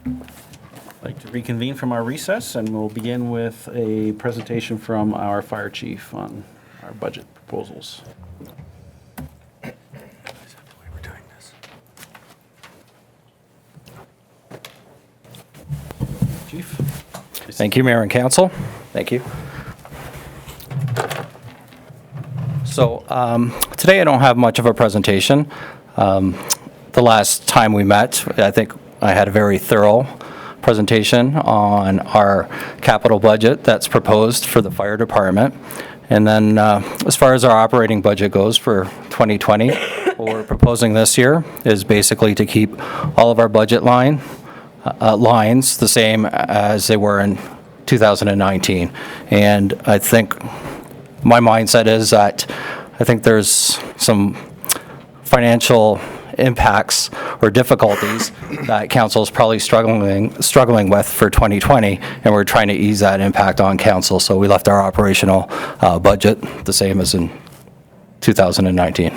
I'd like to reconvene from our recess, and we'll begin with a presentation from our fire chief on our budget proposals. Chief? Thank you, Mayor and Council. Thank you. So today I don't have much of a presentation. The last time we met, I think I had a very thorough presentation on our capital budget that's proposed for the fire department. And then as far as our operating budget goes for 2020, what we're proposing this year is basically to keep all of our budget lines the same as they were in 2019. And I think my mindset is that I think there's some financial impacts or difficulties that council is probably struggling with for 2020, and we're trying to ease that impact on council. So we left our operational budget the same as in 2019.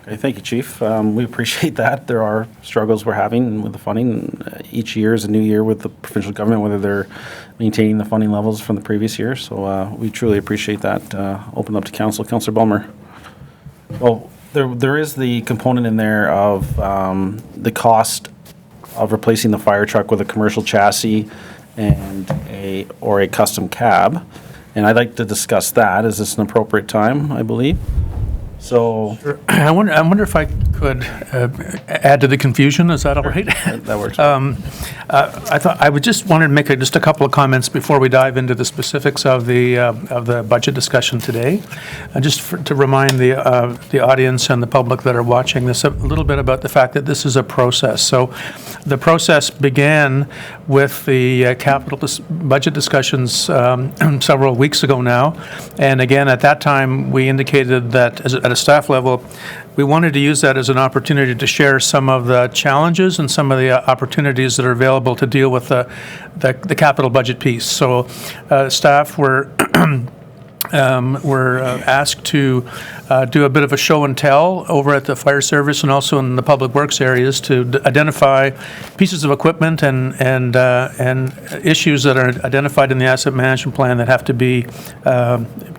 Okay, thank you, Chief. We appreciate that. There are struggles we're having with the funding. Each year is a new year with the provincial government, whether they're maintaining the funding levels from the previous year. So we truly appreciate that. Open up to Council. Councillor Bulmer. Well, there is the component in there of the cost of replacing the fire truck with a commercial chassis and a custom cab. And I'd like to discuss that. Is this an appropriate time, I believe? So Sure. I wonder if I could add to the confusion. Is that all right? that works. I thought I would just wanted to make just a couple of comments before we dive into the specifics of the budget discussion today, to remind the audience and the public that are watching this a little bit about the fact that this is a process. So, the process began with the budget discussions several weeks ago now, and again at that time we indicated that at a staff level, we wanted to use that as an opportunity to share some of the challenges and some of the opportunities that are available to deal with the capital budget piece. So staff were asked to do a bit of a show and tell over at the fire service and also in the public works areas to identify pieces of equipment and issues that are identified in the asset management plan that have to be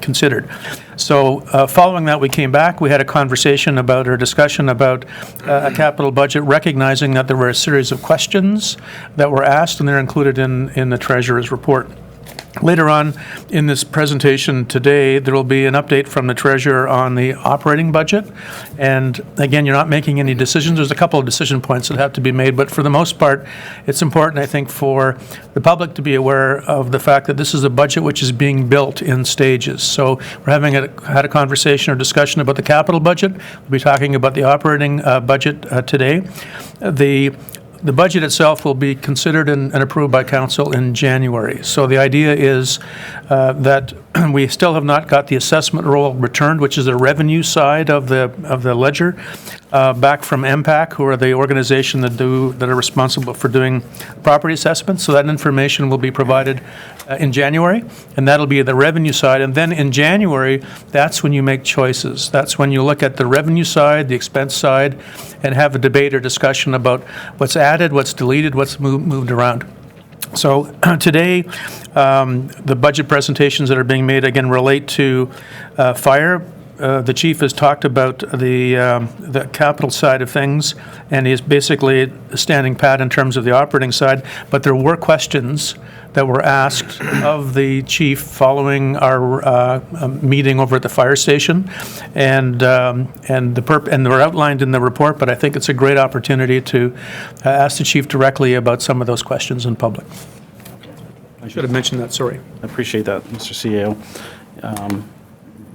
considered. So following that, we came back. We had a conversation about, or discussion about a capital budget, recognizing that there were a series of questions that were asked, and they're included in the Treasurer's report. Later on in this presentation today, there will be an update from the Treasurer on the operating budget. And again, you're not making any decisions. There's a couple of decision points that have to be made, but for the most part, it's important, I think, for the public to be aware of the fact that this is a budget which is being built in stages. So we're had a conversation or discussion about the capital budget. We'll be talking about the operating budget today. The budget itself will be considered and approved by council in January. So the idea is that we still have not got the assessment roll returned, which is the revenue side of the ledger, back from MPAC, who are the organization that are responsible for doing property assessments. So that information will be provided in January, and that'll be the revenue side. And then in January, that's when you make choices. That's when you look at the revenue side, the expense side, and have a debate or discussion about what's added, what's deleted, what's moved around. So today, the budget presentations that are being made, again, relate to fire. The chief has talked about the capital side of things, and he is basically standing pat in terms of the operating side. But there were questions that were asked of the chief following our meeting over at the fire station, and they're outlined in the report. But I think it's a great opportunity to ask the chief directly about some of those questions in public. I should have mentioned that. Sorry. I appreciate that, Mr. CEO.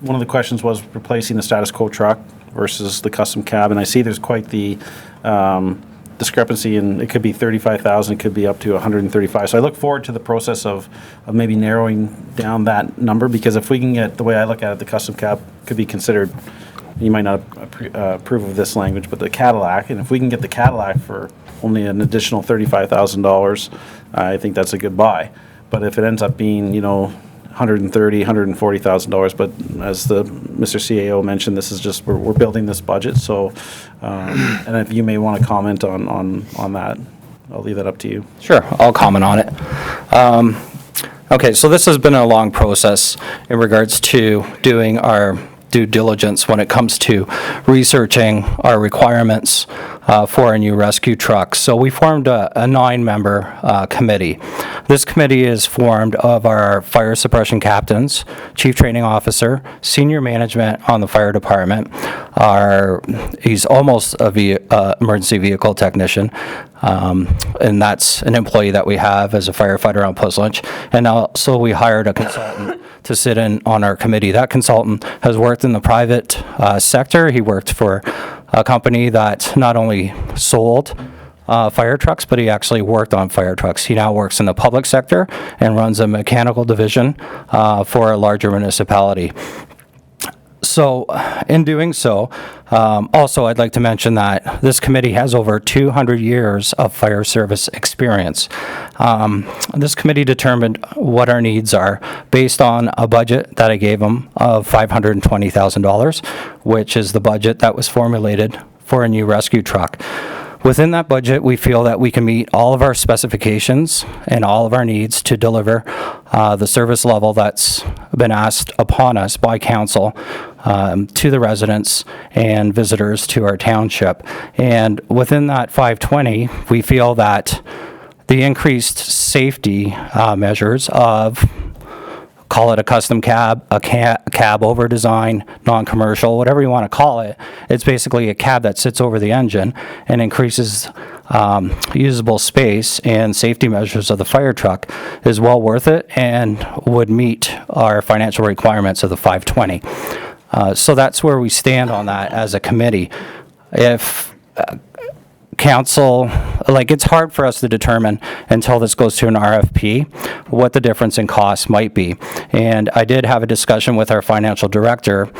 One of the questions was replacing the status quo truck versus the custom cab, and I see there's quite the discrepancy, and it could be 35,000, it could be up to 135. So I look forward to the process of maybe narrowing down that number, because if we can get, the way I look at it, the custom cab could be considered, you might not approve of this language, but the Cadillac, and if we can get the Cadillac for only an additional $35,000, I think that's a good buy. But if it ends up being, $130,000, $140,000, but as the Mr. CAO mentioned, this is just we're building this budget. So, and if you may want to comment on that. I'll leave that up to you. Sure, I'll comment on it. Okay, so this has been a long process in regards to doing our due diligence when it comes to researching our requirements for a new rescue truck. So we formed a 9-member committee. This committee is formed of our fire suppression captains, chief training officer, senior management on the fire department, he's almost a emergency vehicle technician, and that's an employee that we have as a firefighter on Post Lunch. And also we hired a consultant to sit in on our committee. That consultant has worked in the private sector. He worked for a company that not only sold fire trucks, but he actually worked on fire trucks. He now works in the public sector and runs a mechanical division for a larger municipality. So in doing so, also I'd like to mention that this committee has over 200 years of fire service experience. This committee determined what our needs are based on a budget that I gave them of $520,000, which is the budget that was formulated for a new rescue truck. Within that budget, we feel that we can meet all of our specifications and all of our needs to deliver the service level that's been asked upon us by council to the residents and visitors to our township. And within that 520, we feel that the increased safety measures of, call it a custom cab, a cab over design, non-commercial, whatever you want to call it. It's basically a cab that sits over the engine and increases usable space and safety measures of the fire truck is well worth it and would meet our financial requirements of the 520. So that's where we stand on that as a committee. If council, it's hard for us to determine until this goes to an RFP what the difference in cost might be. And I did have a discussion with our financial director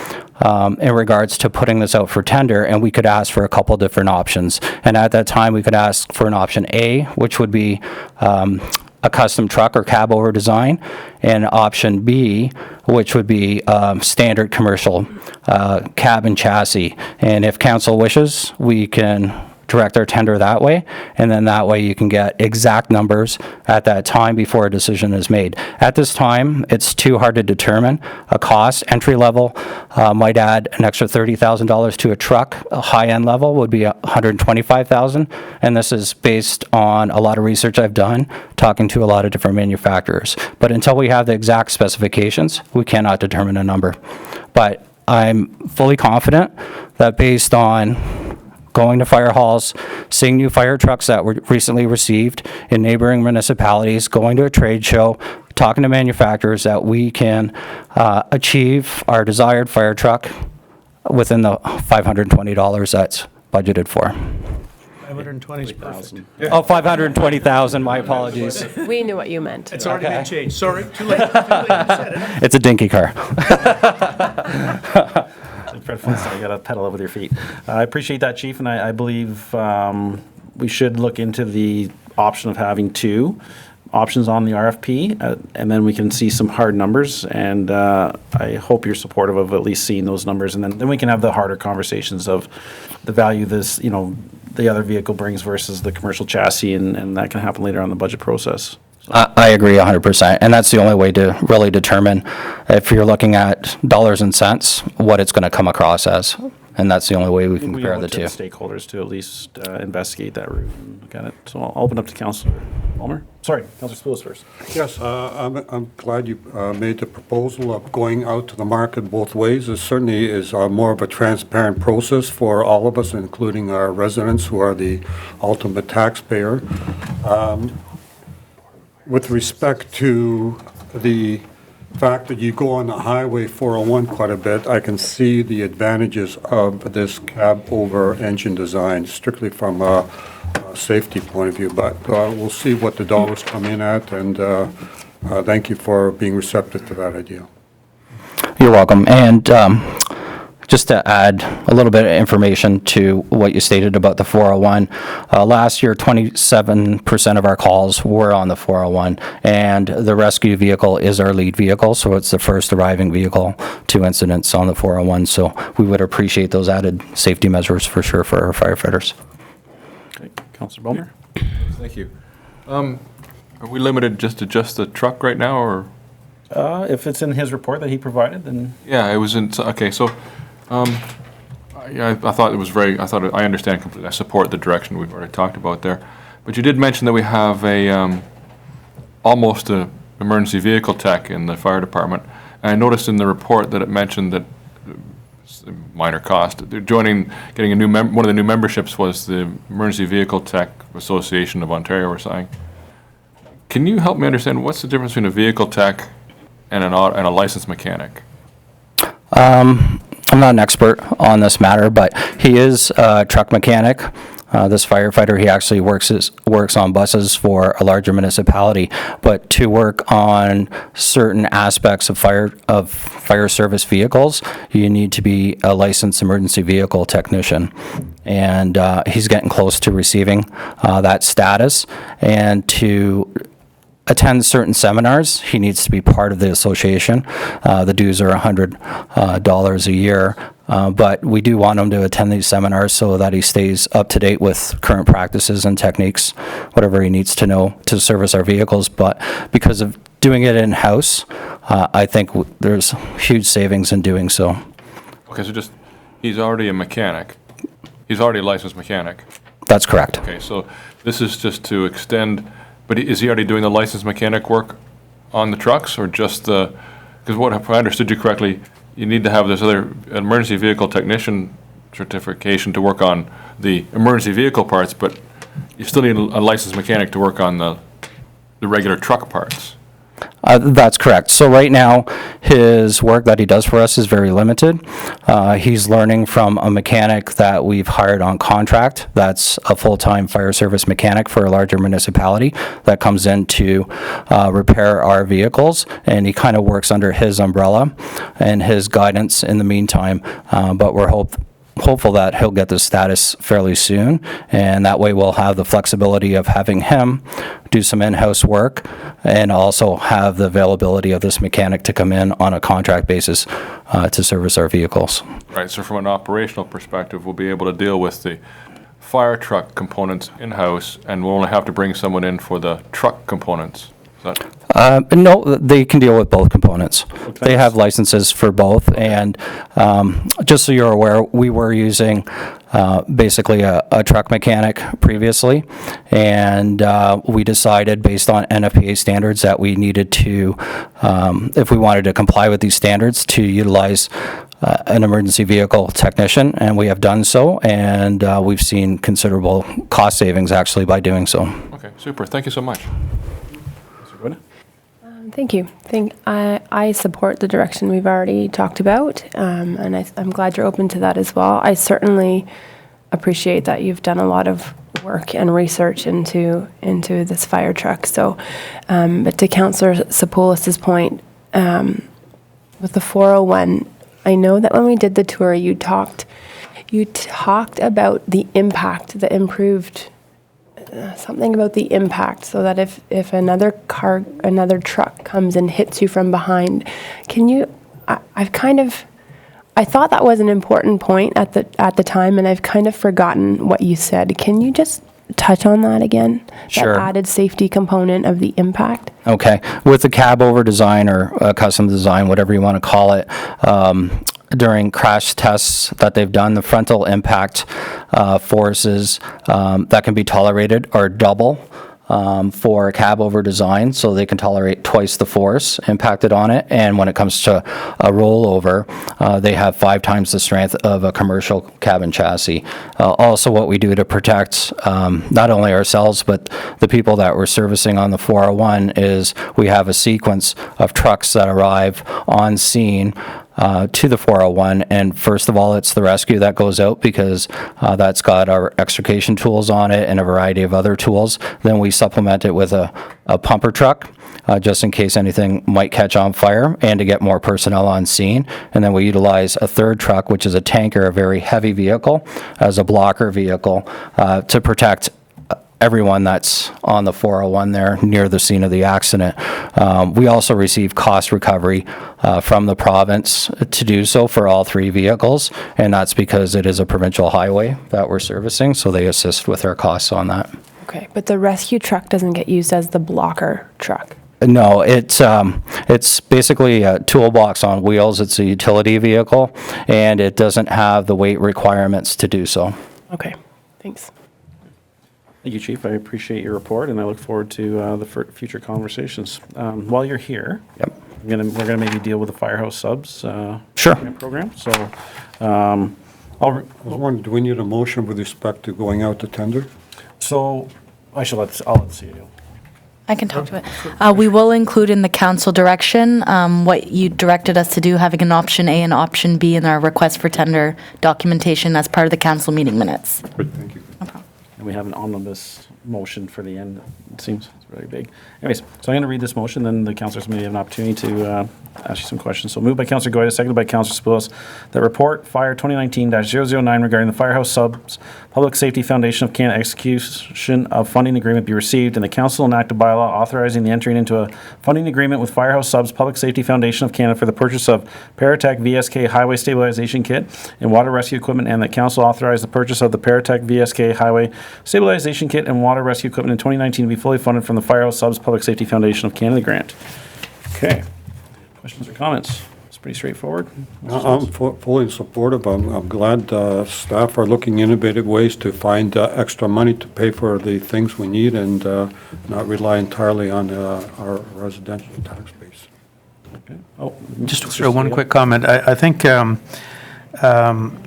in regards to putting this out for tender, and we could ask for a couple different options. And at that time, we could ask for an option A, which would be a custom truck or cab over design, and option B, which would be standard commercial cab and chassis. And if council wishes, we can direct our tender that way, and then that way you can get exact numbers at that time before a decision is made. At this time, it's too hard to determine a cost. Entry level might add an extra $30,000 to a truck. A high-end level would be $125,000, and this is based on a lot of research I've done, talking to a lot of different manufacturers. But until we have the exact specifications, we cannot determine a number. But I'm fully confident that based on going to fire halls, seeing new fire trucks that were recently received in neighboring municipalities, going to a trade show, talking to manufacturers, that we can achieve our desired fire truck within the $520 that's budgeted for. 520 is perfect. Oh, 520,000, my apologies. We knew what you meant. It's already been changed. Sorry, too late. Too late. You said it. It's a dinky car. Fred Flintstone, you got to pedal it with your feet. I appreciate that, Chief, and I believe we should look into the option of having 2 options on the RFP, and then we can see some hard numbers, and I hope you're supportive of at least seeing those numbers, and then we can have the harder conversations of the value this, the other vehicle brings versus the commercial chassis, and that can happen later on in the budget process. I agree 100%, and that's the only way to really determine, if you're looking at dollars and cents, what it's going to come across as, and that's the only way we can compare the two. We want the stakeholders to at least investigate that route and look at it. So I'll open up to Councillor Palmer. Sorry, Councillor Spillis first. Yes, I'm glad you made the proposal of going out to the market both ways. It certainly is more of a transparent process for all of us, including our residents who are the ultimate taxpayer. With respect to the fact that you go on the Highway 401 quite a bit, I can see the advantages of this cab over engine design, strictly from a safety point of view. But we'll see what the dollars come in at, and thank you for being receptive to that idea. You're welcome. And just to add a little bit of information to what you stated about the 401, last year 27% of our calls were on the 401, and the rescue vehicle is our lead vehicle, so it's the first arriving vehicle to incidents on the 401, so we would appreciate those added safety measures for sure for our firefighters. Okay. Councillor Bomer. Thank you. Are we limited just the truck right now, or? If it's in his report that he provided, then Yeah, it was in, okay, so, I thought it was I understand completely, I support the direction we've already talked about there. But you did mention that we have almost a emergency vehicle tech in the fire department. And I noticed in the report that it mentioned that, minor cost, they're getting a new one of the new memberships was the Emergency Vehicle Tech Association of Ontario, we're saying. Can you help me understand what's the difference between a vehicle tech and a licensed mechanic? I'm not an expert on this matter, but he is a truck mechanic. This firefighter, he actually works on buses for a larger municipality. But to work on certain aspects of fire service vehicles, you need to be a licensed emergency vehicle technician. And he's getting close to receiving that status. And to attend certain seminars, he needs to be part of the association. The dues are $100 a year, but we do want him to attend these seminars so that he stays up to date with current practices and techniques, whatever he needs to know to service our vehicles. But because of doing it in-house, I think there's huge savings in doing so. Okay, so he's already a mechanic. He's already a licensed mechanic. That's correct. Okay, so this is just to extend, but is he already doing the licensed mechanic work on the trucks, or just if I understood you correctly, you need to have this other emergency vehicle technician certification to work on the emergency vehicle parts, but you still need a licensed mechanic to work on the regular truck parts? That's correct. So right now, his work that he does for us is very limited. He's learning from a mechanic that we've hired on contract. That's a full-time fire service mechanic for a larger municipality that comes in to repair our vehicles, and he kind of works under his umbrella and his guidance in the meantime. But we're hopeful that he'll get the status fairly soon, and that way we'll have the flexibility of having him do some in-house work and also have the availability of this mechanic to come in on a contract basis to service our vehicles. Right, so from an operational perspective, we'll be able to deal with the fire truck components in-house, and we'll only have to bring someone in for the truck components. Is that? No, they can deal with both components. They have licenses for both, and just so you're aware, we were using basically a truck mechanic previously, and we decided based on NFPA standards that we needed to, if we wanted to comply with these standards, to utilize an emergency vehicle technician, and we have done so, and we've seen considerable cost savings actually by doing so. Okay, super, thank you so much. Thank you. I support the direction we've already talked about, and I'm glad you're open to that as well. I certainly appreciate that you've done a lot of work and research into this fire truck. So, but to Councillor Sapoulis's point, with the 401, I know that when we did the tour, you talked about the impact, the improved. Something about the impact, so that if another truck comes and hits you from behind, I thought that was an important point at the time, and I've kind of forgotten what you said. Can you just touch on that again? Sure. That added safety component of the impact? Okay. With the cab over design or custom design, whatever you want to call it, during crash tests that they've done, the frontal impact forces that can be tolerated are double for a cab over design, so they can tolerate twice the force impacted on it. And when it comes to a rollover, they have 5 times the strength of a commercial cabin chassis. Also, what we do to protect not only ourselves but the people that we're servicing on the 401 is we have a sequence of trucks that arrive on scene to the 401, and first of all, it's the rescue that goes out because that's got our extrication tools on it and a variety of other tools. Then we supplement it with a pumper truck just in case anything might catch on fire and to get more personnel on scene. And then we utilize a third truck, which is a tanker, a very heavy vehicle, as a blocker vehicle to protect everyone that's on the 401 there near the scene of the accident. We also receive cost recovery from the province to do so for all 3 vehicles, and that's because it is a provincial highway that we're servicing, so they assist with our costs on that. Okay, but the rescue truck doesn't get used as the blocker truck. No, it's basically a toolbox on wheels. It's a utility vehicle, and it doesn't have the weight requirements to do so. Okay, thanks. Thank you, Chief. I appreciate your report, and I look forward to the future conversations. While you're here, Yep. we're gonna maybe deal with the firehouse subs Sure. program. So, I'll. I was wondering, do we need a motion with respect to going out to tender? So I'll let the CEO. I can talk to it. We will include in the council direction what you directed us to do, having an option A and option B in our request for tender documentation as part of the council meeting minutes. Good, thank you. No problem. And we have an omnibus motion for the end. It seems it's really big. Anyways, so I'm going to read this motion, then the councillors may have an opportunity to ask you some questions. So moved by Councillor Goyda, seconded by Councillor Spilos, that report Fire 2019-009 regarding the Firehouse Subs Public Safety Foundation of Canada execution of funding agreement be received, and the council enact a bylaw authorizing the entering into a funding agreement with Firehouse Subs Public Safety Foundation of Canada for the purchase of Paratech VSK Highway Stabilization Kit and water rescue equipment, and that council authorize the purchase of the Paratech VSK Highway Stabilization Kit and water rescue equipment in 2019 to be fully funded from the Firehouse Subs Public Safety Foundation of Canada grant. Okay. Questions or comments? It's pretty straightforward. I'm fully supportive. I'm glad staff are looking innovative ways to find extra money to pay for the things we need and not rely entirely on our residential tax base. Okay. Oh, Just Mr. throw one CEO. quick comment. I think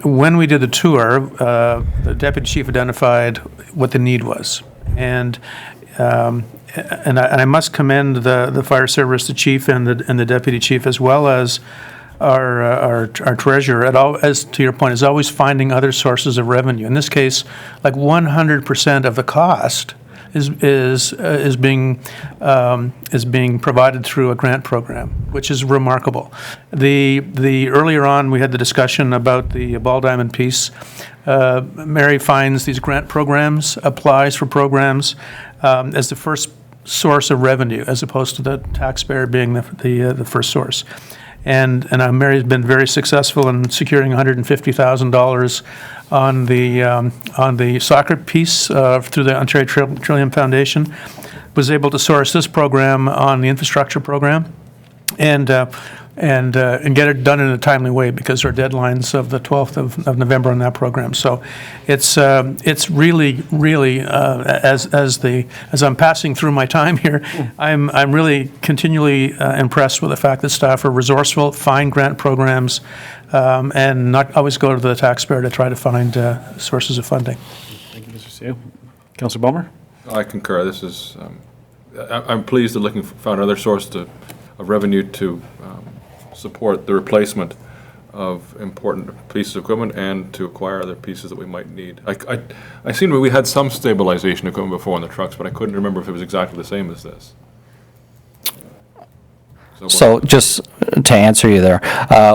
when we did the tour, the deputy chief identified what the need was. And I must commend the fire service, the chief and the deputy chief, as well as our treasurer, as to your point, is always finding other sources of revenue. In this case, like 100% of the cost is being provided through a grant program, which is remarkable. The earlier on we had the discussion about the ball diamond piece. Mary finds these grant programs, applies for programs as the first source of revenue, as opposed to the taxpayer being the first source. And Mary's been very successful in securing $150,000 on the soccer piece through the Ontario Trillium Foundation. Was able to source this program on the infrastructure program, and get it done in a timely way because our deadline's of the 12th of November on that program. So it's really as I'm passing through my time here, I'm really continually impressed with the fact that staff are resourceful, find grant programs, and not always go to the taxpayer to try to find sources of funding. Thank you, Mr. CEO. Councillor Bulmer? I concur. This is, I'm pleased that found another source of revenue to support the replacement of important pieces of equipment and to acquire other pieces that we might need. I seem we had some stabilization equipment before on the trucks, but I couldn't remember if it was exactly the same as this. So just to answer you there,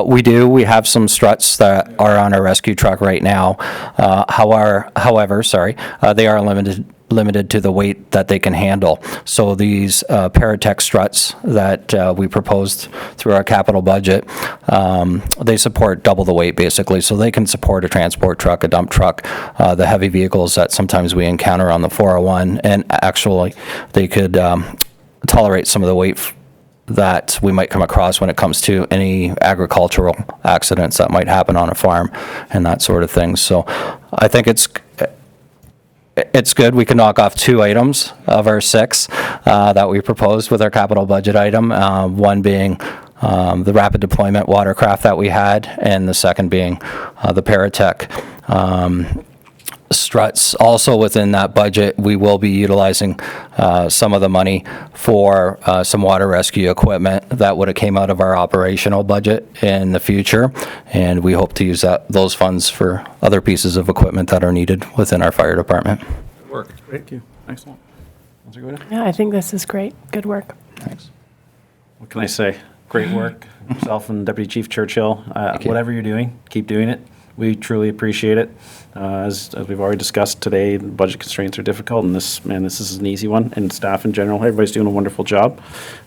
we have some struts that are on our rescue truck right now. However, they are limited to the weight that they can handle. So these Paratech struts that we proposed through our capital budget, they support double the weight basically. So they can support a transport truck, a dump truck, the heavy vehicles that sometimes we encounter on the 401, and actually they could tolerate some of the weight that we might come across when it comes to any agricultural accidents that might happen on a farm and that sort of thing. So I think it's good. We can knock off 2 items of our 6 that we proposed with our capital budget item, one being the rapid deployment watercraft that we had, and the second being the Paratech struts. Also within that budget, we will be utilizing some of the money for some water rescue equipment that would have came out of our operational budget in the future, and we hope to use those funds for other pieces of equipment that are needed within our fire department. work. Thank you. Excellent. Councillor Goyda? Yeah, I think this is great. Good work. Thanks. What can I say? Great work. Yourself and Deputy Chief Churchill. you. Whatever you're doing, keep doing it. We truly appreciate it. As we've already discussed today, the budget constraints are difficult, and this is an easy one, and staff in general, everybody's doing a wonderful job.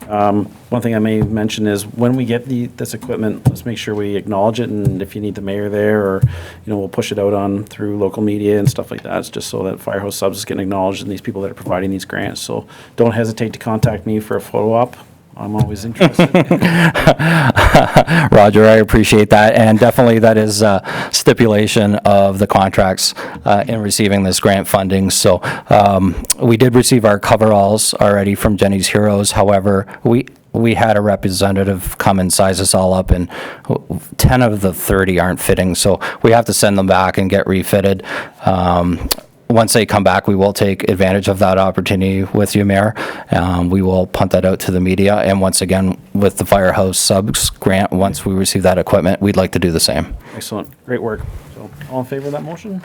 One thing I may mention is when we get this equipment, let's make sure we acknowledge it, and if you need the mayor there, or, we'll push it out on through local media and stuff like that. It's just so that Firehouse Subs is getting acknowledged and these people that are providing these grants. So don't hesitate to contact me for a photo op. I'm always interested. Roger, I appreciate that, and definitely that is a stipulation of the contracts in receiving this grant funding. So we did receive our coveralls already from Jenny's Heroes. However, we had a representative come and size us all up, and 10 of the 30 aren't fitting, so we have to send them back and get refitted. Once they come back, we will take advantage of that opportunity with you, Mayor. We will punt that out to the media, and once again, with the Firehouse Subs grant, once we receive that equipment, we'd like to do the same. Excellent. Great work. So all in favor of that motion?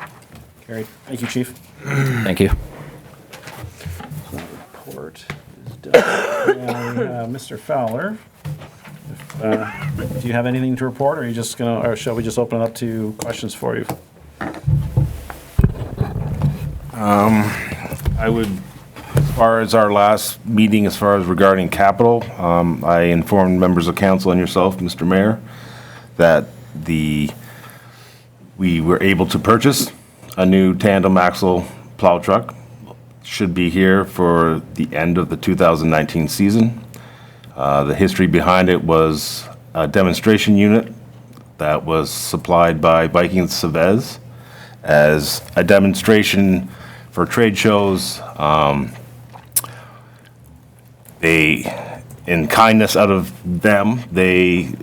Carried. Thank you, Chief. Thank you. Report is done. Now, Mr. Fowler, do you have anything to report, or are you just gonna, or shall we just open it up to questions for you? I would, as far as our last meeting, as far as regarding capital, I informed members of council and yourself, Mr. Mayor, that we were able to purchase a new tandem axle plow truck. Should be here for the end of the 2019 season. The history behind it was a demonstration unit that was supplied by Viking Savez as a demonstration for trade shows. They, in kindness out of them, they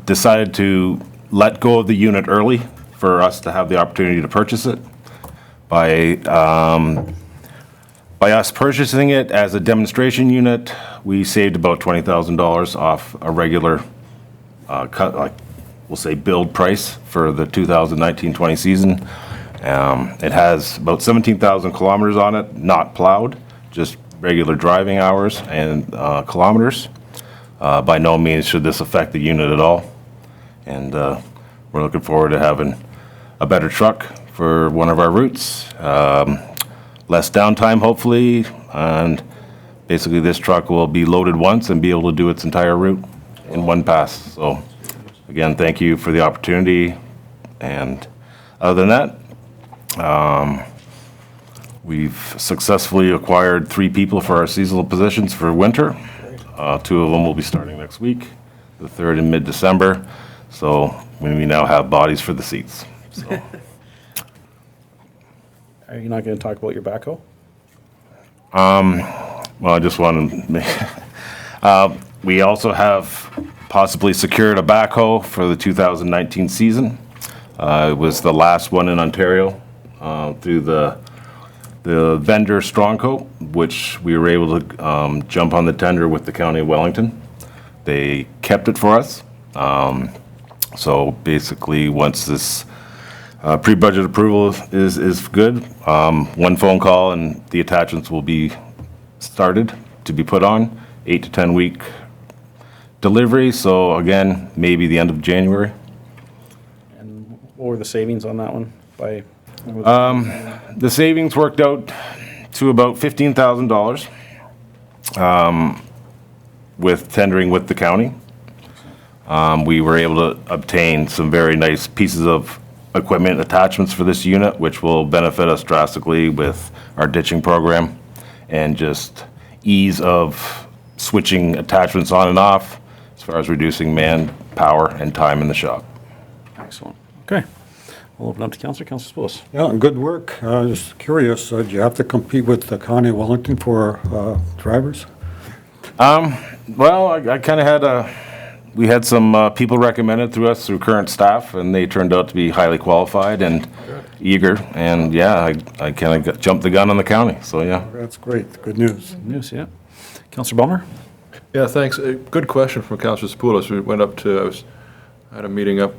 decided to let go of the unit early for us to have the opportunity to purchase it. By us purchasing it as a demonstration unit, we saved about $20,000 off a regular, we'll say build price for the 2019-20 season. It has about 17,000 kilometers on it, not plowed, just regular driving hours and kilometers. By no means should this affect the unit at all. And we're looking forward to having a better truck for one of our routes. Less downtime, hopefully, and basically this truck will be loaded once and be able to do its entire route in one pass. So again, thank you for the opportunity. And other than that, we've successfully acquired 3 people for our seasonal positions for winter. 2 of them will be starting next week, the 3rd in mid-December. So we now have bodies for the seats. So. Are you not going to talk about your backhoe? Well, I just want to make, we also have possibly secured a backhoe for the 2019 season. It was the last one in Ontario through the vendor Strongcoat, which we were able to jump on the tender with the County of Wellington. They kept it for us. So basically, once this pre-budget approval is good, 1 phone call and the attachments will be started to be put on, 8 to 10 week delivery. So again, maybe the end of January. And what were the savings on that one? By The savings worked out to about $15,000 with tendering with the county. We were able to obtain some very nice pieces of equipment attachments for this unit, which will benefit us drastically with our ditching program and just ease of switching attachments on and off as far as reducing manpower and time in the shop. Excellent. Okay. We'll open up to Councillor Spillis. Yeah, good work. Just curious, do you have to compete with the County of Wellington for drivers? Well, I kind of had we had some people recommended through us through current staff, and they turned out to be highly qualified and eager. And yeah, I kind of jumped the gun on the county. So yeah. That's great. Good news. News, yeah. Councillor Bummer? Yeah, thanks. Good question from Councillor Spoulos. We went up to, I had a meeting up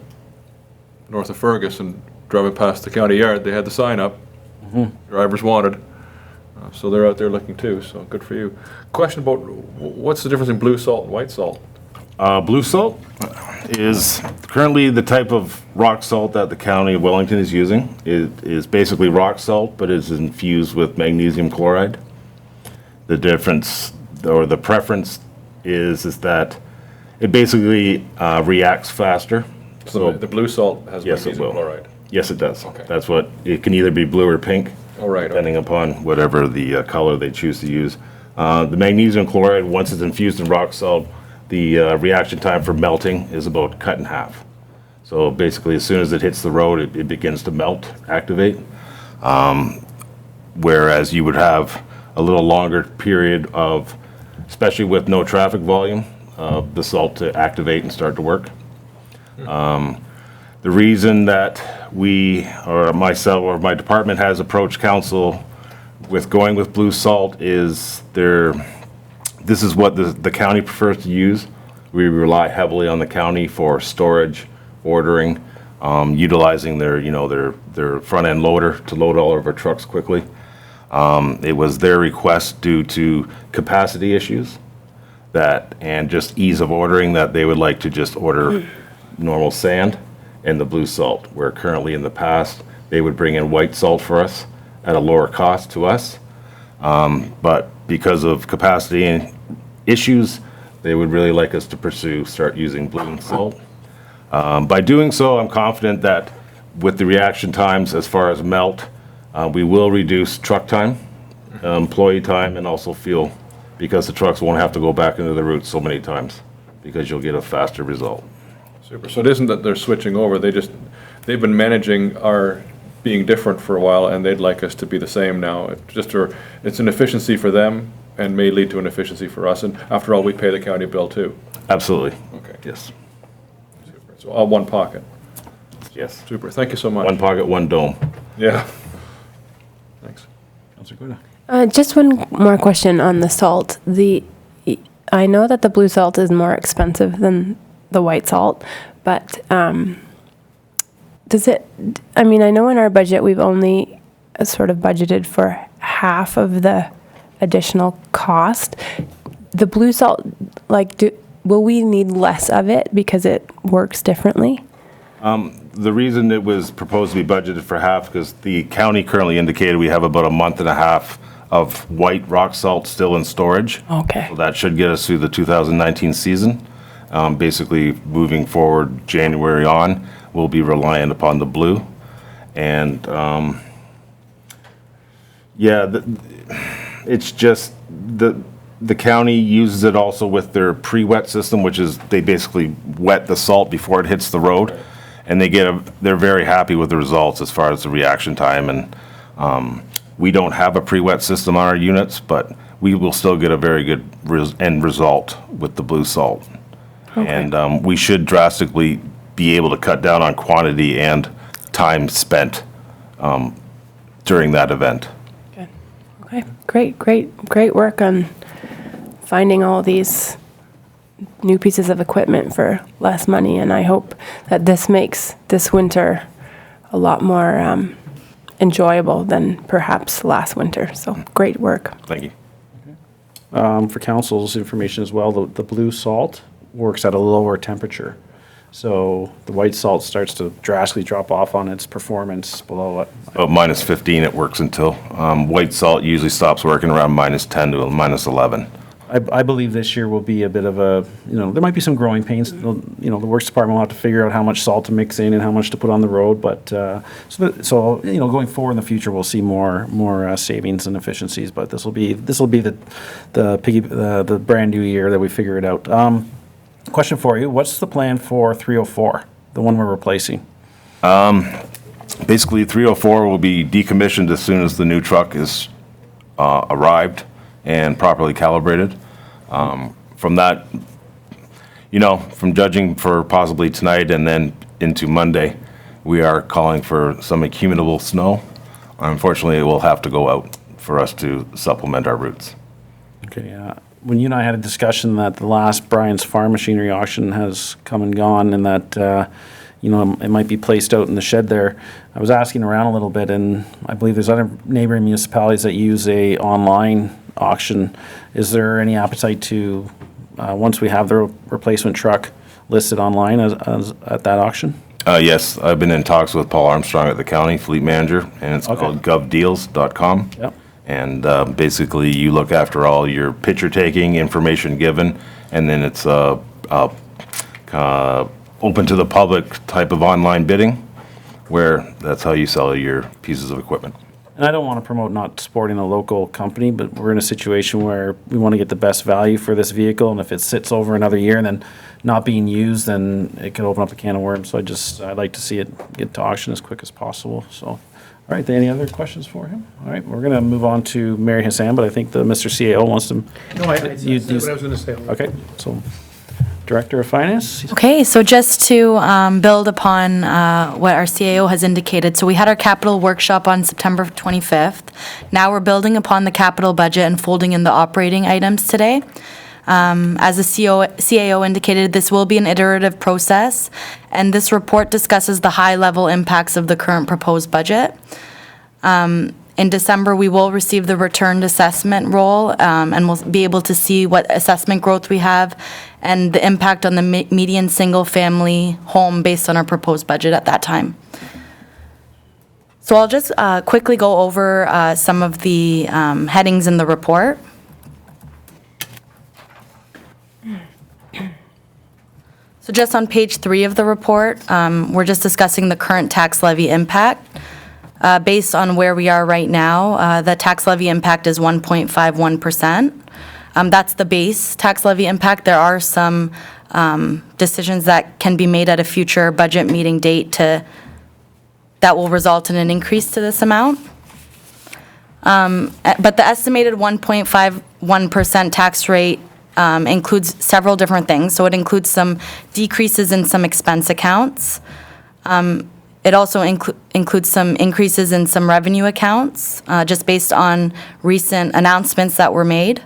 north of Fergus, and driving past the county yard, they had the sign up, drivers wanted. So they're out there looking too, so good for you. Question about what's the difference in blue salt and white salt? Blue salt, is currently the type of rock salt that the county of Wellington is using. It is basically rock salt, but is infused with magnesium chloride. The difference, or the preference, is that it basically reacts faster. So the blue salt has Yes, it magnesium will. chloride. Yes, it does. Okay. That's what, it can either be blue or pink. Oh, right, okay. Depending upon whatever the color they choose to use. The magnesium chloride, once it's infused in rock salt, the reaction time for melting is about cut in half. So basically, as soon as it hits the road, it begins to melt, activate. Whereas you would have a little longer period of, especially with no traffic volume, the salt to activate and start to work. The reason that we, or myself, or my department has approached council with going with blue salt is this is what the county prefers to use. We rely heavily on the county for storage, ordering, utilizing their front-end loader to load all of our trucks quickly. It was their request due to capacity issues and just ease of ordering that they would like to just order normal sand and the blue salt, where currently in the past, they would bring in white salt for us at a lower cost to us. But because of capacity issues, they would really like us to start using blue salt. By doing so, I'm confident that with the reaction times as far as melt, we will reduce truck time, employee time, and also fuel, because the trucks won't have to go back into the route so many times, because you'll get a faster result. Super. So it isn't that they're switching over, they've been managing our being different for a while, and they'd like us to be the same now. It's an efficiency for them and may lead to an efficiency for us, and after all, we pay the county bill too. Absolutely. Okay. Yes. Super. So all one pocket. Yes. Super, thank you so much. One pocket, one dome. Yeah. Thanks. Councillor Guda. Just one more question on the salt. I know that the blue salt is more expensive than the white salt, but I know in our budget, we've only sort of budgeted for half of the additional cost. The blue salt, will we need less of it because it works differently? The reason it was proposed to be budgeted for half, because the county currently indicated we have about a month and a half of white rock salt still in storage. Okay. So that should get us through the 2019 season. Basically, moving forward, January on, we'll be reliant upon the blue. And, it's just, the county uses it also with their pre-wet system, which is they basically wet the salt before it hits the road. And they're very happy with the results as far as the reaction time. And we don't have a pre-wet system on our units, but we will still get a very good end result with the blue salt. Okay. And we should drastically be able to cut down on quantity and time spent during that event. Good. Okay. Great work on finding all these new pieces of equipment for less money, and I hope that this makes this winter a lot more enjoyable than perhaps last winter. So great work. Thank you. For council's information as well, the blue salt works at a lower temperature. So the white salt starts to drastically drop off on its performance below it. About minus 15 it works until. White salt usually stops working around minus 10 to minus 11. I believe this year will be a bit of a, there might be some growing pains. The works department will have to figure out how much salt to mix in and how much to put on the road. But so going forward in the future, we'll see more savings and efficiencies. But this will be the brand new year that we figure it out. Question for you: what's the plan for 304, the one we're replacing? Basically, 304 will be decommissioned as soon as the new truck is arrived and properly calibrated. From that, from judging for possibly tonight and then into Monday, we are calling for some accumulable snow. Unfortunately, it will have to go out for us to supplement our routes. Okay. When you and I had a discussion that the last Brian's Farm Machinery auction has come and gone, and that it might be placed out in the shed there, I was asking around a little bit, and I believe there's other neighboring municipalities that use a online auction. Is there any appetite to, once we have the replacement truck, listed online as at that auction? Yes, I've been in talks with Paul Armstrong at the county fleet manager, and it's Okay. called govdeals.com. Yep. And basically, you look after all your picture taking, information given, and then it's open to the public type of online bidding, where that's how you sell your pieces of equipment. And I don't want to promote not supporting a local company, but we're in a situation where we want to get the best value for this vehicle, and if it sits over another year and then not being used, then it could open up a can of worms. So I'd like to see it get to auction as quick as possible, so. All right, any other questions for him? All right, we're going to move on to Mary Hassan, but I think the Mr. CAO wants to. No, I said what I was going to say. Okay, so Director of Finance? Okay, so just to build upon what our CAO has indicated, so we had our capital workshop on September 25th. Now we're building upon the capital budget and folding in the operating items today. As the CAO indicated, this will be an iterative process, and this report discusses the high-level impacts of the current proposed budget. In December, we will receive the returned assessment roll, and we'll be able to see what assessment growth we have and the impact on the median single-family home based on our proposed budget at that time. So I'll just quickly go over some of the headings in the report. So just on page 3 of the report, we're just discussing the current tax levy impact. Based on where we are right now, the tax levy impact is 1.51%. That's the base tax levy impact. There are some decisions that can be made at a future budget meeting date that will result in an increase to this amount. But the estimated 1.51% tax rate includes several different things. So it includes some decreases in some expense accounts. It also includes some increases in some revenue accounts, just based on recent announcements that were made.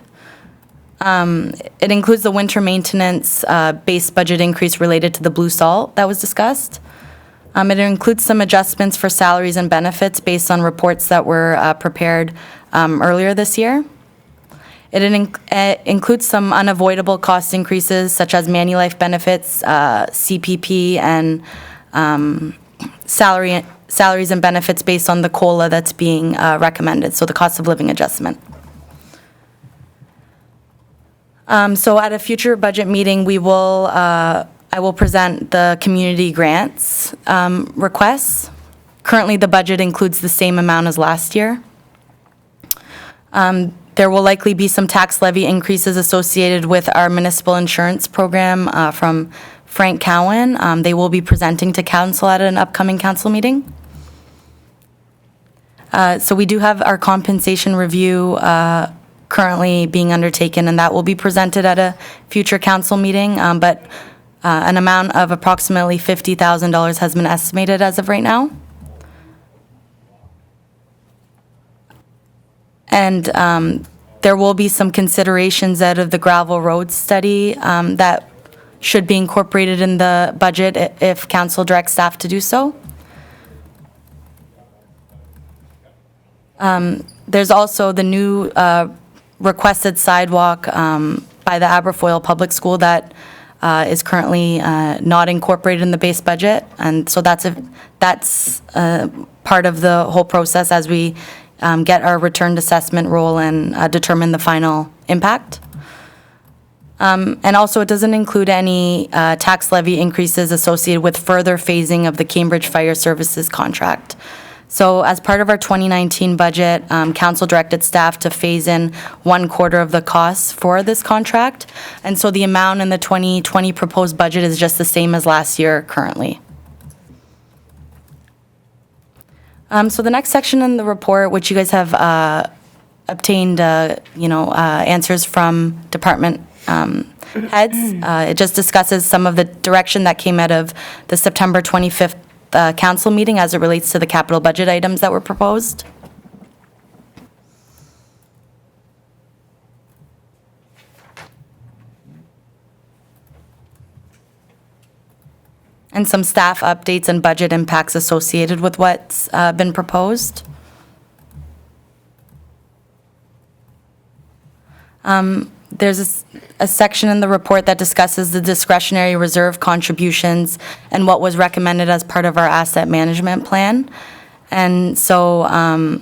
It includes the winter maintenance base budget increase related to the blue salt that was discussed. It includes some adjustments for salaries and benefits based on reports that were prepared earlier this year. It includes some unavoidable cost increases such as Manulife benefits, CPP, and salaries and benefits based on the COLA that's being recommended, so the cost of living adjustment. So at a future budget meeting, I will present the community grants requests. Currently, the budget includes the same amount as last year. There will likely be some tax levy increases associated with our municipal insurance program from Frank Cowan. They will be presenting to council at an upcoming council meeting. So we do have our compensation review currently being undertaken, and that will be presented at a future council meeting, but an amount of approximately $50,000 has been estimated as of right now. And there will be some considerations out of the gravel road study that should be incorporated in the budget if council directs staff to do so. There's also the new requested sidewalk by the Aberfoyle Public School that is currently not incorporated in the base budget. And so that's part of the whole process as we get our returned assessment roll and determine the final impact. And also, it doesn't include any tax levy increases associated with further phasing of the Cambridge Fire Services contract. So as part of our 2019 budget, council directed staff to phase in 1/4 of the costs for this contract. And so the amount in the 2020 proposed budget is just the same as last year currently. So the next section in the report, which you guys have obtained, answers from department heads, it just discusses some of the direction that came out of the September 25th council meeting as it relates to the capital budget items that were proposed. And some staff updates and budget impacts associated with what's been proposed. There's a section in the report that discusses the discretionary reserve contributions and what was recommended as part of our asset management plan. And so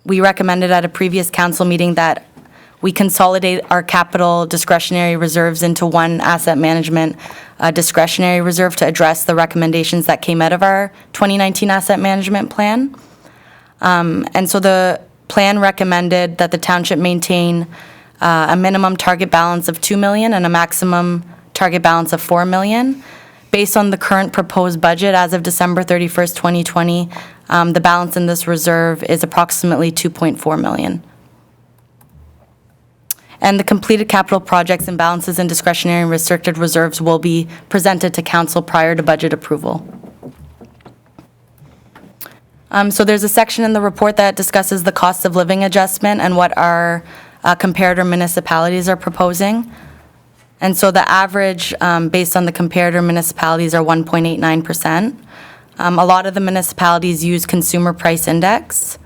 we recommended at a previous council meeting that we consolidate our capital discretionary reserves into one asset management discretionary reserve to address the recommendations that came out of our 2019 asset management plan. And so the plan recommended that the township maintain a minimum target balance of 2 million and a maximum target balance of 4 million. Based on the current proposed budget as of December 31st, 2020, the balance in this reserve is approximately 2.4 million. And the completed capital projects and balances in discretionary and restricted reserves will be presented to council prior to budget approval. So there's a section in the report that discusses the cost of living adjustment and what our comparator municipalities are proposing. And so the average, based on the comparator municipalities, are 1.89%. A lot of the municipalities use consumer price index.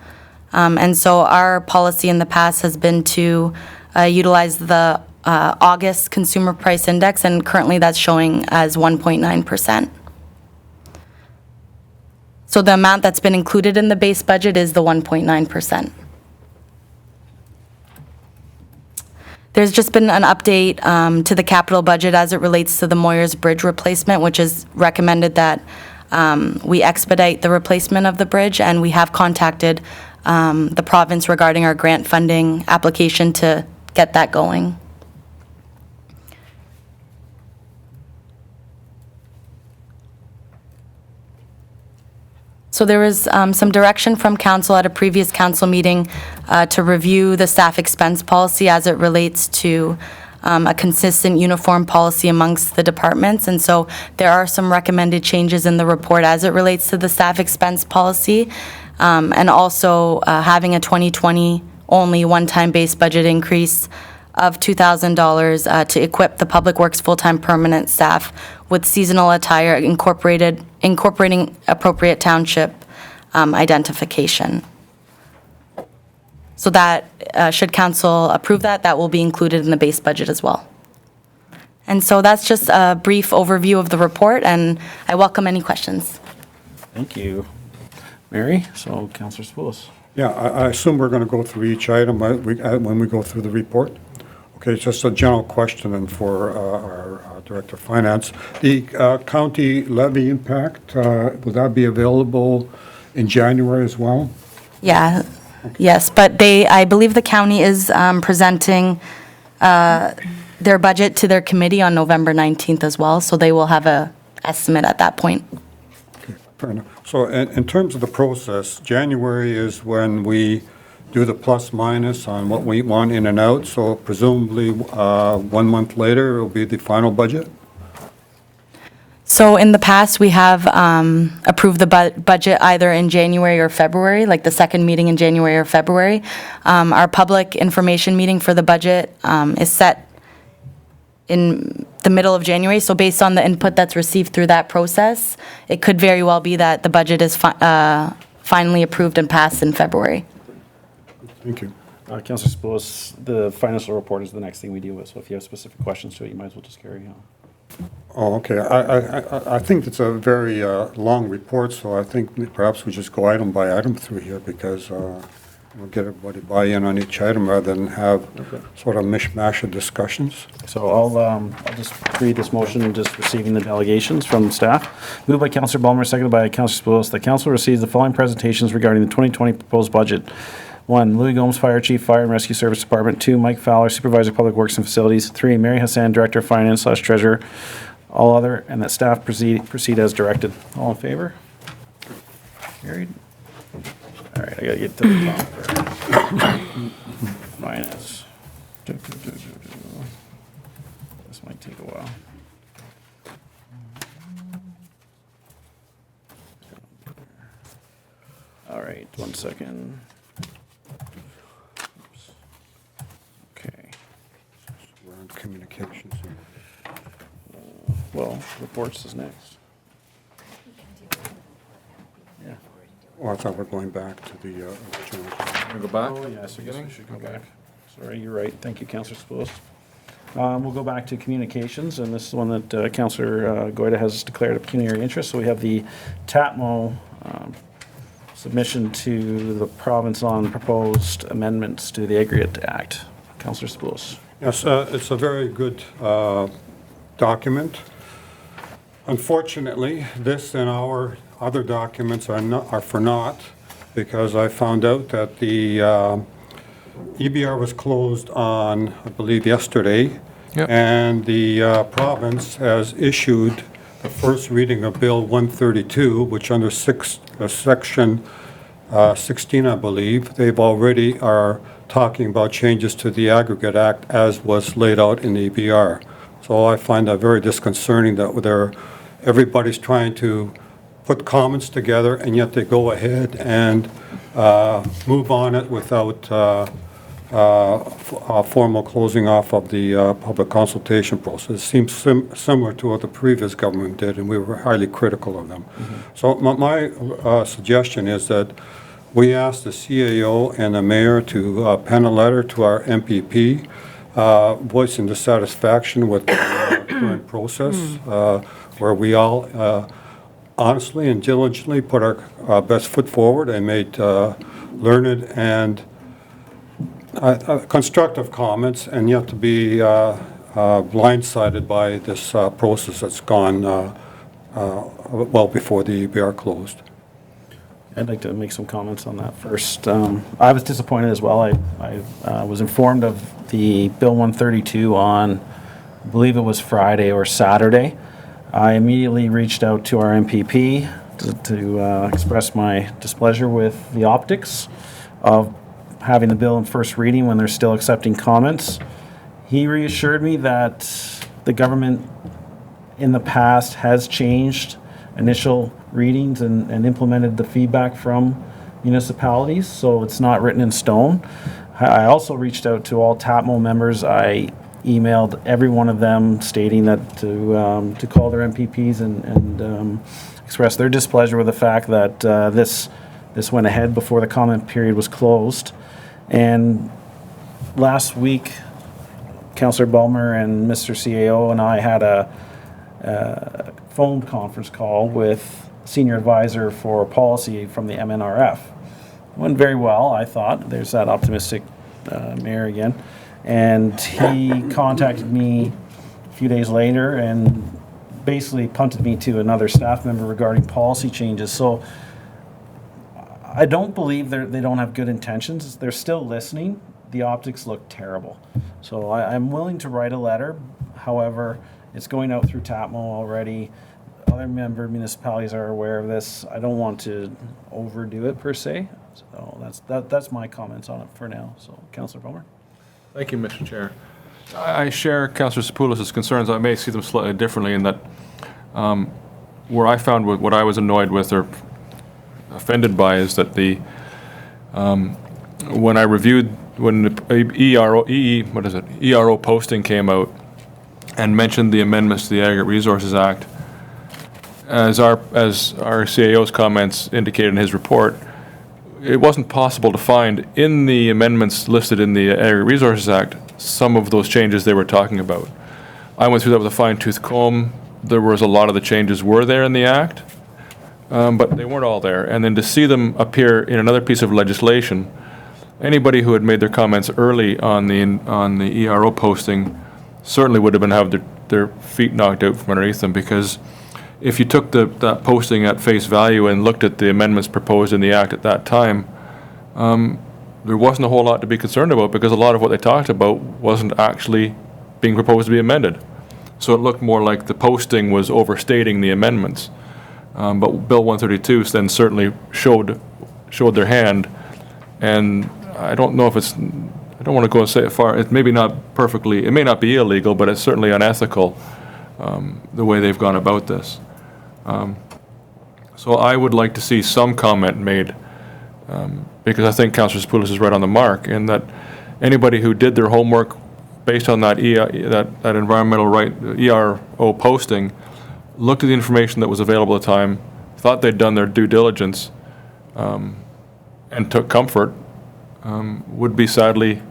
And so our policy in the past has been to utilize the August consumer price index, and currently that's showing as 1.9%. So the amount that's been included in the base budget is the 1.9%. There's just been an update to the capital budget as it relates to the Moyers Bridge replacement, which is recommended that we expedite the replacement of the bridge, and we have contacted the province regarding our grant funding application to get that going. So there was some direction from council at a previous council meeting to review the staff expense policy as it relates to a consistent uniform policy amongst the departments. And so there are some recommended changes in the report as it relates to the staff expense policy, and also having a 2020 only one-time base budget increase of $2,000 to equip the Public Works full-time permanent staff with seasonal attire incorporating appropriate township identification. So that, should council approve that, that will be included in the base budget as well. And so that's just a brief overview of the report, and I welcome any questions. Thank you. Mary, so Councillor Spoulos. Yeah, I assume we're going to go through each item when we go through the report. Okay, just a general question and for our Director of Finance. The county levy impact, will that be available in January as well? Yeah, yes, but I believe the county is presenting their budget to their committee on November 19th as well, so they will have a estimate at that point. Okay, fair enough. So in terms of the process, January is when we do the plus minus on what we want in and out, so presumably 1 month later it will be the final budget? So in the past, we have approved the budget either in January or February, like the second meeting in January or February. Our public information meeting for the budget is set in the middle of January, so based on the input that's received through that process, it could very well be that the budget is finally approved and passed in February. Thank you. Councillor Spoulos, the financial report is the next thing we deal with, so if you have specific questions to it, you might as well just carry on. Oh, okay. I think it's a very long report, so I think perhaps we just go item by item through here because we'll get everybody buy-in on each item rather than have sort of mishmash of discussions. So I'll just read this motion, just receiving the delegations from staff. Moved by Councillor Ballmer, seconded by Councillor Spoulos, that council receives the following presentations regarding the 2020 proposed budget. 1, Louis Gomes, Fire Chief, Fire and Rescue Service Department. 2, Mike Fowler, Supervisor, Public Works and Facilities. 3, Mary Hassan, Director of Finance / Treasurer. All other, and that staff proceed as directed. All in favor? Carried. All right, I gotta get to the top. Finance. This might take a while. All right, 1 second. Oops. Okay. We're on communications. Well, reports is next. Yeah. Oh, I thought we're going back to the original. Want to go back? Oh, yes, I guess we should go back. Sorry, you're right. Thank you, Councillor Spoulos. We'll go back to communications, and this is one that Councillor Goida has declared a pecuniary interest. So we have the TAPMO submission to the province on proposed amendments to the Aggregate Act. Councillor Spoulos. Yes, it's a very good document. Unfortunately, this and our other documents are for naught, because I found out that the EBR was closed on, I believe, yesterday. Yep. And the province has issued the first reading of Bill 132, which under Section 16, I believe, they've already are talking about changes to the Aggregate Act as was laid out in the EBR. So I find that very disconcerting that everybody's trying to put comments together, and yet they go ahead and move on it without a formal closing off of the public consultation process. It seems similar to what the previous government did, and we were highly critical of them. So my suggestion is that we ask the CAO and the mayor to pen a letter to our MPP voicing dissatisfaction with the current process, where we all honestly and diligently put our best foot forward and made learned and constructive comments, and yet to be blindsided by this process that's gone well before the EBR closed. I'd like to make some comments on that first. I was disappointed as well. I was informed of the Bill 132 on, I believe it was Friday or Saturday. I immediately reached out to our MPP to express my displeasure with the optics of having the bill in first reading when they're still accepting comments. He reassured me that the government in the past has changed initial readings and implemented the feedback from municipalities, so it's not written in stone. I also reached out to all TAPMO members. I emailed every one of them stating that to call their MPPs and express their displeasure with the fact that this went ahead before the comment period was closed. And last week, Councillor Bulmer and Mr. CAO and I had a phone conference call with Senior Advisor for Policy from the MNRF. Went very well, I thought. There's that optimistic mayor again. And he contacted me a few days later and basically punted me to another staff member regarding policy changes. So I don't believe they don't have good intentions. They're still listening. The optics look terrible. So I'm willing to write a letter. However, it's going out through TAPMO already. Other member municipalities are aware of this. I don't want to overdo it per se. So that's my comments on it for now. So, Councillor Bulmer. Thank you, Mr. Chair. I share Councillor Sapoulos' concerns. I may see them slightly differently in that where I found what I was annoyed with or offended by is that when the ERO posting came out and mentioned the amendments to the Aggregate Resources Act, as our CAO's comments indicated in his report, it wasn't possible to find in the amendments listed in the Aggregate Resources Act some of those changes they were talking about. I went through that with a fine-tooth comb. There was a lot of the changes were there in the Act, but they weren't all there. And then to see them appear in another piece of legislation, anybody who had made their comments early on the ERO posting certainly would have been having their feet knocked out from underneath them, because if you took that posting at face value and looked at the amendments proposed in the Act at that time, there wasn't a whole lot to be concerned about, because a lot of what they talked about wasn't actually being proposed to be amended. So it looked more like the posting was overstating the amendments. But Bill 132 then certainly showed their hand, and I don't know if I don't want to go and say it far, it may not be illegal, but it's certainly unethical, the way they've gone about this. So I would like to see some comment made, because I think Councillor Sapoulos is right on the mark, in that anybody who did their homework based on that environmental right ERO posting, looked at the information that was available at the time, thought they'd done their due diligence, and took comfort, would be sadly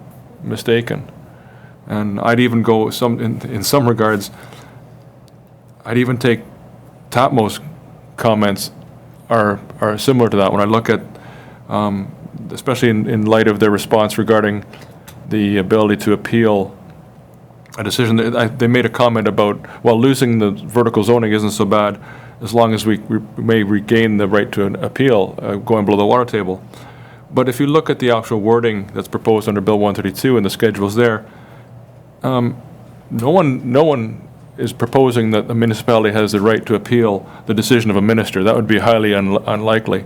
mistaken. And I'd even go in some regards, I'd even take Tapmo's comments are similar to that. When I look at, especially in light of their response regarding the ability to appeal a decision, they made a comment about, well, losing the vertical zoning isn't so bad as long as we may regain the right to an appeal going below the water table. But if you look at the actual wording that's proposed under Bill 132 and the schedules there, no one is proposing that the municipality has the right to appeal the decision of a minister. That would be highly unlikely.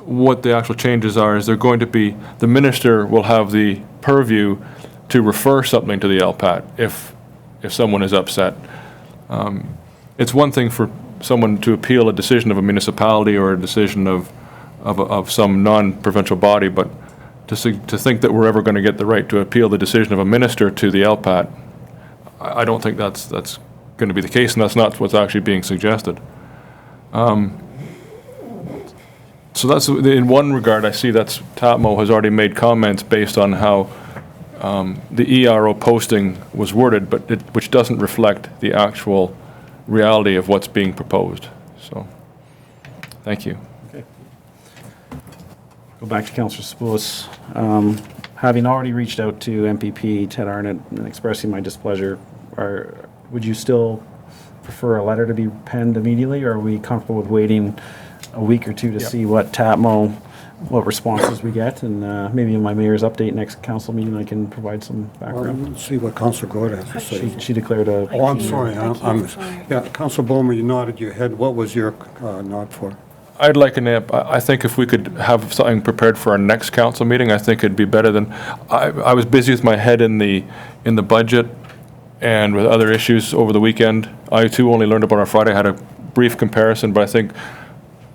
What the actual changes are is they're going to be, the minister will have the purview to refer something to the LPAT if someone is upset. It's one thing for someone to appeal a decision of a municipality or a decision of some non-provincial body, but to think that we're ever going to get the right to appeal the decision of a minister to the LPAT, I don't think that's going to be the case, and that's not what's actually being suggested. So that's, in one regard, I see that's, Tapmo has already made comments based on how the ERO posting was worded, but which doesn't reflect the actual reality of what's being proposed. So, thank you. Go back to Councillor Spoulos. Having already reached out to MPP Ted Arnott and expressing my displeasure, would you still prefer a letter to be penned immediately, or are we comfortable with waiting a week or two to see what Tapmo, what responses we get, and maybe in my mayor's update next council meeting I can provide some background? Let's see what Councillor Gord has to say. She declared a... Oh, I'm sorry. Yeah, Councillor Bowman, you nodded your head. What was your nod for? I'd like I think if we could have something prepared for our next council meeting, I think it'd be better than, I was busy with my head in the budget and with other issues over the weekend. I too only learned about it on Friday, had a brief comparison, but I think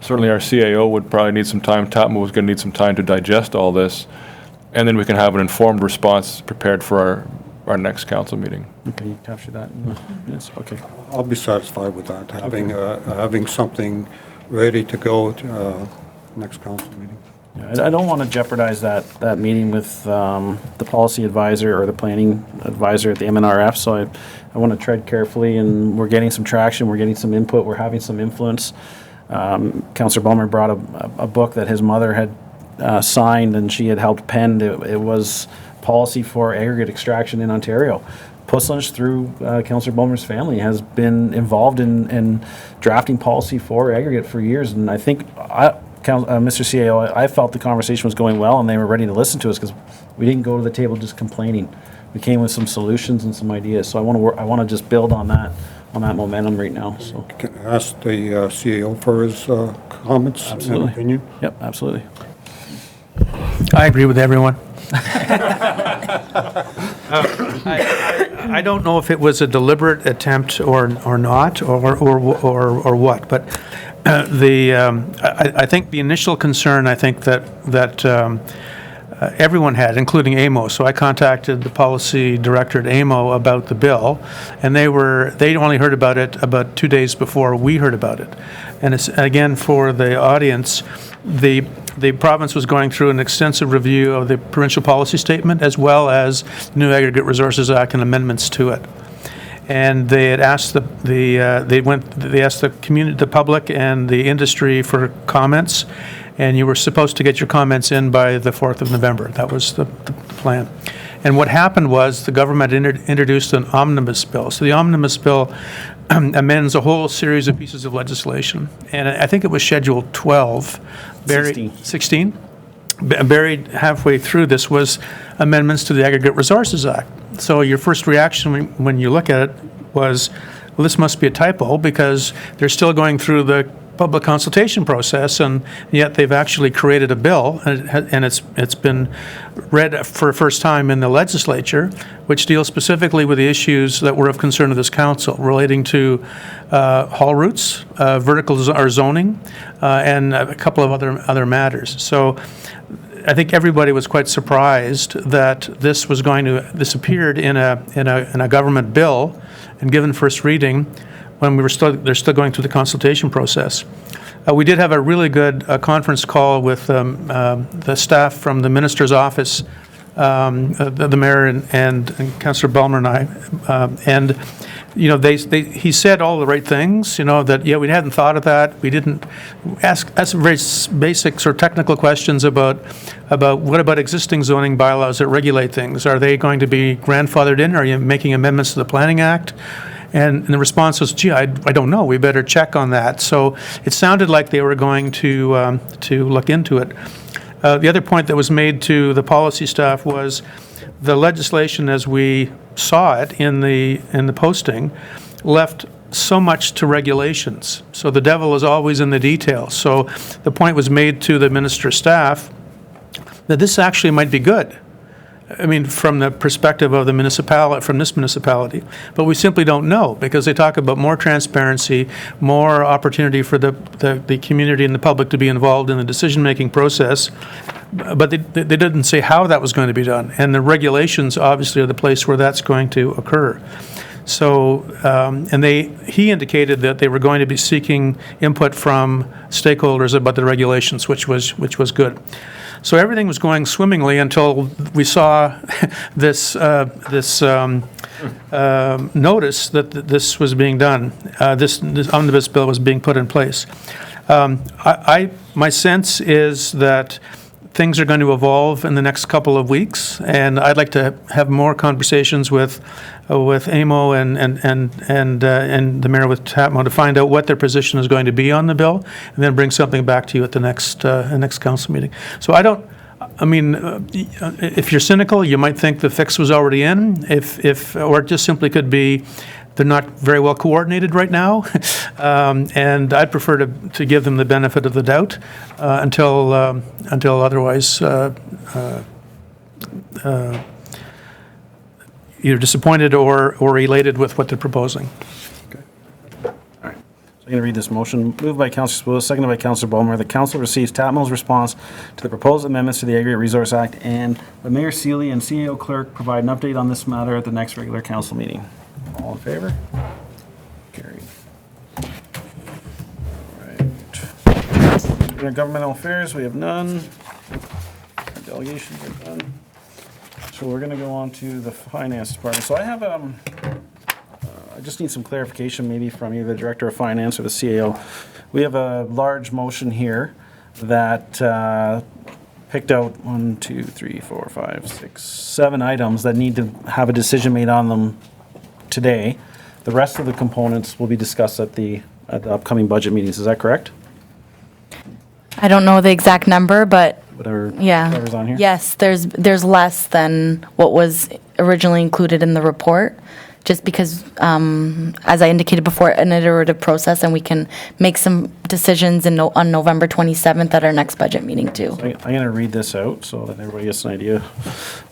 certainly our CAO would probably need some time. Tapmo was going to need some time to digest all this, and then we can have an informed response prepared for our next council meeting. Okay, you capture that? Yes, okay. I'll be satisfied with that, having something ready to go to next council meeting. Yeah, I don't want to jeopardize that meeting with the policy advisor or the planning advisor at the MNRF, so I want to tread carefully, and we're getting some traction, we're getting some input, we're having some influence. Councillor Bulmer brought a book that his mother had signed and she had helped pen. It was policy for aggregate extraction in Ontario. Puslinch, through Councillor Bulmer's family, has been involved in drafting policy for aggregate for years, and I think Mr. CAO, I felt the conversation was going well and they were ready to listen to us because we didn't go to the table just complaining. We came with some solutions and some ideas, so I want to just build on that momentum right now. So Can I ask the CAO for his comments and opinion? Yep, absolutely. I agree with everyone. I don't know if it was a deliberate attempt or not, or what, but I think the initial concern, I think that everyone had, including AMO. So I contacted the policy director at AMO about the bill, and they only heard about it about 2 days before we heard about it. And it's, again, for the audience, the province was going through an extensive review of the provincial policy statement as well as the new Aggregate Resources Act and amendments to it. And they had asked they asked the community, the public, and the industry for comments. And you were supposed to get your comments in by the 4th of November. That was the plan. And what happened was the government introduced an omnibus bill. So the omnibus bill amends a whole series of pieces of legislation. And I think it was Schedule 12. 16. Buried halfway through this was amendments to the Aggregate Resources Act. So your first reaction when you look at it was, well, this must be a typo because they're still going through the public consultation process, and yet they've actually created a bill, and it's been read for the first time in the legislature, which deals specifically with the issues that were of concern to this council relating to haul routes, vertical zoning, and a couple of other matters. So I think everybody was quite surprised that this appeared in a government bill and given first reading when they're still going through the consultation process. We did have a really good conference call with the staff from the minister's office the mayor and Councillor Bellmer and I. And, you know, he said all the right things, you know, that, yeah, we hadn't thought of that. We didn't ask very basic or technical questions about what about existing zoning bylaws that regulate things? Are they going to be grandfathered in? Are you making amendments to the Planning Act? And the response was, gee, I don't know. We better check on that. So it sounded like they were going to look into it. The other point that was made to the policy staff was the legislation, as we saw it in the posting, left so much to regulations. So the devil is always in the details. So the point was made to the minister's staff that this actually might be good. I mean, from the perspective of the municipality, from this municipality. But we simply don't know, because they talk about more transparency, more opportunity for the community and the public to be involved in the decision-making process. But they didn't say how that was going to be done. And the regulations obviously are the place where that's going to occur. So, and he indicated that they were going to be seeking input from stakeholders about the regulations, which was good. So everything was going swimmingly until we saw this notice that this was being done. This omnibus bill was being put in place. My sense is that things are going to evolve in the next couple of weeks, and I'd like to have more conversations with AMO and the mayor with TAPMO to find out what their position is going to be on the bill, and then bring something back to you at the next council meeting. So if you're cynical, you might think the fix was already in. Or it just simply could be they're not very well coordinated right now, and I'd prefer to give them the benefit of the doubt until otherwise either disappointed or elated with what they're proposing. So I'm going to read this motion. Moved by Councillor Spoulis, seconded by Councillor Ballmer. The council receives TAPMO's response to the proposed amendments to the Aggregate Resource Act, and the Mayor Sealy and CAO Clerk provide an update on this matter at the next regular council meeting. All in favor? Carried. All right. Under governmental affairs, we have none. Our delegations are done. So we're going to go on to the finance department. So I have I just need some clarification maybe from either the Director of Finance or the CAO. We have a large motion here that picked out 1, 2, 3, 4, 5, 6, 7 items that need to have a decision made on them today. The rest of the components will be discussed at the upcoming budget meetings. Is that correct? I don't know the exact number, but Whatever, yeah. whatever's on here? Yes, there's less than what was originally included in the report, just because, as I indicated before, an iterative process, and we can make some decisions on November 27th at our next budget meeting too. I'm going to read this out so that everybody gets an idea.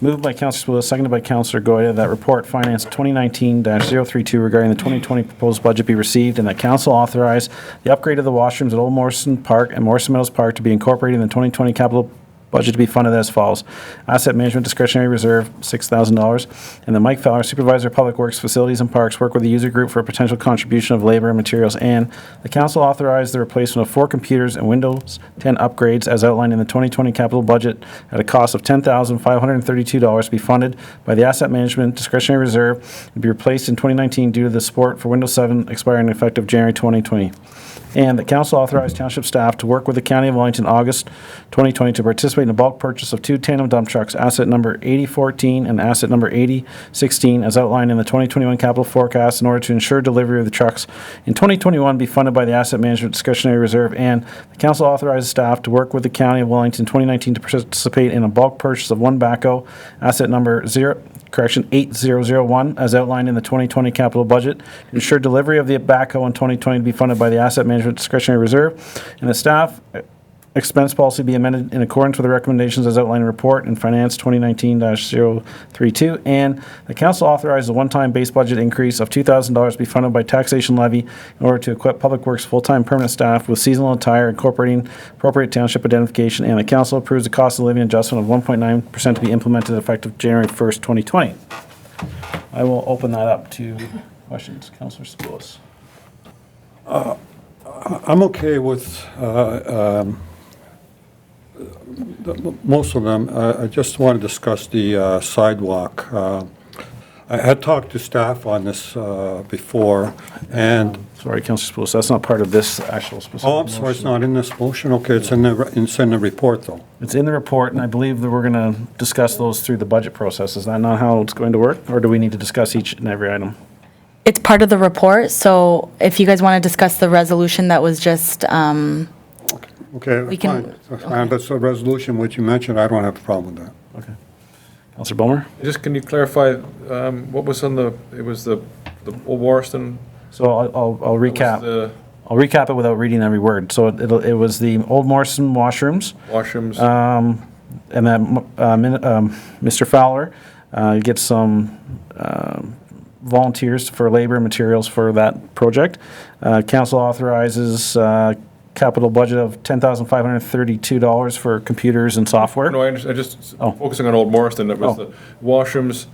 Moved by Councillor Spoulis, seconded by Councillor Goya, that report Finance 2019-032 regarding the 2020 proposed budget be received, and that council authorize the upgrade of the washrooms at Old Morrison Park and Morrison Meadows Park to be incorporated in the 2020 capital budget to be funded as follows. Asset Management Discretionary Reserve, $6,000. And the Mike Fowler, Supervisor of Public Works, Facilities and Parks, work with the user group for a potential contribution of labor and materials. And the council authorized the replacement of 4 computers and Windows 10 upgrades as outlined in the 2020 capital budget at a cost of $10,532 to be funded by the Asset Management Discretionary Reserve and be replaced in 2019 due to the support for Windows 7 expiring effective January 2020. And the council authorized township staff to work with the County of Wellington August 2020 to participate in a bulk purchase of 2 tandem dump trucks, asset number 8014 and asset number 8016, as outlined in the 2021 capital forecast, in order to ensure delivery of the trucks in 2021 be funded by the Asset Management Discretionary Reserve. And the council authorized staff to work with the County of Wellington 2019 to participate in a bulk purchase of 1 backhoe, asset number 8001, as outlined in the 2020 capital budget, ensure delivery of the backhoe in 2020 to be funded by the Asset Management Discretionary Reserve, and the staff expense policy be amended in accordance with the recommendations as outlined in report in Finance 2019-032, and the council authorized a one-time base budget increase of $2,000 to be funded by taxation levy in order to equip Public Works full-time permanent staff with seasonal attire incorporating appropriate township identification, and the council approves a cost of living adjustment of 1.9% to be implemented effective January 1st, 2020. I will open that up to questions. Councillor Spoulis. I'm okay with Most of them. I just want to discuss the sidewalk. I had talked to staff on this before, and, Sorry, Councillor Spools, that's not part of this actual specific oh, I'm sorry, it's motion. not in this motion? Okay, it's in the report, though. It's in the report, and I believe that we're going to discuss those through the budget process. Is that not how it's going to work? Or do we need to discuss each and every item? It's part of the report, so if you guys want to discuss the resolution that was just, Okay, We can- fine. That's a resolution which you mentioned. I don't have a problem with that. Okay. Councillor Bulmer? Just, can you clarify, what was on it was the Old Warriston? So I'll recap. The I'll recap it without reading every word. So it was the Old Morrison washrooms, washrooms? and then Mr. Fowler gets some volunteers for labor and materials for that project. Council authorizes capital budget of $10,532 for computers and software. No, I understand, just Oh. focusing on Old Morriston, that was Oh. the washrooms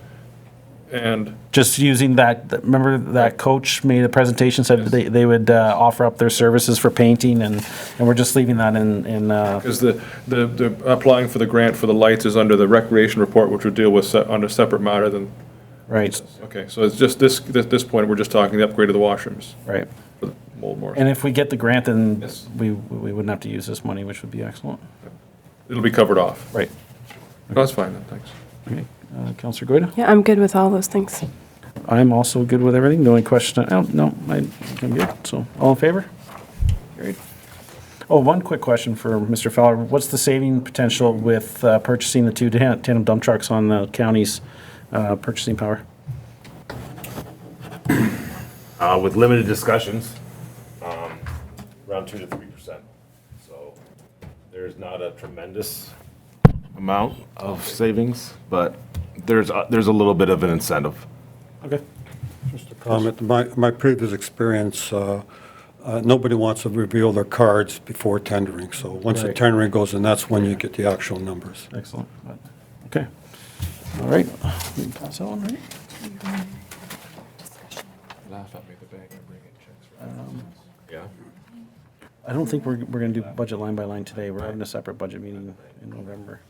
and, Just using remember that coach made a presentation, said that they would offer up their services for painting, and we're just leaving that in because the applying for the grant for the lights is under the recreation report, which would deal with on a separate matter than, right, okay, so it's just at this point, we're just talking the upgrade of the washrooms right. for the Old Morriston. And if we get the grant, then Yes. we wouldn't have to use this money, which would be excellent. It'll be covered off. Right. No, that's fine then, thanks. Okay. Councillor Goyda? Yeah, I'm good with all those things. I'm also good with everything. The only question, I'm good. So, all in favor? Great. Oh, one quick question for Mr. Fowler. What's the saving potential with purchasing the two tandem dump trucks on the county's purchasing power? With limited discussions, around 2 to 3%. So there's not a tremendous amount of savings, but there's a little bit of an incentive. Okay. Just a comment. My previous experience, nobody wants to reveal their cards before tendering. So once the Right. tendering goes in, that's when you get the actual numbers. Excellent. Okay. All right. We can pass that one, right? Laugh at me, the bank, I bring in checks. Yeah. I don't think we're going to do budget line by line today. We're having a separate budget meeting in November.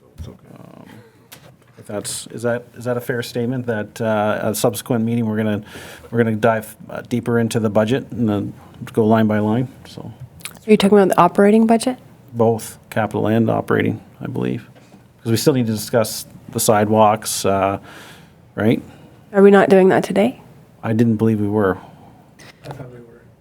If is that a fair statement, that at a subsequent meeting, we're going to dive deeper into the budget and then go line by line? So Are you talking about the operating budget? both capital and operating, I believe. Because we still need to discuss the sidewalks, right? Are we not doing that today? I didn't believe we were.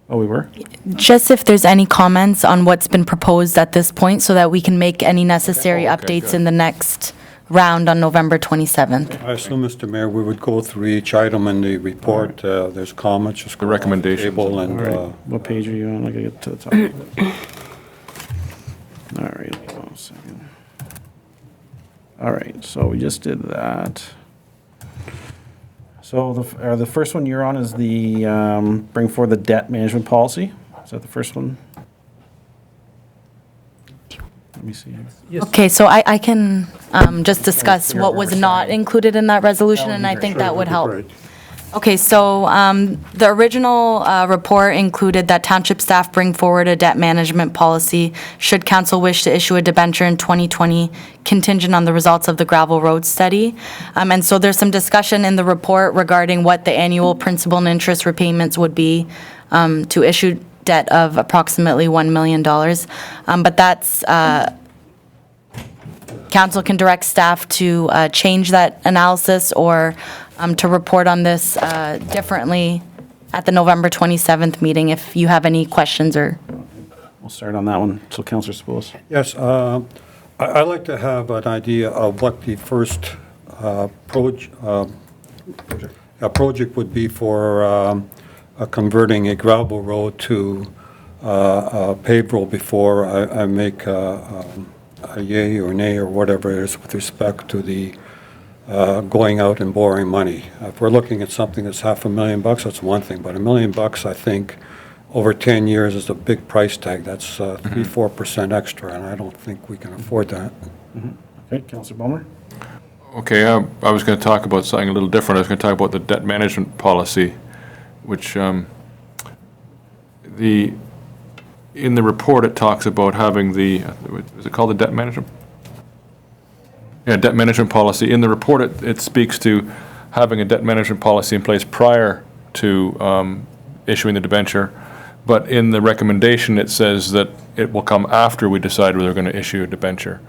Oh, we were? just if there's any comments on what's been proposed at this point, so that we can make any necessary Oh, okay, updates good. in the next round on November 27th. I assume, Mr. Mayor, we would go through each item in the report. There's comments, just go The off the recommendations. table and, All right. What page are you on? I gotta get to the top. All right, hold on a second. All right, so we just did that. So the first one you're on is the bring forward the debt management policy. Is that the first one? Let me see. Okay, so I can just discuss what was not included in that resolution, and I think that would help. Great. Okay, so the original report included that township staff bring forward a debt management policy should council wish to issue a debenture in 2020 contingent on the results of the gravel road study. And so there's some discussion in the report regarding what the annual principal and interest repayments would be to issue debt of approximately $1 million. But that's, council can direct staff to change that analysis or to report on this differently at the November 27th meeting if you have any questions or. We'll start on that one. So Councillor Spools. Yes, I'd like to have an idea of what the first project would be for converting a gravel road to a paved road before I make a yay or nay or whatever it is with respect to the going out and borrowing money. If we're looking at something that's $500,000, that's one thing, but $1 million, I think, over 10 years is a big price tag. That's 3-4% extra, and I don't think we can afford that. Okay, Councillor Bulmer. Okay, I was going to talk about something a little different. I was going to talk about the debt management policy, which in the report, it talks about having is it called the debt management Yeah, debt management policy. In the report, it speaks to having a debt management policy in place prior to issuing the debenture. But in the recommendation, it says that it will come after we decide whether we're going to issue a debenture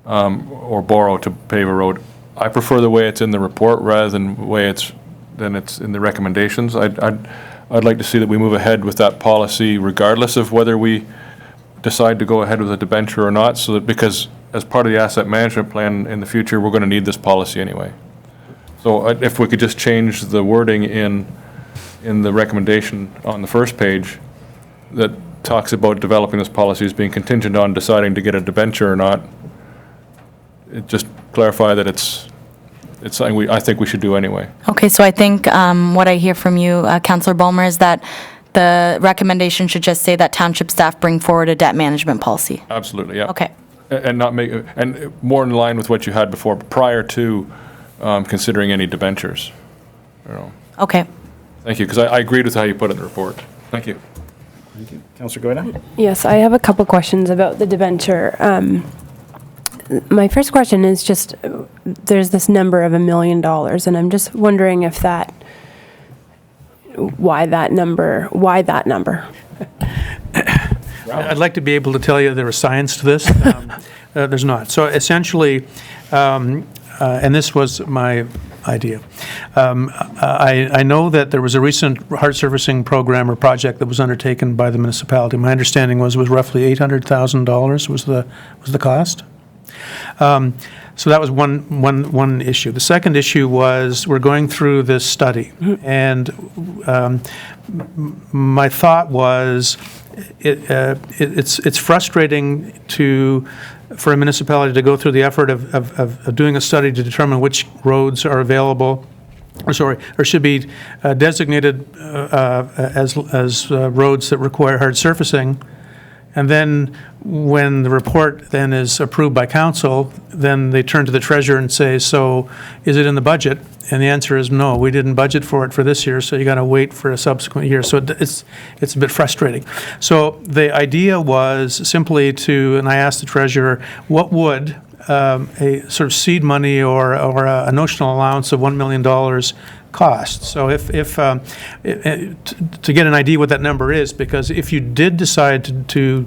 or borrow to pave a road. I prefer the way it's in the report rather than the way it's in the recommendations. I'd like to see that we move ahead with that policy regardless of whether we decide to go ahead with a debenture or not, so that, because as part of the asset management plan in the future, we're going to need this policy anyway. So if we could just change the wording in the recommendation on the first page that talks about developing this policy as being contingent on deciding to get a debenture or not, it just clarify that it's something I think we should do anyway. Okay, so I think what I hear from you, Councillor Ballmer, is that the recommendation should just say that township staff bring forward a debt management policy. Absolutely, yeah. Okay. And not make, and more in line with what you had before, prior to considering any debentures. You know. Okay. Thank you, because I agreed with how you put it in the report. Thank you. Thank you. Councillor Goyda? Yes, I have a couple questions about the debenture. My first question is just, there's this number of $1 million, and I'm just wondering if why that number? I'd like to be able to tell you there was science to this. There's not. So essentially, and this was my idea. I know that there was a recent hard surfacing program or project that was undertaken by the municipality. My understanding was roughly $800,000 was the cost. So that was one issue. The second issue was we're going through this study, and my thought was it's frustrating for a municipality to go through the effort of doing a study to determine which roads are available, or should be designated as roads that require hard surfacing. And then when the report then is approved by council, then they turn to the treasurer and say, so is it in the budget? And the answer is no, we didn't budget for it for this year, so you got to wait for a subsequent year. So it's a bit frustrating. So the idea was simply and I asked the treasurer, what would a sort of seed money or a notional allowance of $1 million cost? So if to get an idea what that number is, because if you did decide to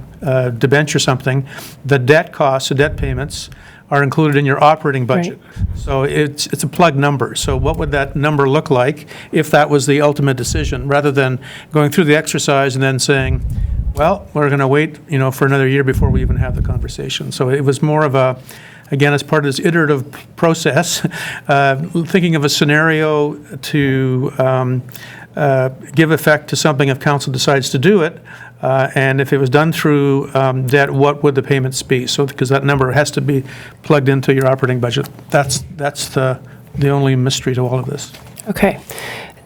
debenture something, the debt costs, the debt payments are included in your operating budget. Right. So it's a plug number. So what would that number look like if that was the ultimate decision, rather than going through the exercise and then saying, well, we're going to wait, for another year before we even have the conversation. So it was more of again, as part of this iterative process, thinking of a scenario to give effect to something if council decides to do it, and if it was done through debt, what would the payments be? So, because that number has to be plugged into your operating budget. That's the only mystery to all of this. Okay.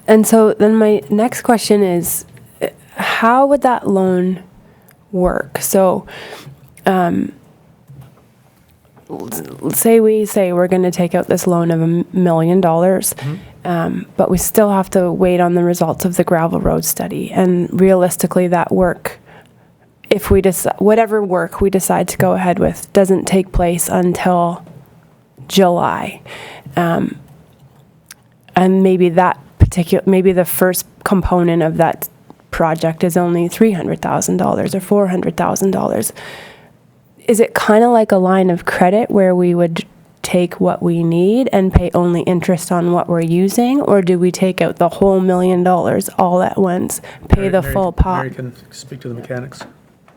And so then my next question is, how would that loan work? So, say we're going to take out this loan of $1 million, but we still have to wait on the results of the gravel road study. And realistically, that work, if we whatever work we decide to go ahead with, doesn't take place until July. And maybe maybe the first component of that project is only $300,000 or $400,000. Is it kind of like a line of credit where we would take what we need and pay only interest on what we're using, or do we take out the whole $1 million all at once, pay the full pot? Mary can speak to the mechanics.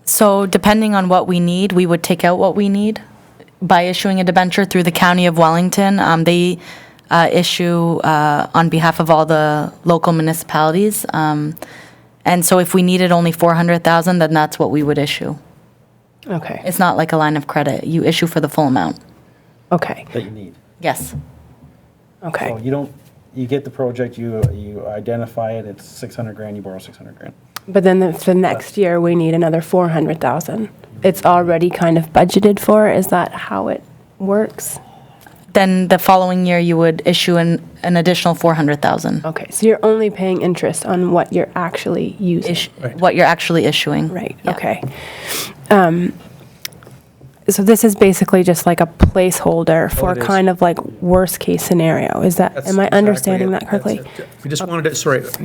So depending on what we need, we would take out what we need by issuing a debenture through the County of Wellington. They issue on behalf of all the local municipalities. And so if we needed only $400,000, then that's what we would issue. Okay. It's not like a line of credit. You issue for the full amount. Okay. That you need. Yes. Okay. So you get the project, you identify it, it's 600 grand, you borrow 600 grand. But then if the next year we need another 400,000, it's already kind of budgeted for. Is that how it works? Then the following year, you would issue an additional $400,000. Okay, so you're only paying interest on what you're actually using. What you're actually issuing. Right, Yeah. okay. So this is basically just like a placeholder for it is. kind of like worst-case scenario. Is that, That's am I exactly understanding it. that correctly? That's it. We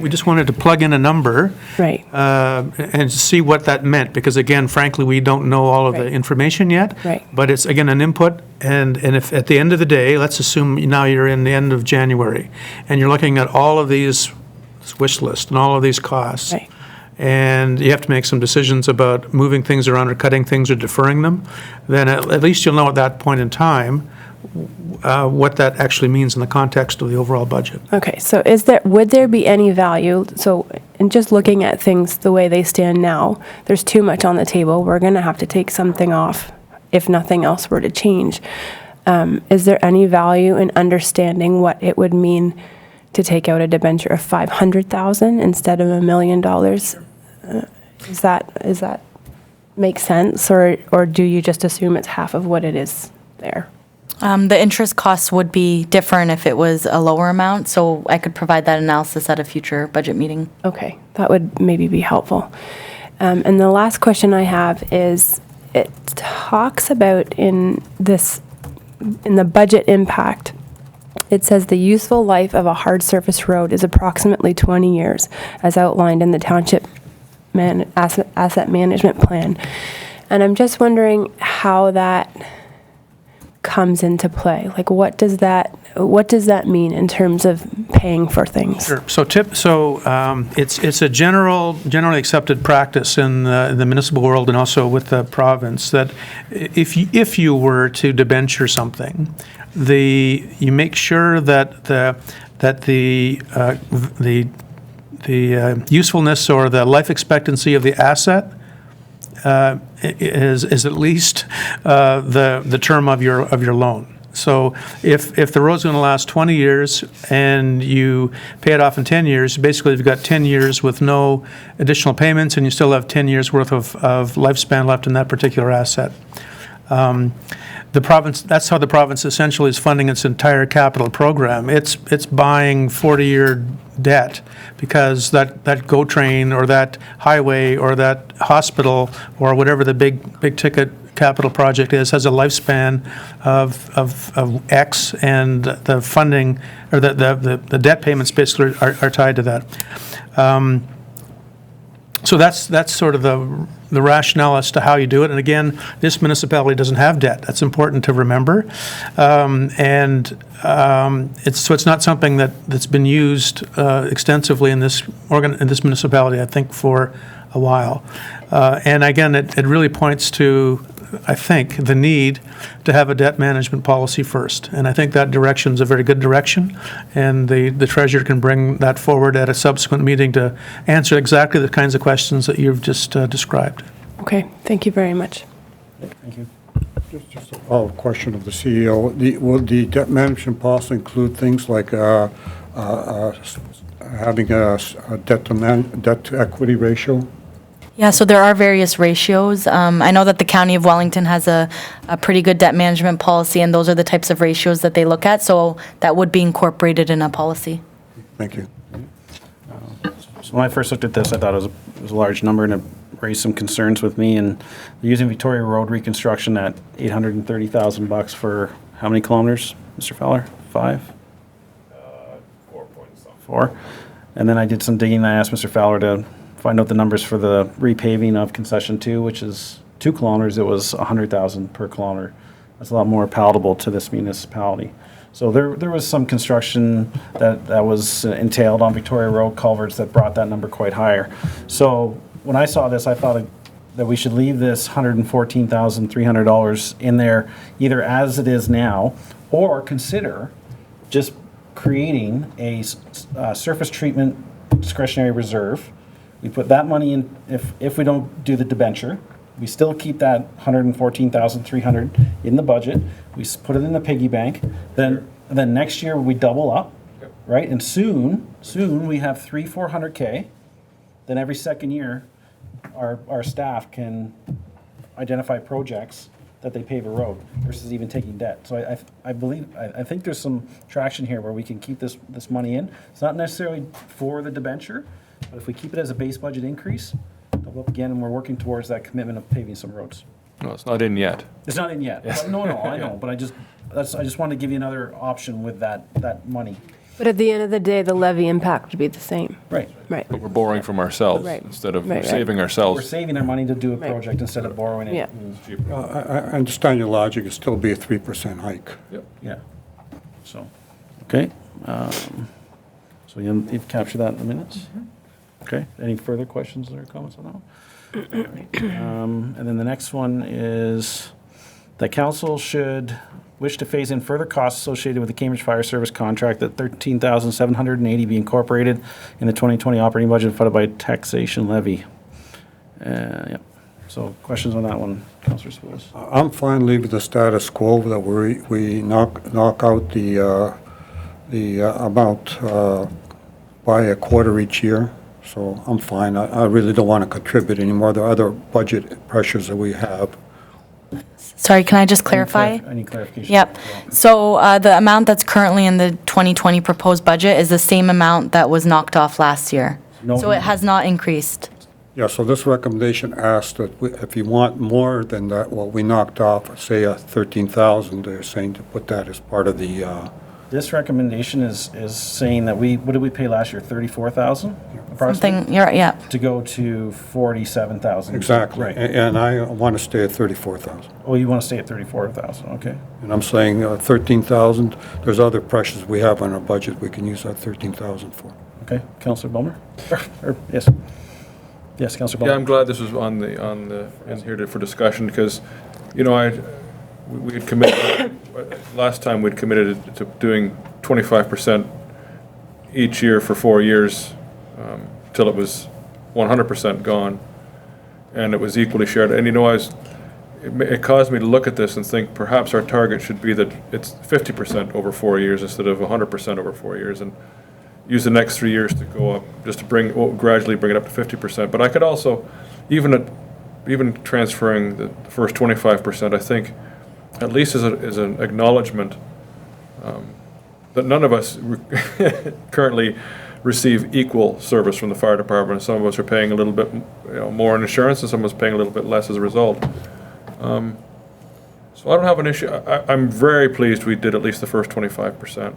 just wanted to plug in a number Right. and see what that meant, because again, frankly, we don't know all of the Right. information yet. Right. But it's, again, an input, and if at the end of the day, let's assume now you're in the end of January, and you're looking at all of these, this wish list and all of these costs. Right. And you have to make some decisions about moving things around or cutting things or deferring them, then at least you'll know at that point in time what that actually means in the context of the overall budget. Okay, so would there be any value, so in just looking at things the way they stand now, there's too much on the table, we're gonna have to take something off if nothing else were to change. Is there any value in understanding what it would mean to take out a debenture of $500,000 instead of $1 million? Is that make sense, or do you just assume it's half of what it is there? The interest costs would be different if it was a lower amount, so I could provide that analysis at a future budget meeting. Okay, that would maybe be helpful. And the last question I have is, it talks about in the budget impact, it says the useful life of a hard surface road is approximately 20 years, as outlined in the township asset management plan. And I'm just wondering how that comes into play. Like, what does that mean in terms of paying for things? Sure. It's a generally accepted practice in the municipal world and also with the province that if you were to debenture something, you make sure that the usefulness or the life expectancy of the asset is at least the term of your loan. So if the road's going to last 20 years and you pay it off in 10 years, basically you've got 10 years with no additional payments, and you still have 10 years worth of lifespan left in that particular asset. The province, that's how the province essentially is funding its entire capital program. It's buying 40-year debt because that GO train or that highway or that hospital or whatever the big ticket capital project is has a lifespan of X, and the funding or the debt payments basically are tied to that. So that's sort of the rationale as to how you do it. And again, this municipality doesn't have debt. That's important to remember. It's not something that's been used extensively in this municipality, I think, for a while. And again, it really points to, I think, the need to have a debt management policy first. And I think that direction is a very good direction, and the treasurer can bring that forward at a subsequent meeting to answer exactly the kinds of questions that you've just described. Okay, thank you very much. Thank you. Just a follow-up question of the CEO. Will the debt management policy include things like having a debt to equity ratio? Yeah, so there are various ratios. I know that the County of Wellington has a pretty good debt management policy, and those are the types of ratios that they look at, so that would be incorporated in a policy. Thank you. So when I first looked at this, I thought it was a large number, and it raised some concerns with me. And using Victoria Road reconstruction at $830,000 for how many kilometers, Mr. Fowler? 5? 4. And then I did some digging, and I asked Mr. Fowler to find out the numbers for the repaving of concession 2, which is 2 kilometers. It was $100,000 per kilometer. That's a lot more palatable to this municipality. So there was some construction that was entailed on Victoria Road culverts that brought that number quite higher. So when I saw this, I thought that we should leave this $114,300 in there either as it is now, or consider just creating a surface treatment discretionary reserve. We put that money in, if we don't do the debenture, we still keep that $114,300 in the budget. We put it in the piggy bank. Then next year we double up, right? And soon we have $400K. Then every second year, our staff can identify projects that they pave a road versus even taking debt. So I think there's some traction here where we can keep this money in. It's not necessarily for the debenture, but if we keep it as a base budget increase, double up again, and we're working towards that commitment of paving some roads. No, it's not in yet. It's not in yet. No, I know, but I just wanted to give you another option with that money. But at the end of the day, the levy impact would be the same. Right. Right. But we're borrowing from ourselves Right. instead of Right. saving We're ourselves. saving our money to do a Right. project instead of borrowing it. Yeah. and- I understand your logic, it'd still be a 3% hike. Yep. Yeah. So, okay. So you've captured that in the minutes? Okay. Any further questions or comments on that one? All right. And then the next one is that council should wish to phase in further costs associated with the Cambridge Fire Service contract, that $13,780 be incorporated in the 2020 operating budget funded by taxation levy. Yep. So questions on that one, Councillor Spills? I'm fine leaving the status quo, that we knock out the amount by a quarter each year. So I'm fine. I really don't want to contribute anymore. There are other budget pressures that we have. Sorry, can I just clarify? Any clarification? Yep. So the amount that's currently in the 2020 proposed budget is the same amount that was knocked off last year. No- So it has not increased. Yeah, so this recommendation asks that if you want more than that, what we knocked off, say 13,000, they're saying to put that as part of the, This recommendation is saying that what did we pay last year? 34,000 approximately? Something, you're, yeah. To go to 47,000. exactly. Right. And I want to stay at 34,000. Oh, you want to stay at 34,000, okay. And I'm saying 13,000, there's other pressures we have on our budget we can use that 13,000 for. Okay, Councillor Bulmer? Yes. Yes, Councillor Yeah, I'm Bulmer. glad this was in here for discussion, because, you know, we had committed, last time we'd committed to doing 25% each year for 4 years, till it was 100% gone, and it was equally shared. And, you know, it caused me to look at this and think perhaps our target should be that it's 50% over 4 years instead of 100% over 4 years, and use the next 3 years to go up, just to gradually bring it up to 50%. But I could also, even transferring the first 25%, I think, at least as an acknowledgement that none of us currently receive equal service from the fire department. Some of us are paying a little bit more in insurance, and some of us paying a little bit less as a result. So I don't have an issue. I'm very pleased we did at least the first 25%.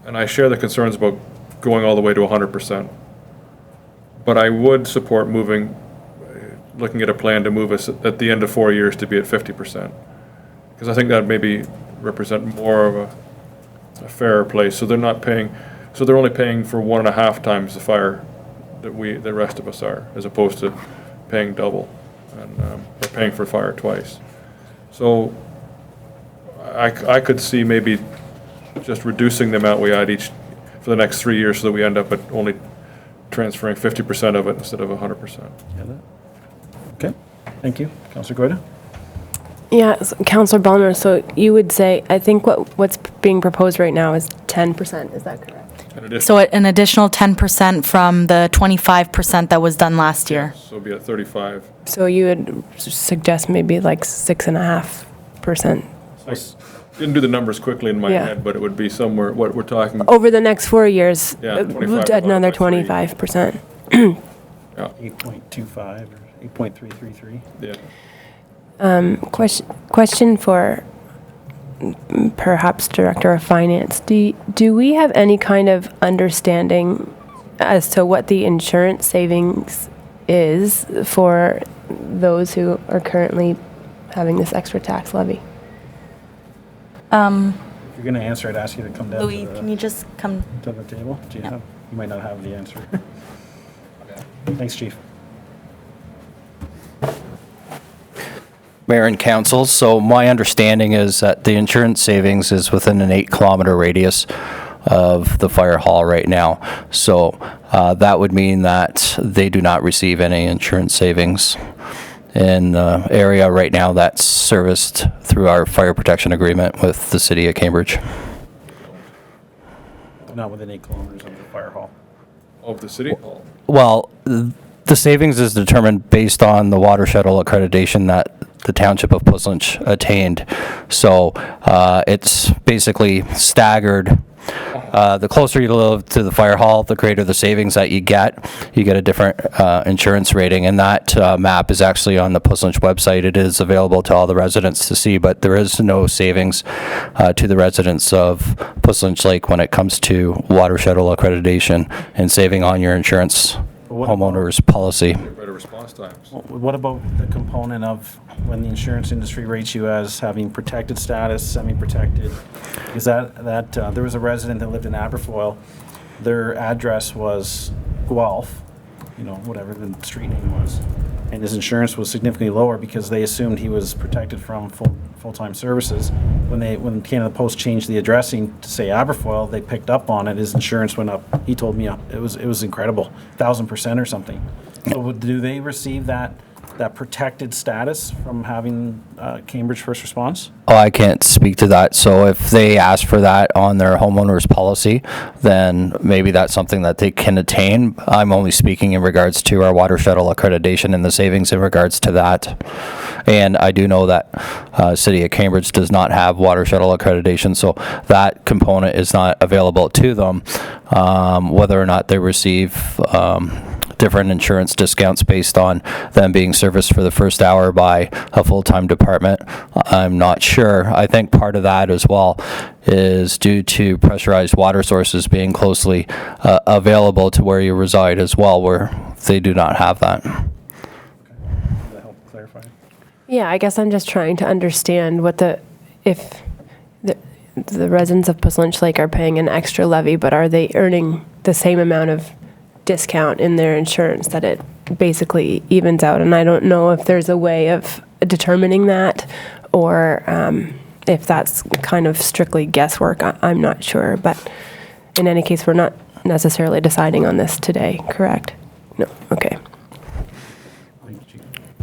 And I share the concerns about going all the way to 100%. But I would support looking at a plan to move us at the end of 4 years to be at 50%. Because I think that maybe represent more of a fairer place. So they're only paying for 1.5 times the fire that the rest of us are, as opposed to paying double, and or paying for fire twice. So I could see maybe just reducing the amount we add for the next 3 years, so that we end up at only transferring 50% of it instead of 100%. Okay, thank you. Councillor Goyda? Yeah, Councillor Bulmer, so you would say, I think what's being proposed right now is 10%, is that correct? In addition, So an additional 10% from the 25% that was done last year. so be at 35. So you would suggest maybe like 6.5%? I didn't do the numbers quickly in my Yeah. head, but it would be somewhere, what we're talking, Over the next 4 years, Yeah, 25 another divided by 3. 25%. 8.25 or 8.333? yeah. Question for perhaps Director of Finance. Do we have any kind of understanding as to what the insurance savings is for those who are currently having this extra tax levy? If you're going to answer, I'd ask you to come down Louis, can you just come? to the table. Do you have? You might not have the answer. Thanks, Chief. Mayor and council, so my understanding is that the insurance savings is within an 8-kilometer radius of the fire hall right now. So that would mean that they do not receive any insurance savings in the area right now that's serviced through our fire protection agreement with the city of Cambridge. Not within 8 kilometers of the fire hall. Of the city hall. Well, the savings is determined based on the water shuttle accreditation that the Township of Puslinch attained. So it's basically staggered The closer you live to the fire hall, the greater the savings that you get. You get a different insurance rating, and that map is actually on the Puslynch website. It is available to all the residents to see, but there is no savings to the residents of Puslynch Lake when it comes to water shuttle accreditation and saving on your insurance homeowners policy. Better response times. What about the component of when the insurance industry rates you as having protected status, semi-protected? Is that there was a resident that lived in Aberfoyle, their address was Guelph, whatever the street name was, and his insurance was significantly lower because they assumed he was protected from full-time services. When Canada Post changed the addressing to say Aberfoyle, they picked up on it. His insurance went up. He told me it was incredible, 1,000% or something. So do they receive that protected status from having Cambridge First Response? Oh, I can't speak to that. So if they ask for that on their homeowner's policy, then maybe that's something that they can attain. I'm only speaking in regards to our water shuttle accreditation and the savings in regards to that. And I do know that City of Cambridge does not have water shuttle accreditation, so that component is not available to them. Whether or not they receive different insurance discounts based on them being serviced for the first hour by a full-time department, I'm not sure. I think part of that as well is due to pressurized water sources being closely available to where you reside as well, where they do not have that. Does that help clarify? Yeah, I guess I'm just trying to understand if the residents of Puslynch Lake are paying an extra levy, but are they earning the same amount of discount in their insurance that it basically evens out? And I don't know if there's a way of determining that, or if that's kind of strictly guesswork. I'm not sure, but in any case, we're not necessarily deciding on this today, correct? No, okay.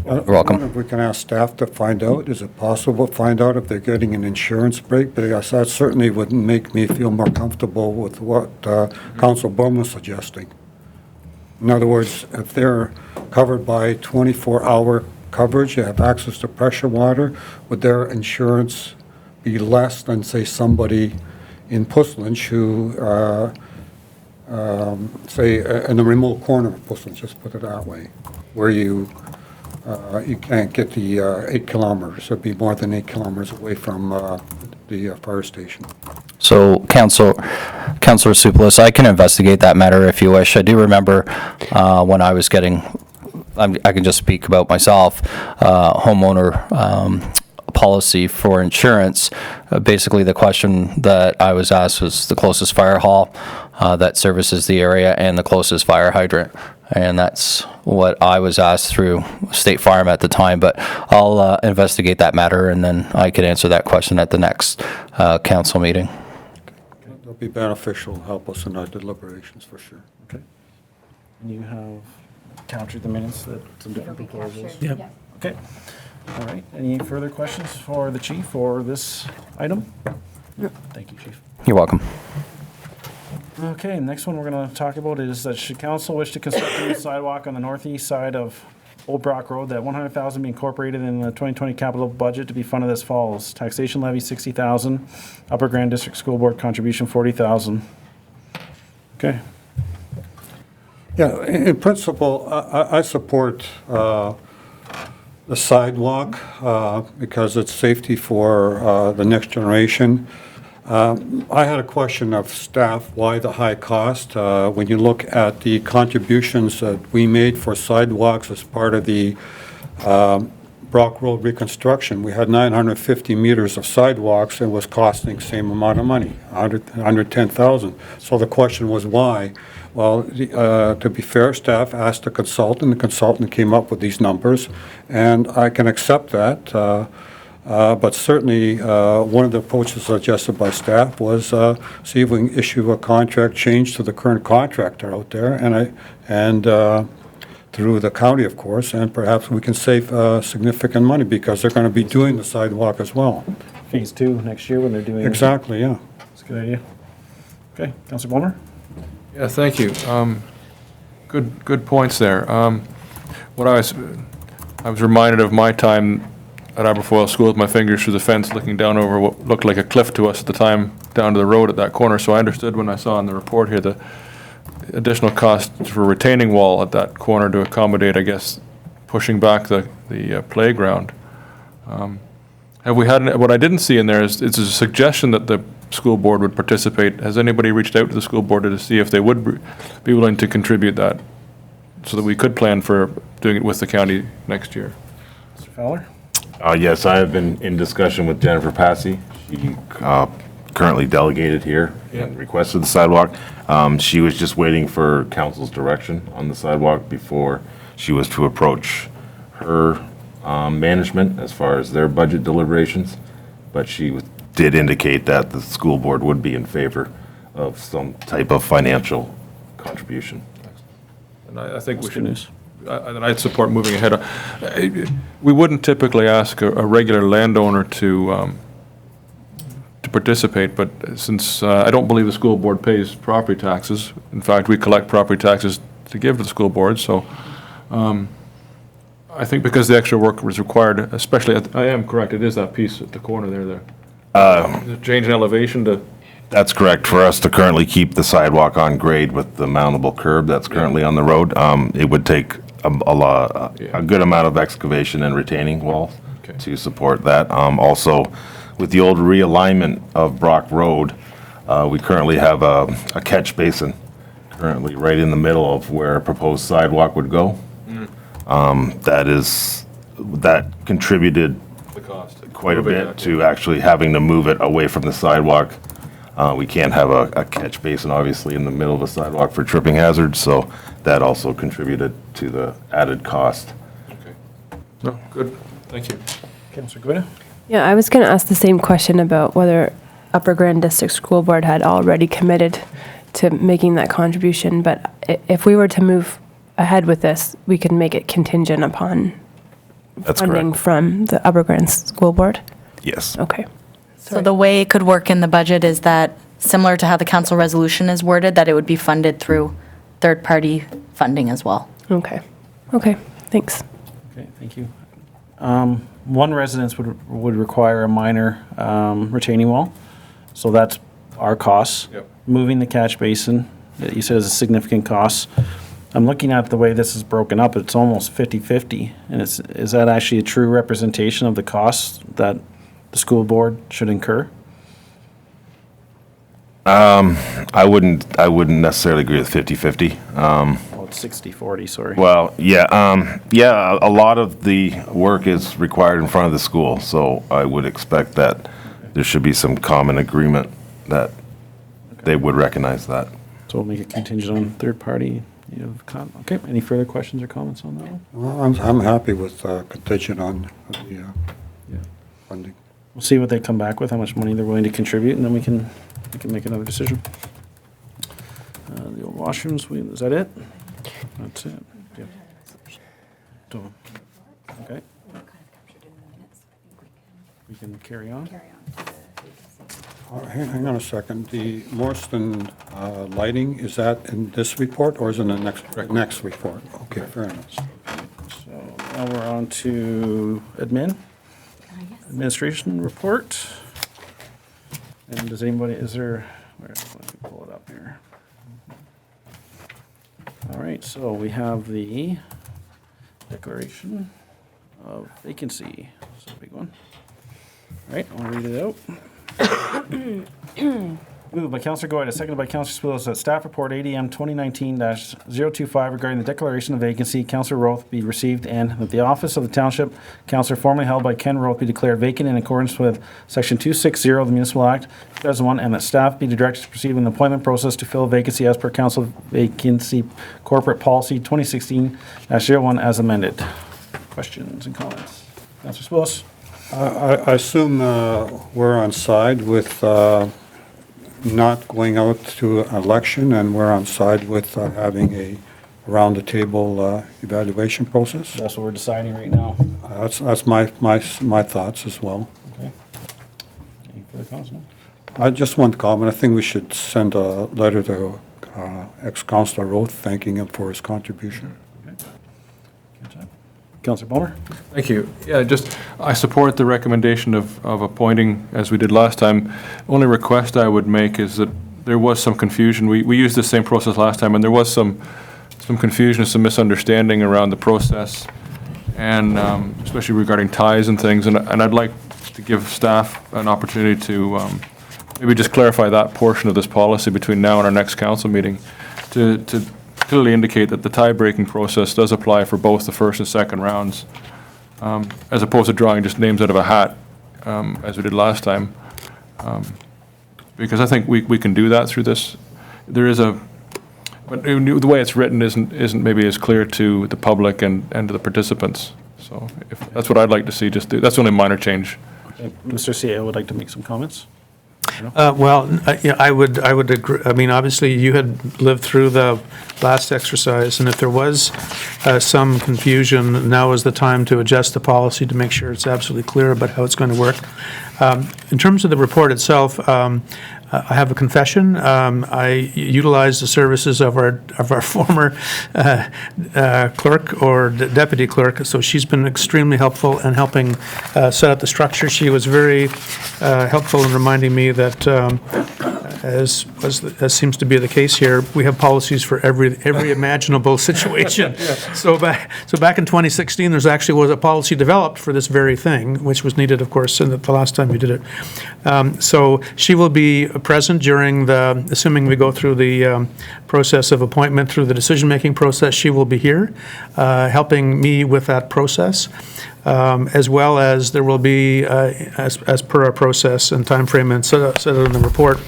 You're welcome. I wonder if we can ask staff to find out. Is it possible to find out if they're getting an insurance break? Because that certainly would make me feel more comfortable with what Council Bowman was suggesting. In other words, if they're covered by 24-hour coverage, you have access to pressure water, would their insurance be less than, say, somebody in Puslynch who, say, in the remote corner of Puslynch, just put it that way, where you can't get the 8 kilometers, it'd be more than 8 kilometers away from the fire station. So, Councillor Suplis, I can investigate that matter if you wish. I do remember when I was getting, I can just speak about myself, homeowner policy for insurance. Basically, the question that I was asked was the closest fire hall that services the area and the closest fire hydrant. And that's what I was asked through State Farm at the time. But I'll investigate that matter, and then I could answer that question at the next council meeting. It'll be beneficial, help us in our deliberations for sure. Okay. And you have captured the minutes, that some different proposals? Yep. Okay. All right. Any further questions for the chief for this item? No. Thank you, Chief. You're welcome. Okay, next one we're going to talk about is that should council wish to construct a new sidewalk on the northeast side of Old Brock Road, that $100,000 be incorporated in the 2020 capital budget to be funded as follows: taxation levy $60,000, Upper Grand District School Board contribution $40,000. Okay. Yeah, in principle, I support the sidewalk because it's safety for the next generation. I had a question of staff, why the high cost? When you look at the contributions that we made for sidewalks as part of the Brock Road reconstruction, we had 950 meters of sidewalks and was costing the same amount of money, $110,000. So the question was why? Well, to be fair, staff asked a consultant. The consultant came up with these numbers, and I can accept that. But certainly, one of the approaches suggested by staff was see if we can issue a contract change to the current contractor out there, and through the county, of course, and perhaps we can save significant money because they're going to be doing the sidewalk as well. Phase 2 next year when they're doing Exactly, yeah. That's a good idea. Okay, Councilor Bulmer? Yeah, thank you. Good points there. What I was reminded of my time at Aberfoyle School with my fingers through the fence, looking down over what looked like a cliff to us at the time, down to the road at that corner. So I understood when I saw in the report here the additional cost for retaining wall at that corner to accommodate, I guess, pushing back the playground. Have we had, what I didn't see in there is, it's a suggestion that the school board would participate. Has anybody reached out to the school board to see if they would be willing to contribute that so that we could plan for doing it with the county next year? Mr. Fowler? Yes, I have been in discussion with Jennifer Passy. She currently delegated here and requested the sidewalk. She was just waiting for council's direction on the sidewalk before she was to approach her management as far as their budget deliberations. But she did indicate that the school board would be in favor of some type of financial contribution. And I think we Good should, news. and I'd support moving ahead. We wouldn't typically ask a regular landowner to participate, but since I don't believe the school board pays property taxes, in fact, we collect property taxes to give to the school board, so I think because the extra work was required, especially, I am correct, it is that piece at the corner there. Change in elevation to, That's correct. For us to currently keep the sidewalk on grade with the mountable curb that's currently on the road, it would take a good amount of excavation and retaining walls Okay. to support that. Also, with the old realignment of Brock Road, we currently have a catch basin currently right in the middle of where a proposed sidewalk would go. That contributed the cost. quite a Moving bit that. to actually having to move it away from the sidewalk. We can't have a catch basin, obviously, in the middle of a sidewalk for tripping hazards, so that also contributed to the added cost. Okay. No, good, thank you. Councillor Guida? Yeah, I was going to ask the same question about whether Upper Grand District School Board had already committed to making that contribution, but if we were to move ahead with this, we could make it contingent upon That's funding correct. from the Upper Grand School Board? Yes. Okay. So the way it could work in the budget is that, similar to how the council resolution is worded, that it would be funded through third-party funding as well. Okay. Okay, thanks. Okay, thank you. One residence would require a minor retaining wall, so that's our costs. Yep. Moving the catch basin, you said is a significant cost. I'm looking at the way this is broken up, it's almost 50/50, and is that actually a true representation of the costs that the school board should incur? I wouldn't necessarily agree with 50/50. Oh, it's 60/40, sorry. Well, yeah, a lot of the work is required in front of the school, so I would expect that there should be some common agreement that they would recognize that. So we'll make it contingent on third party. Okay, any further questions or comments on that one? Well, I'm happy with contingent on the funding. We'll see what they come back with, how much money they're willing to contribute, and then we can make another decision. The old washrooms, is that it? That's it. Yep. So, okay. We can carry on? Hang on a second. The Morrison lighting, is that in this report or is it in the next report? Okay, fair enough. So now we're on to administration report. And does anybody, let me pull it up here. All right, so we have the declaration of vacancy. It's a big one. All right, I'll read it out. Moved by Councillor Goyda, seconded by Councillor Spillis, that staff report ADM 2019-025 regarding the declaration of vacancy, Councillor Roth, be received, and that the office of the township councillor formerly held by Ken Roth be declared vacant in accordance with Section 260 of the Municipal Act 2001, and that staff be directed to proceed with the appointment process to fill a vacancy as per Council Vacancy Corporate Policy 2016-01 as amended. Questions and comments? Councillor Spillis? I assume we're on side with not going out to election, and we're on side with having a round-the-table evaluation process. That's what we're deciding right now. That's my thoughts as well. Okay. Any further comments? No? I just want to comment, I think we should send a letter to ex-Councillor Roth thanking him for his contribution. Okay. Good job. Councillor Palmer? Thank you. Yeah, just, I support the recommendation of appointing, as we did last time. Only request I would make is that there was some confusion. We used the same process last time, and there was some confusion, some misunderstanding around the process, and especially regarding ties and things. And I'd like to give staff an opportunity to maybe just clarify that portion of this policy between now and our next council meeting, to clearly indicate that the tie-breaking process does apply for both the first and second rounds, as opposed to drawing just names out of a hat, as we did last time. Because I think we can do that through this. There is but the way it's written isn't maybe as clear to the public and to the participants. So that's what I'd like to see, that's only a minor change. Okay. Mr. CAO would like to make some comments? Yeah, I would agree. I mean, obviously, you had lived through the last exercise, and if there was some confusion, now is the time to adjust the policy to make sure it's absolutely clear about how it's going to work. In terms of the report itself, I have a confession. I utilized the services of our former clerk or deputy clerk, so she's been extremely helpful in helping set up the structure. She was very helpful in reminding me that, as seems to be the case here, we have policies for every imaginable situation. So back in 2016, there actually was a policy developed for this very thing, which was needed, of course, in the last time we did it. So she will be present during assuming we go through the process of appointment through the decision-making process, she will be here helping me with that process, as well as there will be, as per our process and timeframe and set out in the report,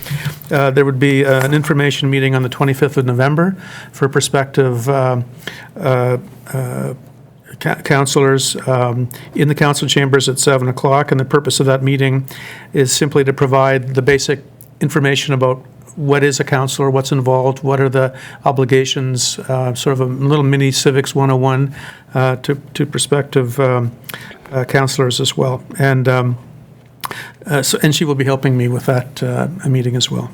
there would be an information meeting on the 25th of November for prospective councillors in the council chambers at 7 o'clock, and the purpose of that meeting is simply to provide the basic information about what is a councillor, what's involved, what are the obligations, sort of a little mini civics 101 to prospective councillors as well. And and she will be helping me with that meeting as well.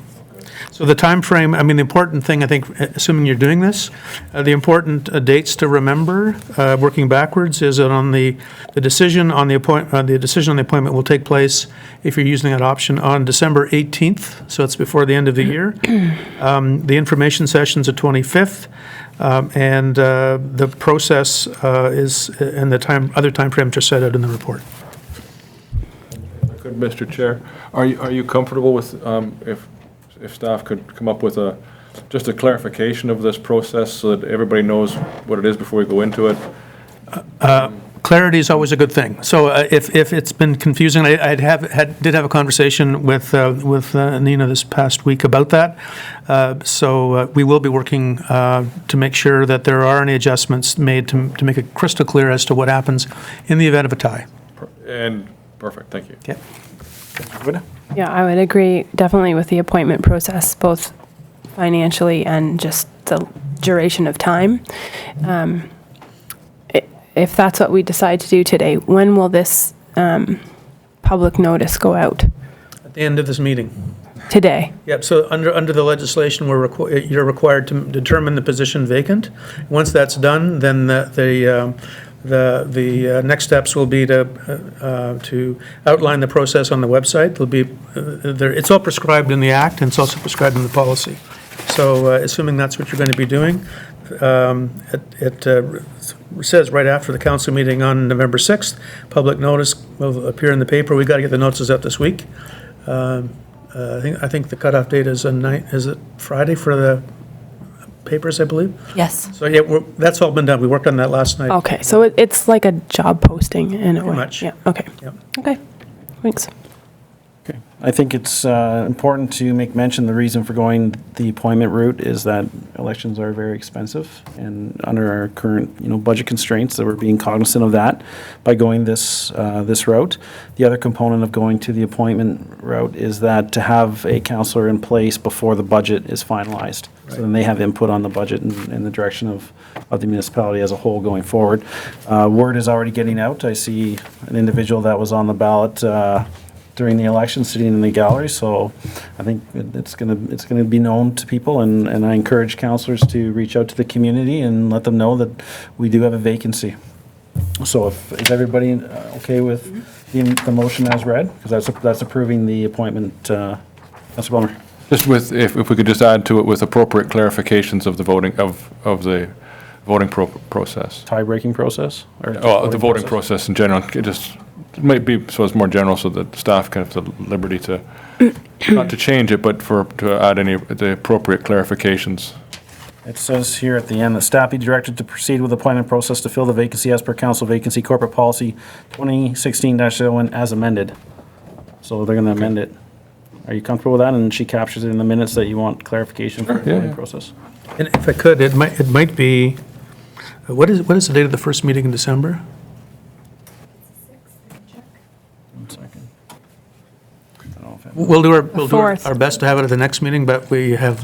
So the time frame, I mean, the important thing, I think, assuming you're doing this, the important dates to remember, working backwards, is that on the decision on the appointment will take place, if you're using that option, on December 18th, so it's before the end of the year. The information session's the 25th, and the process is, and the other timeframes are set out in the report. Good, Mr. Chair. Are you comfortable with, if staff could come up with just a clarification of this process so that everybody knows what it is before we go into it? Clarity is always a good thing. So if it's been confusing, I did have a conversation with Nina this past week about that. So we will be working to make sure that there are any adjustments made to make it crystal clear as to what happens in the event of a tie. And perfect, thank you. Yeah. Yeah, I would agree definitely with the appointment process, both financially and just the duration of time. If that's what we decide to do today, when will this public notice go out? At the end of this meeting. Today? Yep, so under the legislation, you're required to determine the position vacant. Once that's done, then the next steps will be to outline the process on the website. There'll be, it's all prescribed in the Act, and it's also prescribed in the policy. So assuming that's what you're going to be doing, it says right after the council meeting on November 6th, public notice will appear in the paper. We've got to get the notices out this week. I think the cutoff date is is it Friday for the papers, I believe? Yes. So yeah, that's all been done. We worked on that last night. Okay, so it's like a job posting in a way? Pretty much. Yeah, okay. Yep. Okay, thanks. Okay. I think it's important to make mention the reason for going the appointment route is that elections are very expensive, and under our current, budget constraints, that we're being cognizant of that by going this route. The other component of going to the appointment route is that to have a councillor in place before the budget is finalized, so then they have input on the budget and the direction of the municipality as a whole going forward. Word is already getting out. I see an individual that was on the ballot during the election sitting in the gallery, so I think it's gonna be known to people, and I encourage councillors to reach out to the community and let them know that we do have a vacancy. So is everybody okay with the motion as read? Because that's approving the appointment, Councilor Bummer. Just with, if we could just add to it with appropriate clarifications of the voting, of the voting process. Tie-breaking process? Or Well, the voting process in general, it just, it might be, so it's more general, so that staff can have the liberty to, not to change it, but to add any, the appropriate clarifications. It says here at the end that staff be directed to proceed with the appointment process to fill the vacancy as per council vacancy corporate policy 2016-01 as amended. So they're going to amend it. Are you comfortable with that? And she captures it in the minutes that you want clarification for the Yeah, voting yeah. process? And if I could, it might be, what is the date of the first meeting in December? 1 second. I don't know if I- We'll do fourth. our best to have it at the next meeting, but we have,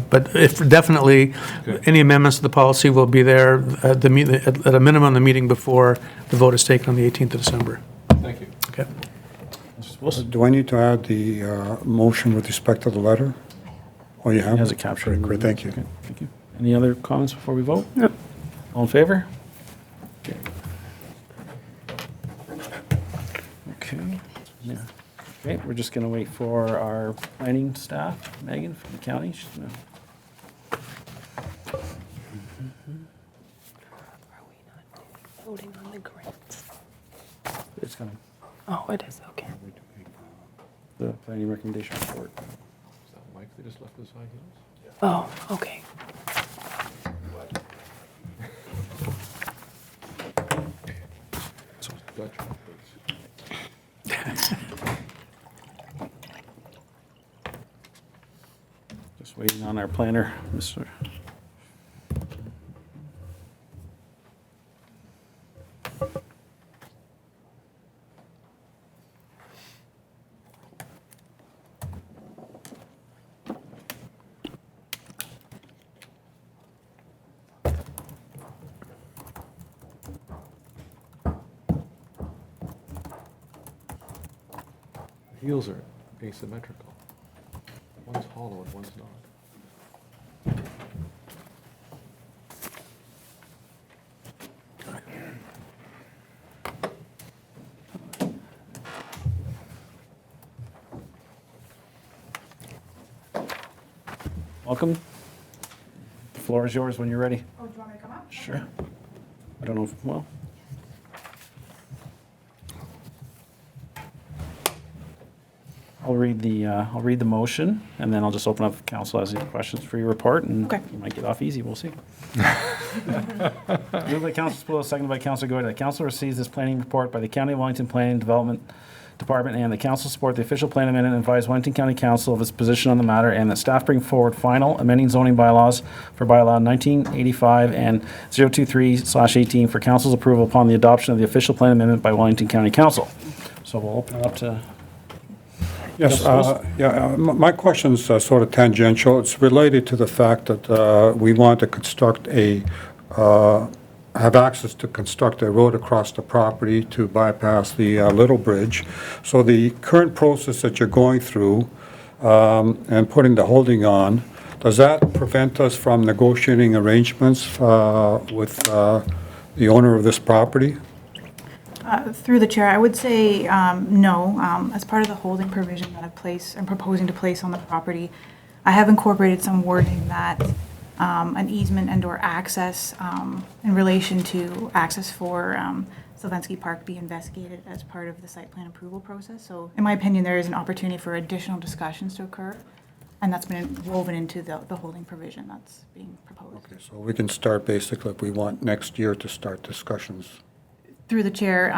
but if definitely, any amendments to the policy will be there at at a minimum, the meeting before the vote is taken on the 18th of December. Thank you. Okay. Mr. Wilson? Do I need to add the motion with respect to the letter? Oh, you have? Has it captured? Great, thank you. Okay, thank you. Any other comments before we vote? No. All in favor? Okay. Okay. Yeah. Okay, we're just going to wait for our planning staff, Megan from the county. She's gonna- Are we not voting on the grants? It's going to, Oh, it is, okay. the planning recommendation report. Is that Mike they just left beside you? Oh, okay. Gotcha. Just waiting on our planner, Mr. The heels are asymmetrical. One's hollow and one's not. Welcome. The floor is yours when you're ready. Oh, do you want me to come up? Sure. I don't know, well. I'll read the motion, and then I'll just open up if council has any questions for your report, and Okay. you might get off easy, we'll see. Moved by Council Spillis, seconded by Council Goyda. The council receives this planning report by the County of Wellington Planning and Development Department, and the council support the official plan amendment and advise Wellington County Council of its position on the matter, and that staff bring forward final amending zoning bylaws for bylaw 1985 and 023/18 for council's approval upon the adoption of the official plan amendment by Wellington County Council. So we'll open it up to, Yes, my question's sort of tangential. It's related to the fact that we want to construct have access to construct a road across the property to bypass the Little Bridge. So the current process that you're going through and putting the holding on, does that prevent us from negotiating arrangements with the owner of this property? Through the chair, I would say no. As part of the holding provision that I'm proposing to place on the property, I have incorporated some wording that an easement and/or access in relation to access for Sylvensky Park be investigated as part of the site plan approval process. So in my opinion, there is an opportunity for additional discussions to occur, and that's been woven into the holding provision that's being proposed. Okay, so we can start basically, if we want next year to start discussions. Through the chair,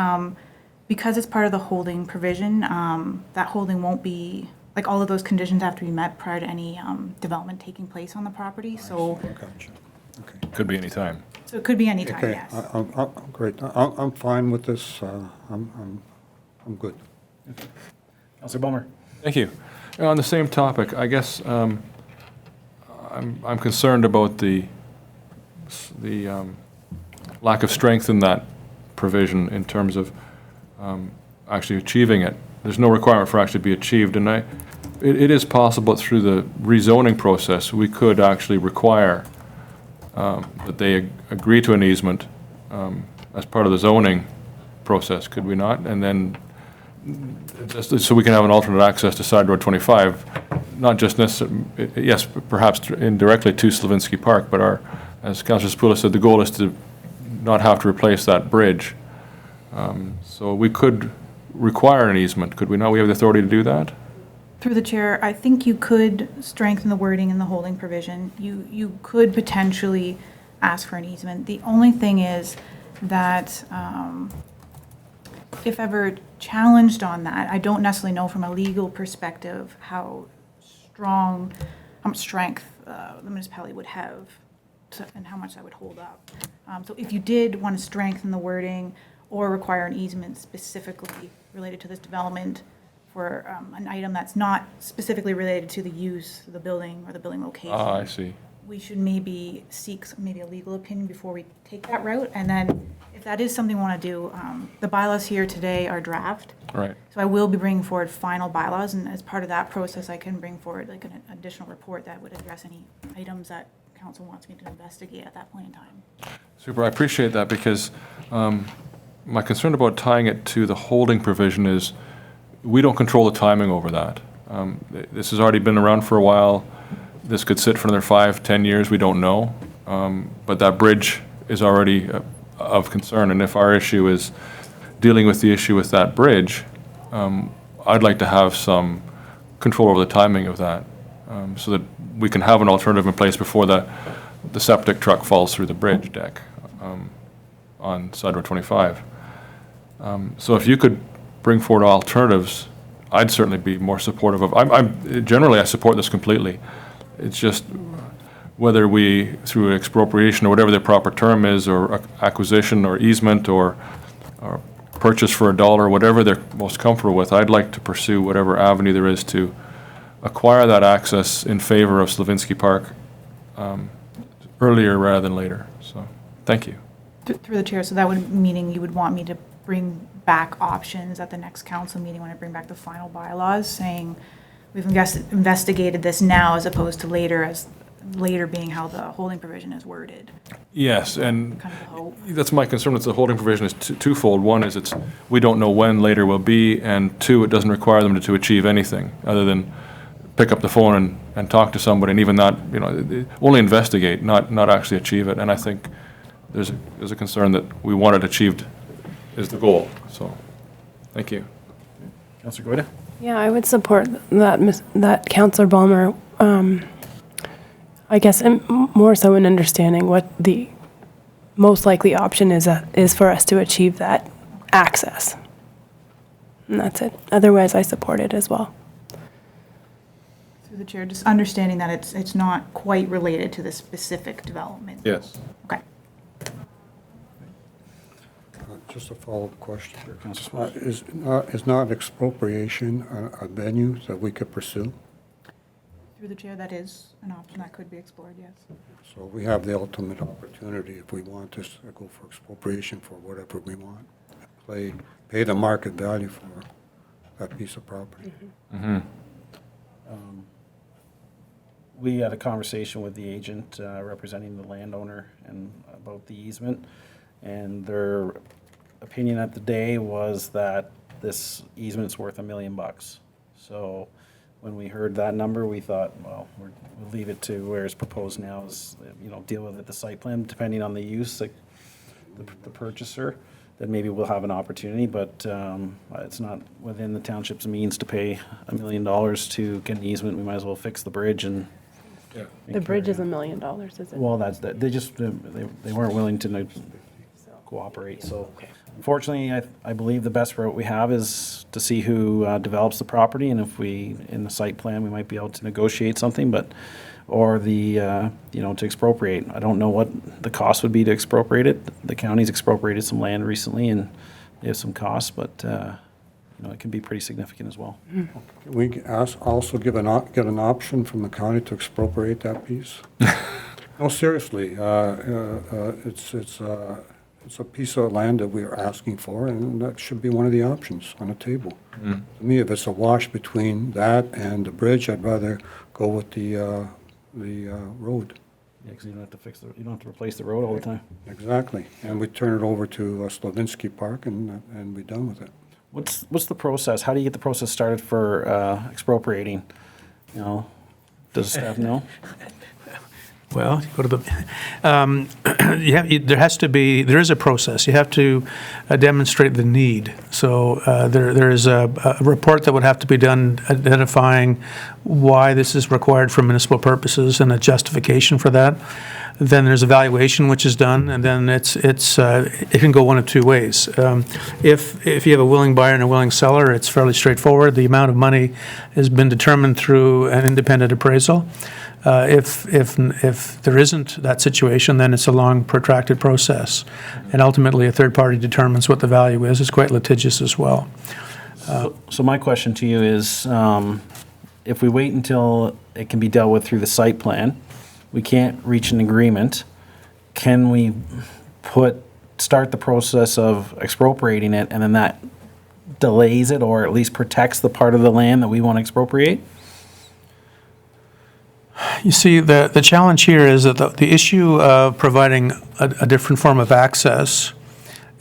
because it's part of the holding provision, that holding won't be, like, all of those conditions have to be met prior to any development taking place on the property, so Gotcha. Okay. Could be any time. it could be any time, Okay, yes. great. I'm fine with this. I'm good. Councilor Bummer. Thank you. On the same topic, I guess I'm concerned about the lack of strength in that provision in terms of actually achieving it. There's no requirement for actually be achieved, and it is possible through the rezoning process, we could actually require that they agree to an easement as part of the zoning process, could we not? And then, just so we can have an alternate access to Side Road 25, not just necessarily, yes, perhaps indirectly to Slavinsky Park, but as Councillor Spula said, the goal is to not have to replace that bridge. So we could require an easement, could we not? We have the authority to do that? Through the chair, I think you could strengthen the wording in the holding provision. You could potentially ask for an easement. The only thing is that if ever challenged on that, I don't necessarily know from a legal perspective how much strength the municipality would have and how much that would hold up. So if you did want to strengthen the wording or require an easement specifically related to this development for an item that's not specifically related to the use of the building or the building location. Ah, I see. We should maybe seek maybe a legal opinion before we take that route. And then if that is something we want to do, the bylaws here today are draft. Right. So I will be bringing forward final bylaws, and as part of that process, I can bring forward like an additional report that would address any items that council wants me to investigate at that point in time. Super, I appreciate that, because my concern about tying it to the holding provision is we don't control the timing over that. This has already been around for a while. This could sit for another 5, 10 years, we don't know. But that bridge is already of concern, and if our issue is dealing with the issue with that bridge, I'd like to have some control over the timing of that, so that we can have an alternative in place before the septic truck falls through the bridge deck on Side Road 25. So if you could bring forward alternatives, I'd certainly be more supportive of. Generally, I support this completely. It's just whether we, through expropriation or whatever the proper term is, or acquisition or easement or purchase for $1, whatever they're most comfortable with, I'd like to pursue whatever avenue there is to acquire that access in favor of Slavinsky Park earlier rather than later. So, thank you. Through the chair, so that would meaning you would want me to bring back options at the next council meeting when I bring back the final bylaws, saying we've investigated this now as opposed to later, as later being how the holding provision is worded. Yes, and Kind of the hope. that's my concern with the holding provision is twofold. One is we don't know when later will be, and two, it doesn't require them to achieve anything other than pick up the phone and talk to somebody, and even that, only investigate, not actually achieve it. And I think there's a concern that we want it achieved is the goal. So, thank you. Councillor Goyda? Yeah, I would support that Councillor Balmer. I guess more so in understanding what the most likely option is for us to achieve that access. And that's it. Otherwise, I support it as well. Through the chair, just understanding that it's not quite related to the specific development. Yes. Okay. Just a follow-up question. Councillor Is not expropriation a venue that we could pursue? Through the chair, that is an option that could be explored, yes. So we have the ultimate opportunity if we want to go for expropriation for whatever we want. Pay the market value for that piece of property. We had a conversation with the agent representing the landowner and about the easement, and their opinion at the day was that this easement's worth $1 million. So when we heard that number, we thought, well, we'll leave it to where it's proposed now, is, deal with it, the site plan, depending on the use, like the purchaser, then maybe we'll have an opportunity, but it's not within the township's means to pay $1 million to get an easement. We might as well fix the bridge and. The bridge is $1 million, is it? Well, that's, they just, they weren't willing to cooperate, so unfortunately, I believe the best route we have is to see who develops the property, and if we, in the site plan, we might be able to negotiate something, or to expropriate. I don't know what the cost would be to expropriate it. The county's expropriated some land recently, and they have some costs, but, it can be pretty significant as well. Can we also get an option from the county to expropriate that piece? No, seriously, it's a piece of land that we are asking for, and that should be one of the options on the table. To me, if it's a wash between that and the bridge, I'd rather go with the road. Yeah, because you don't have to you don't have to replace the road all the time. Exactly. And we turn it over to Slavinsky Park and we're done with it. What's the process? How do you get the process started for expropriating? You know, does staff know? Well, you go to the, there is a process. You have to demonstrate the need. So there is a report that would have to be done identifying why this is required for municipal purposes and a justification for that. Then there's evaluation, which is done, and then it can go one of two ways. If you have a willing buyer and a willing seller, it's fairly straightforward. The amount of money has been determined through an independent appraisal. If there isn't that situation, then it's a long, protracted process. And ultimately, a third party determines what the value is. It's quite litigious as well. So my question to you is, if we wait until it can be dealt with through the site plan, we can't reach an agreement, can we start the process of expropriating it, and then that delays it or at least protects the part of the land that we want to expropriate? You see, the challenge here is that the issue of providing a different form of access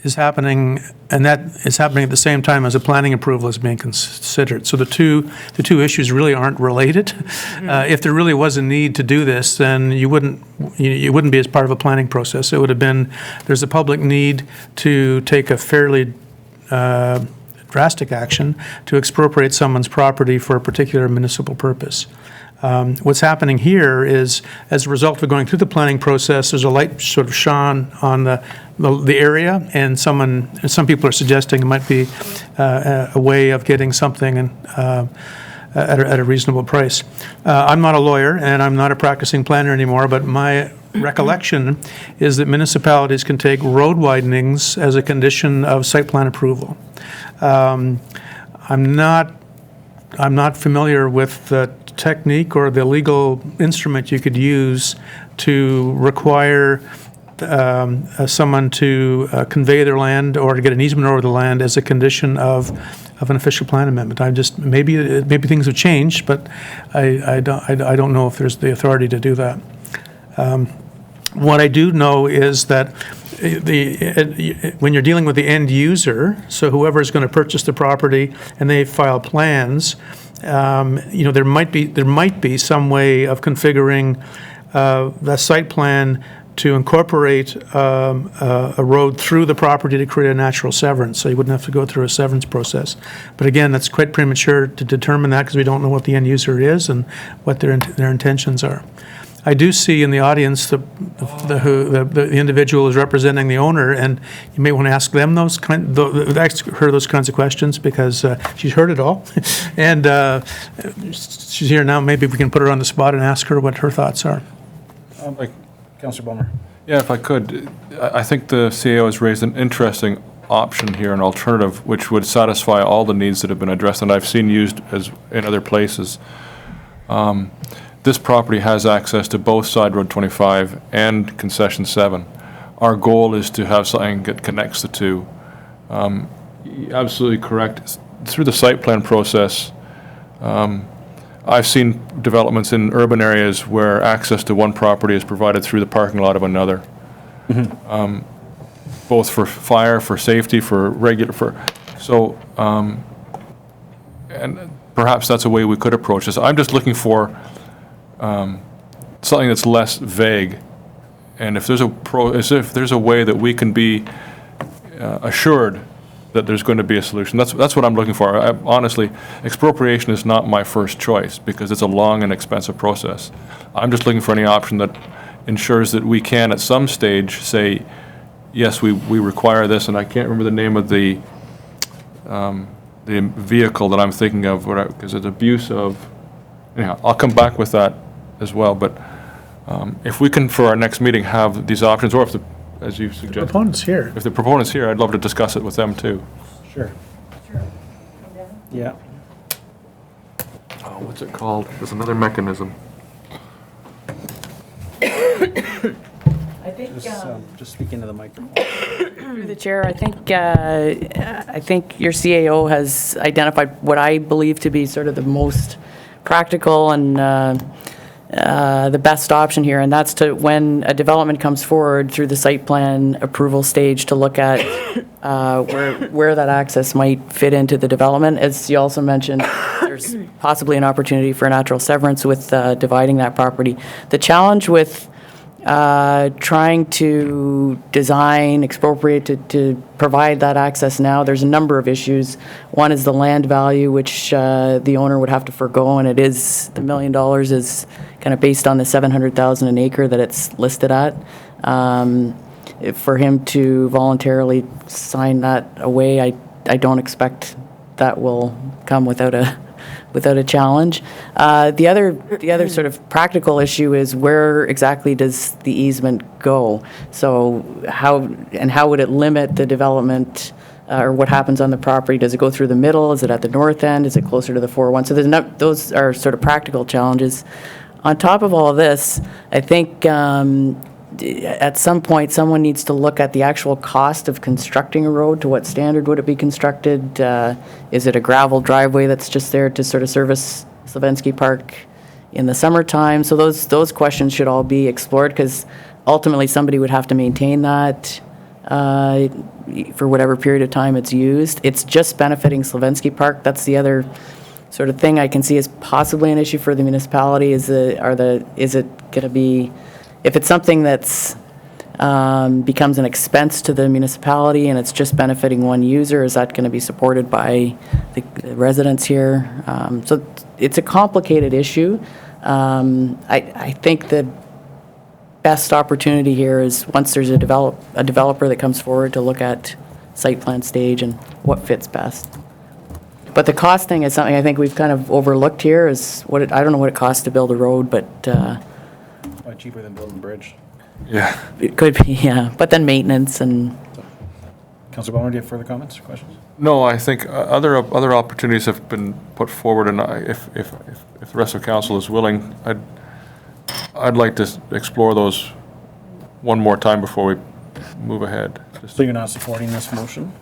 is happening, and that is happening at the same time as a planning approval is being considered. So the two issues really aren't related. If there really was a need to do this, then you wouldn't be as part of a planning process. It would have been, there's a public need to take a fairly drastic action to expropriate someone's property for a particular municipal purpose. What's happening here is, as a result of going through the planning process, there's a light sort of shone on the area, and some people are suggesting it might be a way of getting something at a reasonable price. I'm not a lawyer, and I'm not a practicing planner anymore, but my recollection is that municipalities can take road widenings as a condition of site plan approval. I'm not familiar with the technique or the legal instrument you could use to require someone to convey their land or to get an easement over the land as a condition of an official plan amendment. Maybe things have changed, but I don't know if there's the authority to do that. What I do know is that when you're dealing with the end user, so whoever is going to purchase the property and they file plans, there might be some way of configuring the site plan to incorporate a road through the property to create a natural severance, so you wouldn't have to go through a severance process. But again, that's quite premature to determine that because we don't know what the end user is and what their intentions are. I do see in the audience the individual is representing the owner, and you may want to ask them ask her those kinds of questions because she's heard it all, and she's here now. Maybe we can put her on the spot and ask her what her thoughts are. Councillor Bummer. Yeah, if I could, I think the CAO has raised an interesting option here, an alternative, which would satisfy all the needs that have been addressed and I've seen used as in other places. This property has access to both Side Road 25 and Concession 7. Our goal is to have something that connects the two. Absolutely correct. Through the site plan process, I've seen developments in urban areas where access to one property is provided through the parking lot of another. Both for fire, for safety, and perhaps that's a way we could approach this. I'm just looking for something that's less vague, and if there's a way that we can be assured that there's going to be a solution, that's what I'm looking for. Honestly, expropriation is not my first choice because it's a long and expensive process. I'm just looking for any option that ensures that we can, at some stage, say, yes, we require this, and I can't remember the name of the vehicle that I'm thinking of, because it's abuse of. Anyhow, I'll come back with that as well, but if we can, for our next meeting, have these options, or if as you suggested. The proponent's here. If the proponent's here, I'd love to discuss it with them too. Sure. Yeah. Oh, what's it called? There's another mechanism. I think, Just speak into the microphone. through the chair, I think your CAO has identified what I believe to be sort of the most practical and the best option here, and that's to, when a development comes forward through the site plan approval stage, to look at where that access might fit into the development. As you also mentioned, there's possibly an opportunity for a natural severance with dividing that property. The challenge with trying to design, expropriate to provide that access now, there's a number of issues. One is the land value, which the owner would have to forego, and it is, the $1 million is kind of based on the 700,000 an acre that it's listed at. For him to voluntarily sign that away, I don't expect that will come without a challenge. The other sort of practical issue is, where exactly does the easement go? So how would it limit the development, or what happens on the property? Does it go through the middle? Is it at the north end? Is it closer to the 401? So those are sort of practical challenges. On top of all of this, I think at some point, someone needs to look at the actual cost of constructing a road. To what standard would it be constructed? Is it a gravel driveway that's just there to sort of service Slavinsky Park in the summertime? So those questions should all be explored, because ultimately somebody would have to maintain that for whatever period of time it's used. It's just benefiting Slavinsky Park. That's the other sort of thing I can see as possibly an issue for the municipality. Is it going to be, if it's something that's becomes an expense to the municipality and it's just benefiting one user, is that going to be supported by the residents here? So it's a complicated issue. I think the best opportunity here is, once there's a developer that comes forward, to look at site plan stage and what fits best. But the cost thing is something I think we've kind of overlooked here. Is I don't know what it costs to build a road, but Probably cheaper than building a bridge. Yeah. it could be, yeah. But then maintenance and. Councillor Ballmer, do you have further comments or questions? No, I think other opportunities have been put forward, and if the rest of council is willing, I'd like to explore those one more time before we move ahead. So you're not supporting this motion?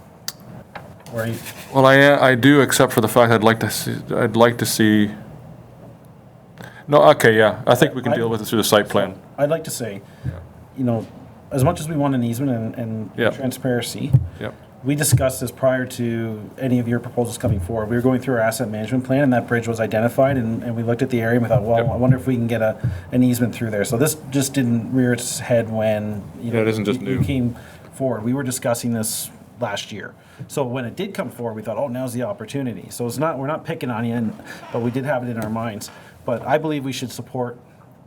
Or are you? Well, I do, except for the fact I'd like to see. No, okay, yeah, I think we can deal with it through the site plan. I'd like to say, you know, as much as we want an easement and Yep. transparency, Yep. we discussed this prior to any of your proposals coming forward. We were going through our asset management plan, and that bridge was identified, and we looked at the area and we thought, well, Yep. I wonder if we can get an easement through there. So this just didn't rear its head when, you know, Yeah, it isn't just you new. came forward. We were discussing this last year. So when it did come forward, we thought, oh, now's the opportunity. So we're not picking on you, but we did have it in our minds. But I believe we should support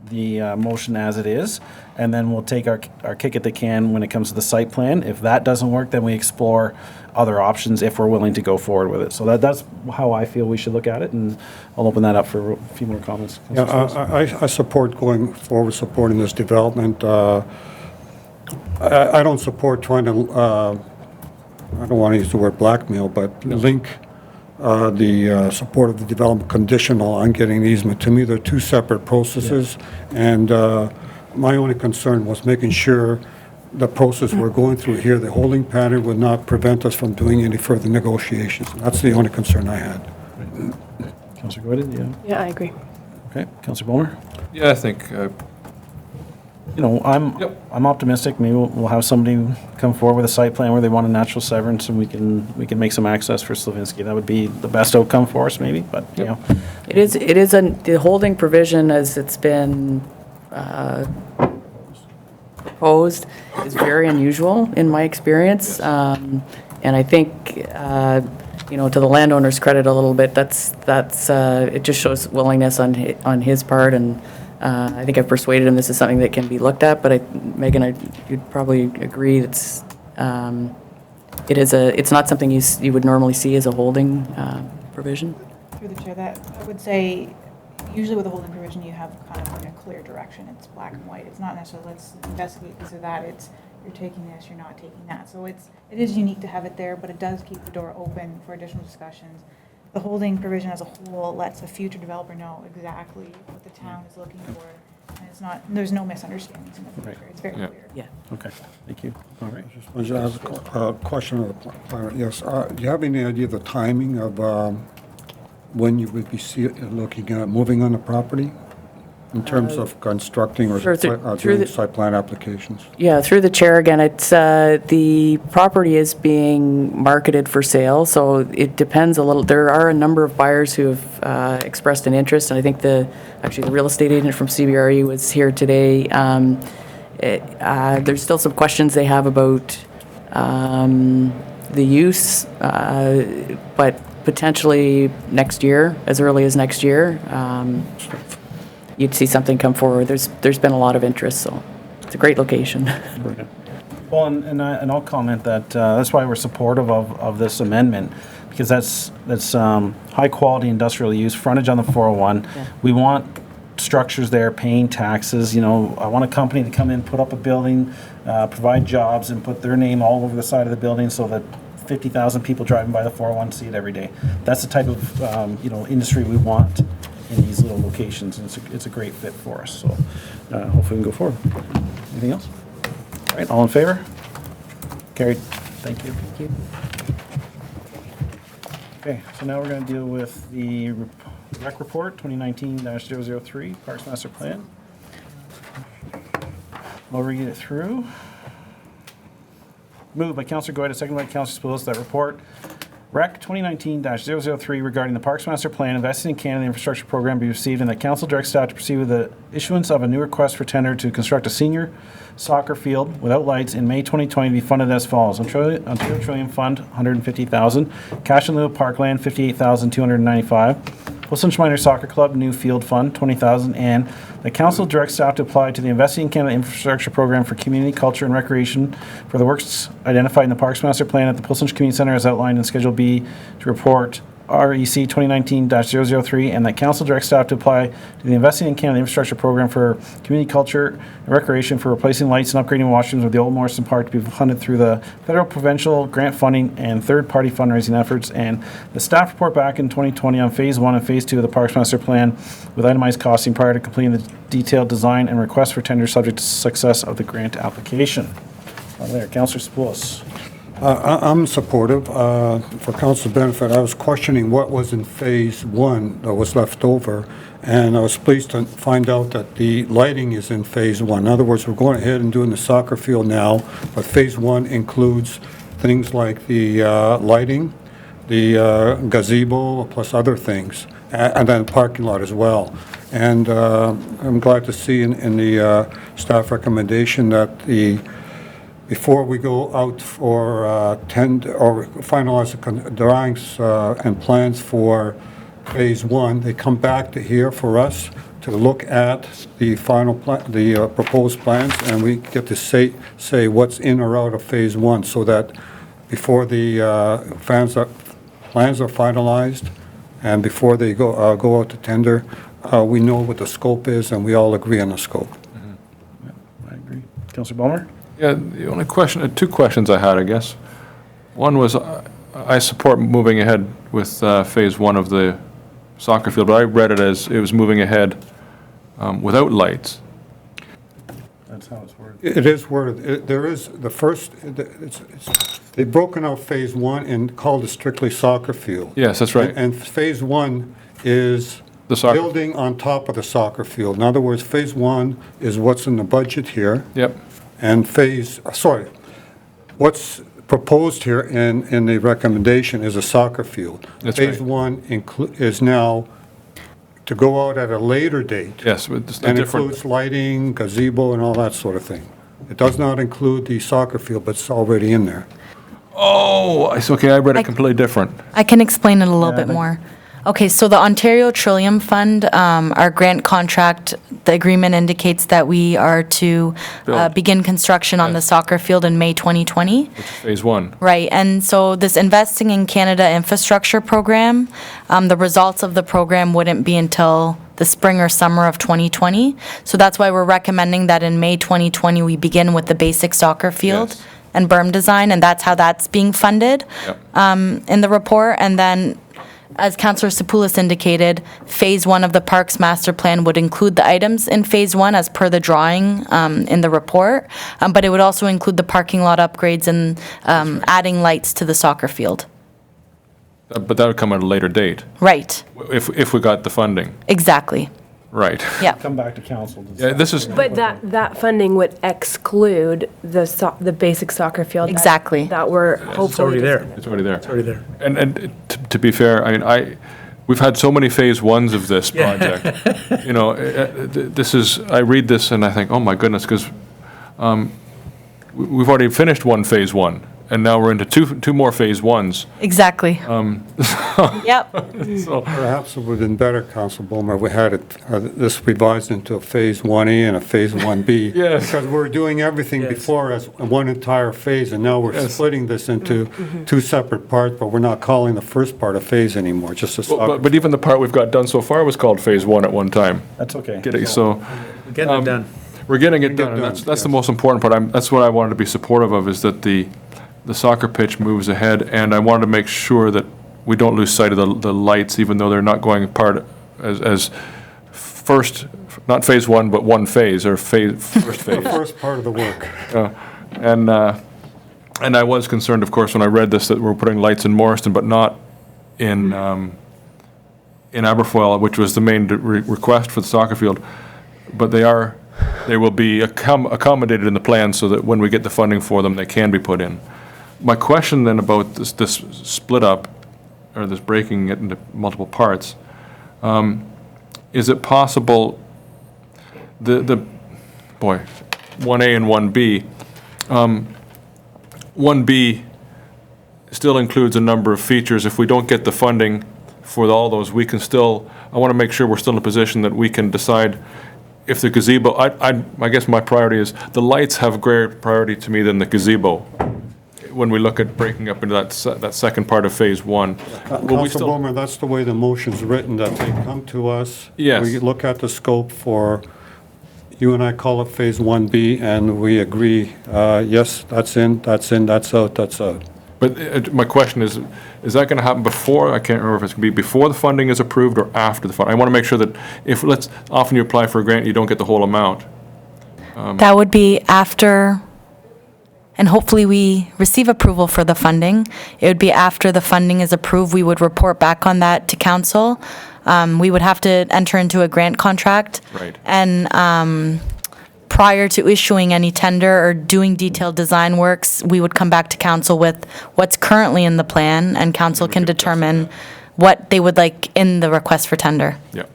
the motion as it is, and then we'll take our kick at the can when it comes to the site plan. If that doesn't work, then we explore other options if we're willing to go forward with it. So that's how I feel we should look at it, and I'll open that up for a few more comments. Yeah, I support going forward, supporting this development. I don't support trying to, I don't want to use the word blackmail, but link the support of the development conditional on getting the easement. To me, they're two separate processes, and my only concern was making sure the process we're going through here, the holding pattern, would not prevent us from doing any further negotiations. That's the only concern I had. Councillor Goyden, yeah. Yeah, I agree. Okay, Councillor Ballmer? Yeah, I think, You know, Yep. I'm optimistic. Maybe we'll have somebody come forward with a site plan where they want a natural severance, and we can make some access for Slavinsky. That would be the best outcome for us, maybe. But you know, It is the holding provision, as it's been proposed, is very unusual in my experience. And I think, you know, to the landowner's credit a little bit, that's it just shows willingness on his part, and I think I've persuaded him this is something that can be looked at. But Megan, you'd probably agree it's not something you would normally see as a holding provision. Through the chair, that I would say, usually with a holding provision, you have kind of like a clear direction. It's black and white. It's not necessarily let's investigate this or that. It's you're taking this, you're not taking that. So it is unique to have it there, but it does keep the door open for additional discussions. The holding provision as a whole lets a future developer know exactly what the town is looking for, and there's no misunderstandings in the future. It's very Yeah. clear. Yeah. okay, thank you. All right. I just have a question of the planner. Yes, do you have any idea of the timing of when you would be looking at moving on the property? In terms of constructing or Sure, through doing the- site plan applications? Yeah, through the chair again, it's, the property is being marketed for sale, so it depends a little. There are a number of buyers who have expressed an interest, and I think actually the real estate agent from CBRE was here today. There's still some questions they have about the use, but potentially next year, as early as next year, you'd see something come forward. There's been a lot of interest, so it's a great location. Well, and I'll comment that that's why we're supportive of this amendment, because that's high-quality industrial use, frontage on the 401. We want structures there, paying taxes. You know, I want a company to come in, put up a building, provide jobs, and put their name all over the side of the building so that 50,000 people driving by the 401 see it every day. That's the type of industry we want in these little locations, and it's a great fit for us. So hopefully we can go forward. Anything else? All right, all in favor? Carried. Thank you. Thank you. Okay, so now we're going to deal with the rec report, 2019-003, Parks Master Plan. We'll read it through. Moved by Councillor Goyette, second by Councillor Spoulos, that report Rec 2019-003 regarding the Parks Master Plan investing in Canada Infrastructure Program be received, and that Council direct staff to proceed with the issuance of a new request for tender to construct a senior soccer field without lights in May 2020 to be funded as follows. Ontario Trillium Fund, $150,000. Cash in lieu of Parkland, $58,295. Wilson Minor Soccer Club, new field fund, $20,000. And the council directs staff to apply to the Investing in Canada Infrastructure Program for Community, Culture, and Recreation for the works identified in the Parks Master Plan at the Pilsen Community Centre as outlined in Schedule B to report REC 2019-003, and that council directs staff to apply to the Investing in Canada Infrastructure Program for Community, Culture, and Recreation for replacing lights and upgrading washrooms with the Old Morrison Park to be funded through the federal, provincial grant funding and third-party fundraising efforts. And the staff report back in 2020 on Phase 1 and Phase 2 of the Parks Master Plan with itemized costing prior to completing the detailed design and request for tender subject to success of the grant application. There, Councillor Spoulos. I'm supportive. For council benefit, I was questioning what was in Phase 1 that was left over, and I was pleased to find out that the lighting is in Phase 1. In other words, we're going ahead and doing the soccer field now, but Phase 1 includes things like the lighting, the gazebo, plus other things, and then the parking lot as well. And I'm glad to see in the staff recommendation that before we go out for tender or finalize the drawings and plans for Phase 1, they come back to here for us to look at the final the proposed plans, and we get to say what's in or out of Phase 1, so that before the plans are finalized and before they go out to tender, we know what the scope is and we all agree on the scope. I agree. Councillor Ballmer? Yeah, the only question, two questions I had, I guess. One was, I support moving ahead with Phase 1 of the soccer field, but I read it as it was moving ahead without lights. That's how it's worded. It is worded. There is the first, they've broken out Phase 1 and called it strictly soccer field. Yes, that's right. And Phase 1 is The soccer- building on top of the soccer field. In other words, Phase 1 is what's in the budget here. Yep. And what's proposed here in the recommendation is a soccer field. That's Phase right. 1 is now to go out at a later date. Yes, but it's a And different. includes lighting, gazebo, and all that sort of thing. It does not include the soccer field, but it's already in there. Oh, it's okay, I read it completely different. I can explain it a little bit but- more. Okay, so the Ontario Trillium Fund, our grant contract, the agreement indicates that we are to Build. begin construction on the Yes. soccer field in May 2020. Phase 1. Right, and so this Investing in Canada Infrastructure Program, the results of the program wouldn't be until the spring or summer of 2020. So that's why we're recommending that in May 2020, we begin with the basic soccer field Yes. and berm design, and that's how that's being funded Yep. in the report. And then, as Councillor Sapoulis indicated, Phase 1 of the Parks Master Plan would include the items in Phase 1 as per the drawing in the report, but it would also include the parking lot upgrades and adding lights to the soccer field. But that would come at a later date, Right, if we got the funding. exactly. Right. Yeah. Come back to council. to Yeah, this is, But that funding would exclude the basic soccer field. Exactly. That we're hopefully. It's already there. it's already there. It's already there. And to be fair, I mean, we've had so many phase ones of this project. You know, this is, I read this and I think, oh my goodness, because we've already finished one phase one, and now we're into two more phase ones. Exactly. Yep. So, Perhaps it would have been better, Council Bowman, we had this revised into a Phase 1A and a Phase 1B. Yes. Because we're doing everything before as one entire phase, and now we're splitting this into two separate parts, but we're not calling the first part a phase anymore, just a soccer. but even the part we've got done so far was called phase one at one time. That's okay. So Getting it done. we're getting it Get done, and done, that's the yes. most important part. That's what I wanted to be supportive of, is that the soccer pitch moves ahead, and I wanted to make sure that we don't lose sight of the lights, even though they're not going part as first, not phase one, but one phase, or first phase. The first part of the work. And I was concerned, of course, when I read this, that we're putting lights in Morriston, but not in Aberfoyle, which was the main request for the soccer field. But they will be accommodated in the plan so that when we get the funding for them, they can be put in. My question then about this split up, or this breaking it into multiple parts, is it possible, the 1A and 1B, 1B still includes a number of features. If we don't get the funding for all those, we can still, I want to make sure we're still in a position that we can decide if the gazebo, I guess my priority is, the lights have greater priority to me than the gazebo, when we look at breaking up into that second part of phase one. Will we Council still, Bowman, that's the way the motion's written, that they come to us. Yes. We look at the scope for, you and I call it Phase 1B, and we agree, yes, that's in, that's out, that's out. but my question is that going to happen before, I can't remember if it's going to be before the funding is approved or after the funding? I want to make sure that often you apply for a grant, you don't get the whole amount. That would be after, and hopefully we receive approval for the funding. It would be after the funding is approved, we would report back on that to council. We would have to enter into a grant contract. Right. And prior to issuing any tender or doing detailed design works, we would come back to council with what's currently in the plan, and council can determine what they would like in the request for tender. Yeah,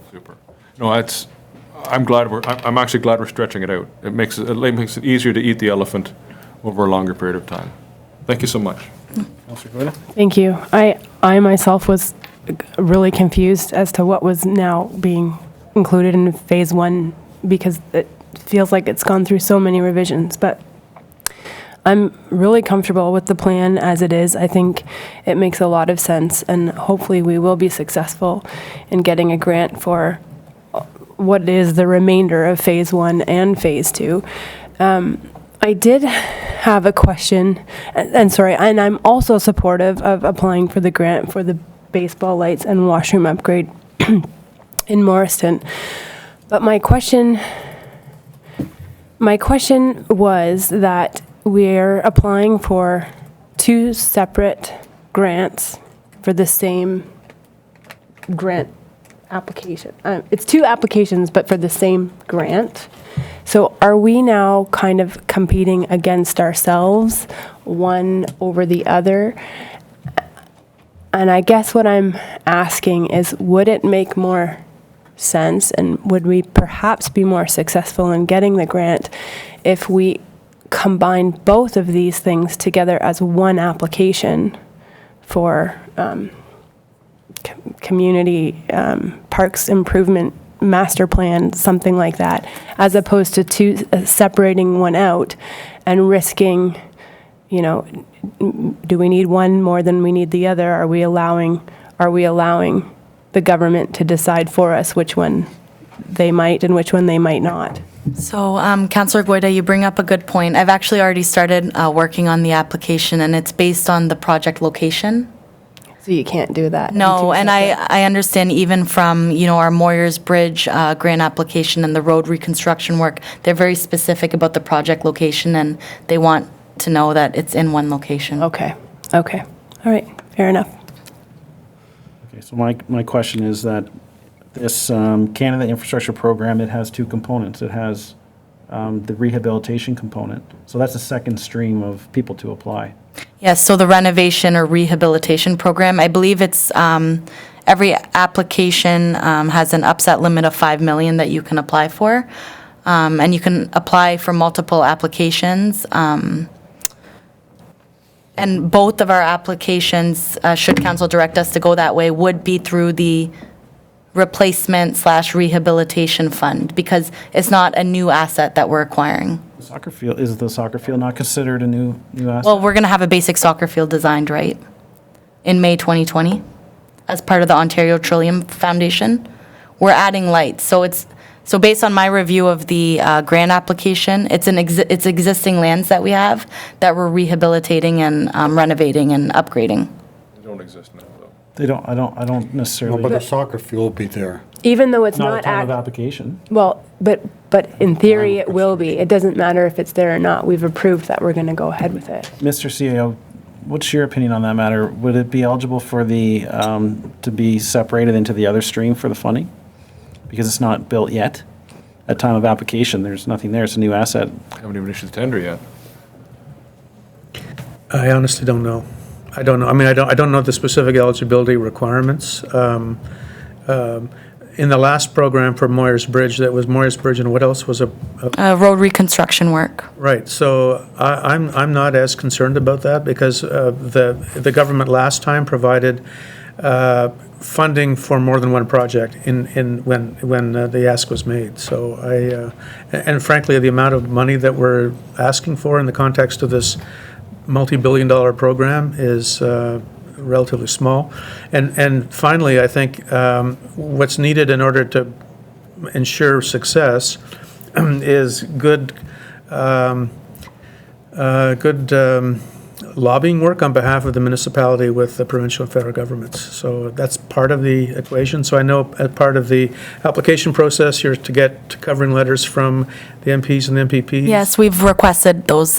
super. No, I'm actually glad we're stretching it out. It makes it easier to eat the elephant over a longer period of time. Thank you so much. Councillor Goyda? Thank you. I myself was really confused as to what was now being included in phase one, because it feels like it's gone through so many revisions, but I'm really comfortable with the plan as it is. I think it makes a lot of sense, and hopefully we will be successful in getting a grant for what is the remainder of phase one and phase two. I did have a question, and sorry, and I'm also supportive of applying for the grant for the baseball lights and washroom upgrade in Morriston. But my question was that we're applying for two separate grants for the same grant application. It's two applications, but for the same grant. So are we now kind of competing against ourselves, one over the other? And I guess what I'm asking is, would it make more sense, and would we perhaps be more successful in getting the grant if we combine both of these things together as one application for community parks improvement master plan, something like that, as opposed to separating one out and risking, do we need one more than we need the other? Are we allowing the government to decide for us which one they might and which one they might not? So, Councillor Goyda, you bring up a good point. I've actually already started working on the application, and it's based on the project location. So you can't do that. in No, two and separate- I understand even from, our Moyers Bridge grant application and the road reconstruction work, they're very specific about the project location, and they want to know that it's in one location. Okay, all right, fair enough. Okay, so my question is that this Canada Infrastructure Program, it has two components. It has the rehabilitation component. So that's a second stream of people to apply. Yes, so the renovation or rehabilitation program, I believe it's, every application has an upset limit of 5 million that you can apply for. And you can apply for multiple applications. And both of our applications, should council direct us to go that way, would be through the replacement/rehabilitation fund, because it's not a new asset that we're acquiring. Soccer field, is the soccer field not considered a new asset? Well, we're going to have a basic soccer field designed, right? In May 2020, as part of the Ontario Trillium Foundation. We're adding lights, so based on my review of the grant application, it's it's existing lands that we have that we're rehabilitating and renovating and upgrading. They don't exist now, though. They don't, I don't No, necessarily. but the soccer field will be there. Even though it's Not not a time of act, application. well, but in theory, it will be. It doesn't matter if it's there or not. We've approved that we're going to go ahead with it. Mr. CEO, what's your opinion on that matter? Would it be eligible for the, to be separated into the other stream for the funding? Because it's not built yet. At time of application, there's nothing there. It's a new asset. Haven't even issued the tender yet. I honestly don't know. I don't know. I mean, I don't know the specific eligibility requirements. In the last program for Moyers Bridge, that was Moyers Bridge, and what else was a Road reconstruction work. right? So I'm not as concerned about that because the government last time provided funding for more than one project when the ask was made. So and frankly, the amount of money that we're asking for in the context of this multi-billion-dollar program is relatively small. And finally, I think what's needed in order to ensure success is good lobbying work on behalf of the municipality with the provincial and federal governments. So that's part of the equation. So I know as part of the application process, you're to get covering letters from the MPs and the MPPs. Yes, we've requested those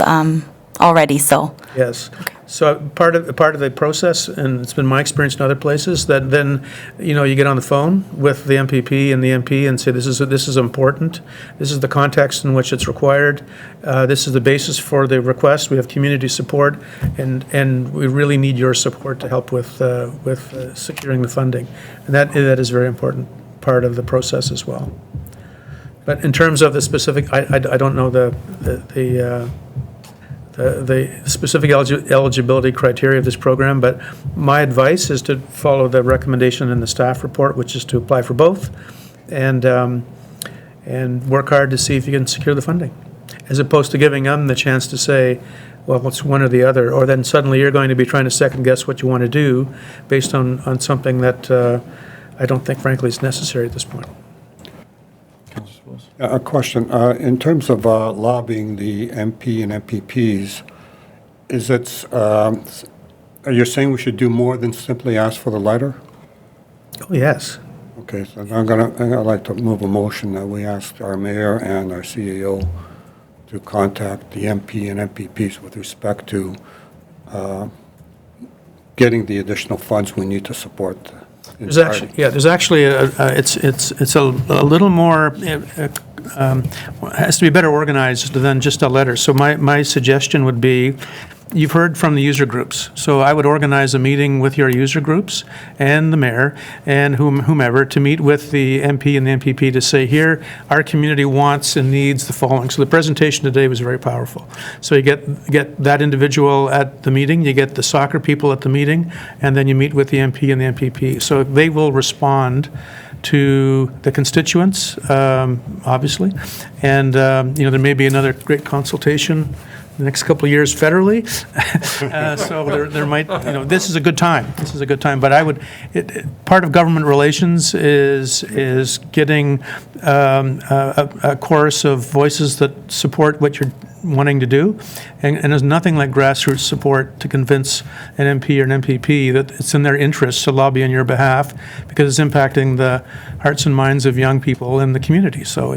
already, so. Yes. So part of the process, and it's been my experience in other places, that then, you get on the phone with the MPP and the MP and say, this is important. This is the context in which it's required. This is the basis for the request. We have community support, and we really need your support to help with securing the funding. And that is a very important part of the process as well. But in terms of the specific, I don't know the specific eligibility criteria of this program, but my advice is to follow the recommendation in the staff report, which is to apply for both, and work hard to see if you can secure the funding, as opposed to giving them the chance to say, well, it's one or the other, or then suddenly you're going to be trying to second guess what you want to do based on something that I don't think, frankly, is necessary at this point. A question, in terms of lobbying the MP and MPPs, is it, are you saying we should do more than simply ask for the letter? Oh, yes. Okay, so I'd like to move a motion that we ask our mayor and our CEO to contact the MP and MPPs with respect to getting the additional funds we need to support the There's actually, it's a little more, has to be better organized than just a letter. So my suggestion would be, you've heard from the user groups. So I would organize a meeting with your user groups and the mayor and whomever to meet with the MP and the MPP to say, here, our community wants and needs the following. So the presentation today was very powerful. So you get that individual at the meeting, you get the soccer people at the meeting, and then you meet with the MP and the MPP. So they will respond to the constituents, obviously. And, there may be another great consultation the next couple of years federally. So there might, this is a good time. This is a good time. But part of government relations is getting a chorus of voices that support what you're wanting to do. And there's nothing like grassroots support to convince an MP or an MPP that it's in their interest to lobby on your behalf, because it's impacting the hearts and minds of young people in the community. So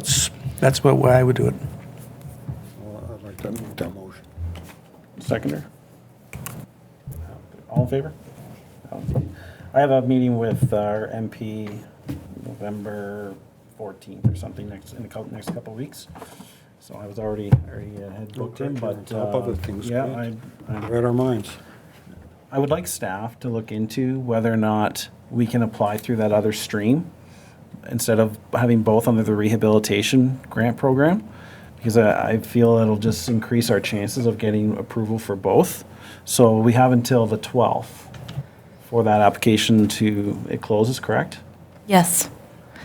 that's why I would do it. Well, I'd like to move that motion. Seconder? All in favor? I have a meeting with our MP November 14th or something next couple of weeks. So I was already had booked him, but. On top of it, things Yeah, great. I Read our minds. I would like staff to look into whether or not we can apply through that other stream instead of having both under the rehabilitation grant program, because I feel it'll just increase our chances of getting approval for both. So we have until the 12th for that application it closes, correct? Yes.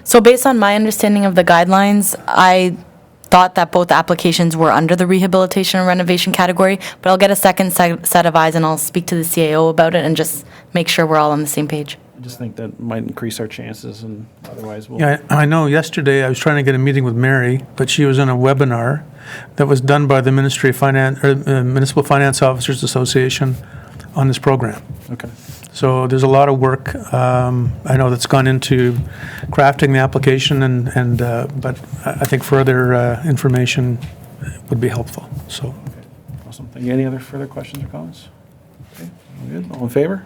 So based on my understanding of the guidelines, I thought that both applications were under the rehabilitation and renovation category, but I'll get a second set of eyes and I'll speak to the CAO about it and just make sure we're all on the same page. I just think that might increase our chances, and otherwise we'll. Yeah, I know yesterday I was trying to get a meeting with Mary, but she was in a webinar that was done by the Ministry of Finance, or Municipal Finance Officers Association on this program. Okay. So there's a lot of work, I know, that's gone into crafting the application, but I think further information would be helpful, so. Awesome. Thank you. Any other further questions or comments? Okay, all good. All in favor?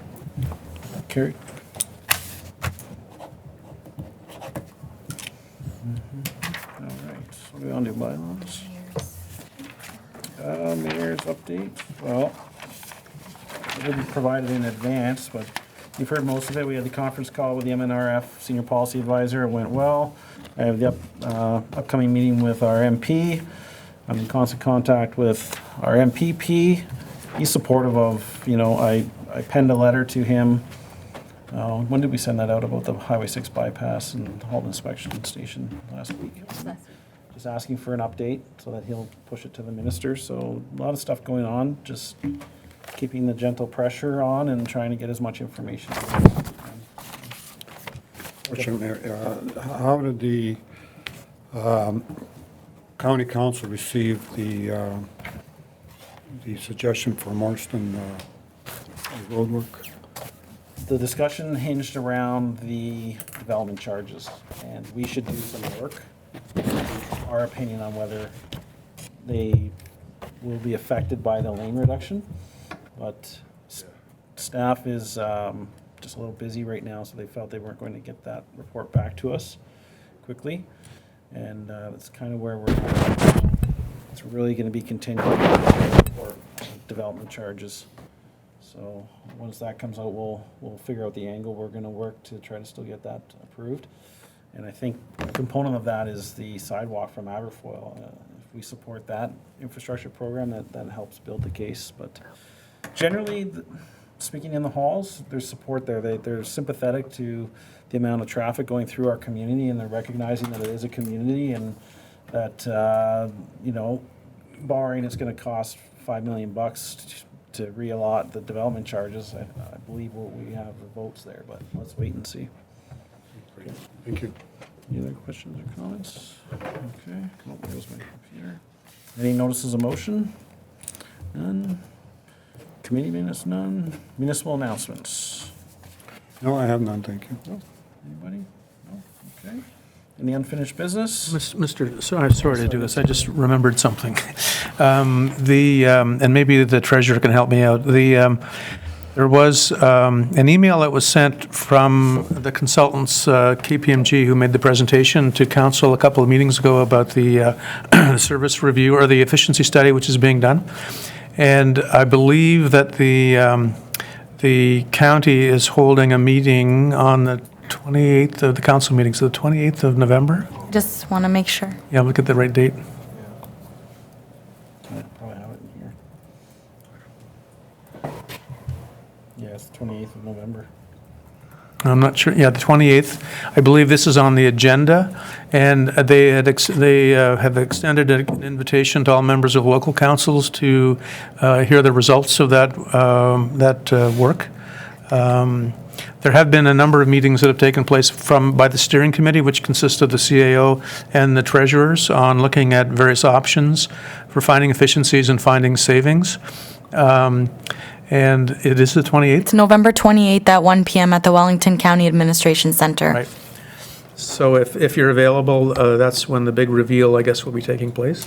Carried. All right, so we're on to bylaws. Mayor's update. Well, I didn't provide it in advance, but you've heard most of it. We had the conference call with the MNRF Senior Policy Advisor. It went well. I have the upcoming meeting with our MP. I'm in constant contact with our MPP. He's supportive of, I penned a letter to him. When did we send that out about the Highway 6 bypass and halt inspection station last week? Just asking for an update so that he'll push it to the minister. So a lot of stuff going on, just keeping the gentle pressure on and trying to get as much information. Question, Mayor, how did the county council receive the suggestion for Marston road work? The discussion hinged around the development charges, and we should do some work. Our opinion on whether they will be affected by the lane reduction, but staff is just a little busy right now, so they felt they weren't going to get that report back to us quickly, and that's kind of where we're at. It's really going to be contingent on the report, development charges. So once that comes out, we'll figure out the angle we're going to work to try to still get that approved. And I think a component of that is the sidewalk from Aberfoyle. If we support that infrastructure program, that helps build the case. But generally, speaking in the halls, there's support there. They're sympathetic to the amount of traffic going through our community, and they're recognizing that it is a community, and that, barring it's going to cost $5 million to reallot the development charges. I believe we have the votes there, but let's wait and see. Thank you. Any other questions or comments? Okay, oh, there's my computer. Any notices of motion? None. Committee minutes, none. Municipal announcements? No, I have none, thank you. No. Anybody? No? Okay. Any unfinished business? Sorry to do this, I just remembered something. And maybe the treasurer can help me out. There was an email that was sent from the consultants, KPMG, who made the presentation to council a couple of meetings ago about the service review or the efficiency study which is being done. And I believe that the county is holding a meeting on the 28th of the council meeting, so the 28th of November? Just want to make sure. Yeah, look at the right date. I probably have it in here. Yeah, it's the 28th of November. I'm not sure, yeah, the 28th. I believe this is on the agenda, and they have extended an invitation to all members of local councils to hear the results of that work. There have been a number of meetings that have taken place by the steering committee, which consists of the CAO and the treasurers, on looking at various options for finding efficiencies and finding savings. And it is the 28th? It's November 28th at 1 PM at the Wellington County Administration Center. Right. So if you're available, that's when the big reveal, I guess, will be taking place.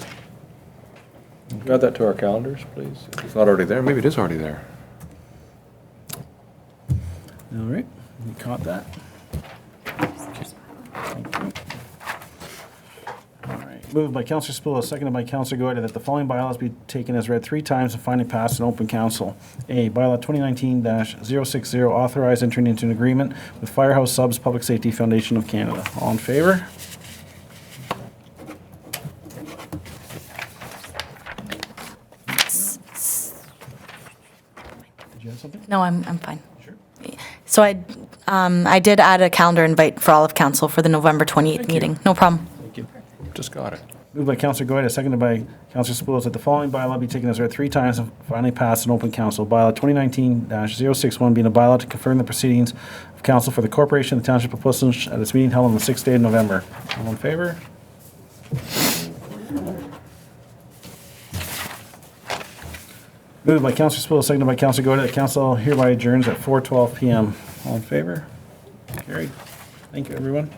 Add that to our calendars, please. If it's not already there, maybe it is already there. All right, you caught that? Moved by Counselor Spillier, seconded by Counselor Goyda, that the following bylaws be taken as read 3 times and finally passed in open council. A, bylaw 2019-060, authorize entering into an agreement with Firehouse Subs Public Safety Foundation of Canada. All in favor? Did you have something? No, I'm fine. So I did add a calendar invite for all of council for the November 28th meeting. No problem. Thank you. Just got it. Moved by Counselor Goyda, seconded by Counselor Spillier, that the following bylaw be taken as read 3 times and finally passed in open council. Bylaw 2019-061 being a bylaw to confirm the proceedings of council for the corporation of the Township of Portsmouth at its meeting held on the 6th day of November. All in favor? Moved by Counselor Spillier, seconded by Counselor Goyda, that council hereby adjourns at 4:12 PM. All in favor? Carried. Thank you, everyone.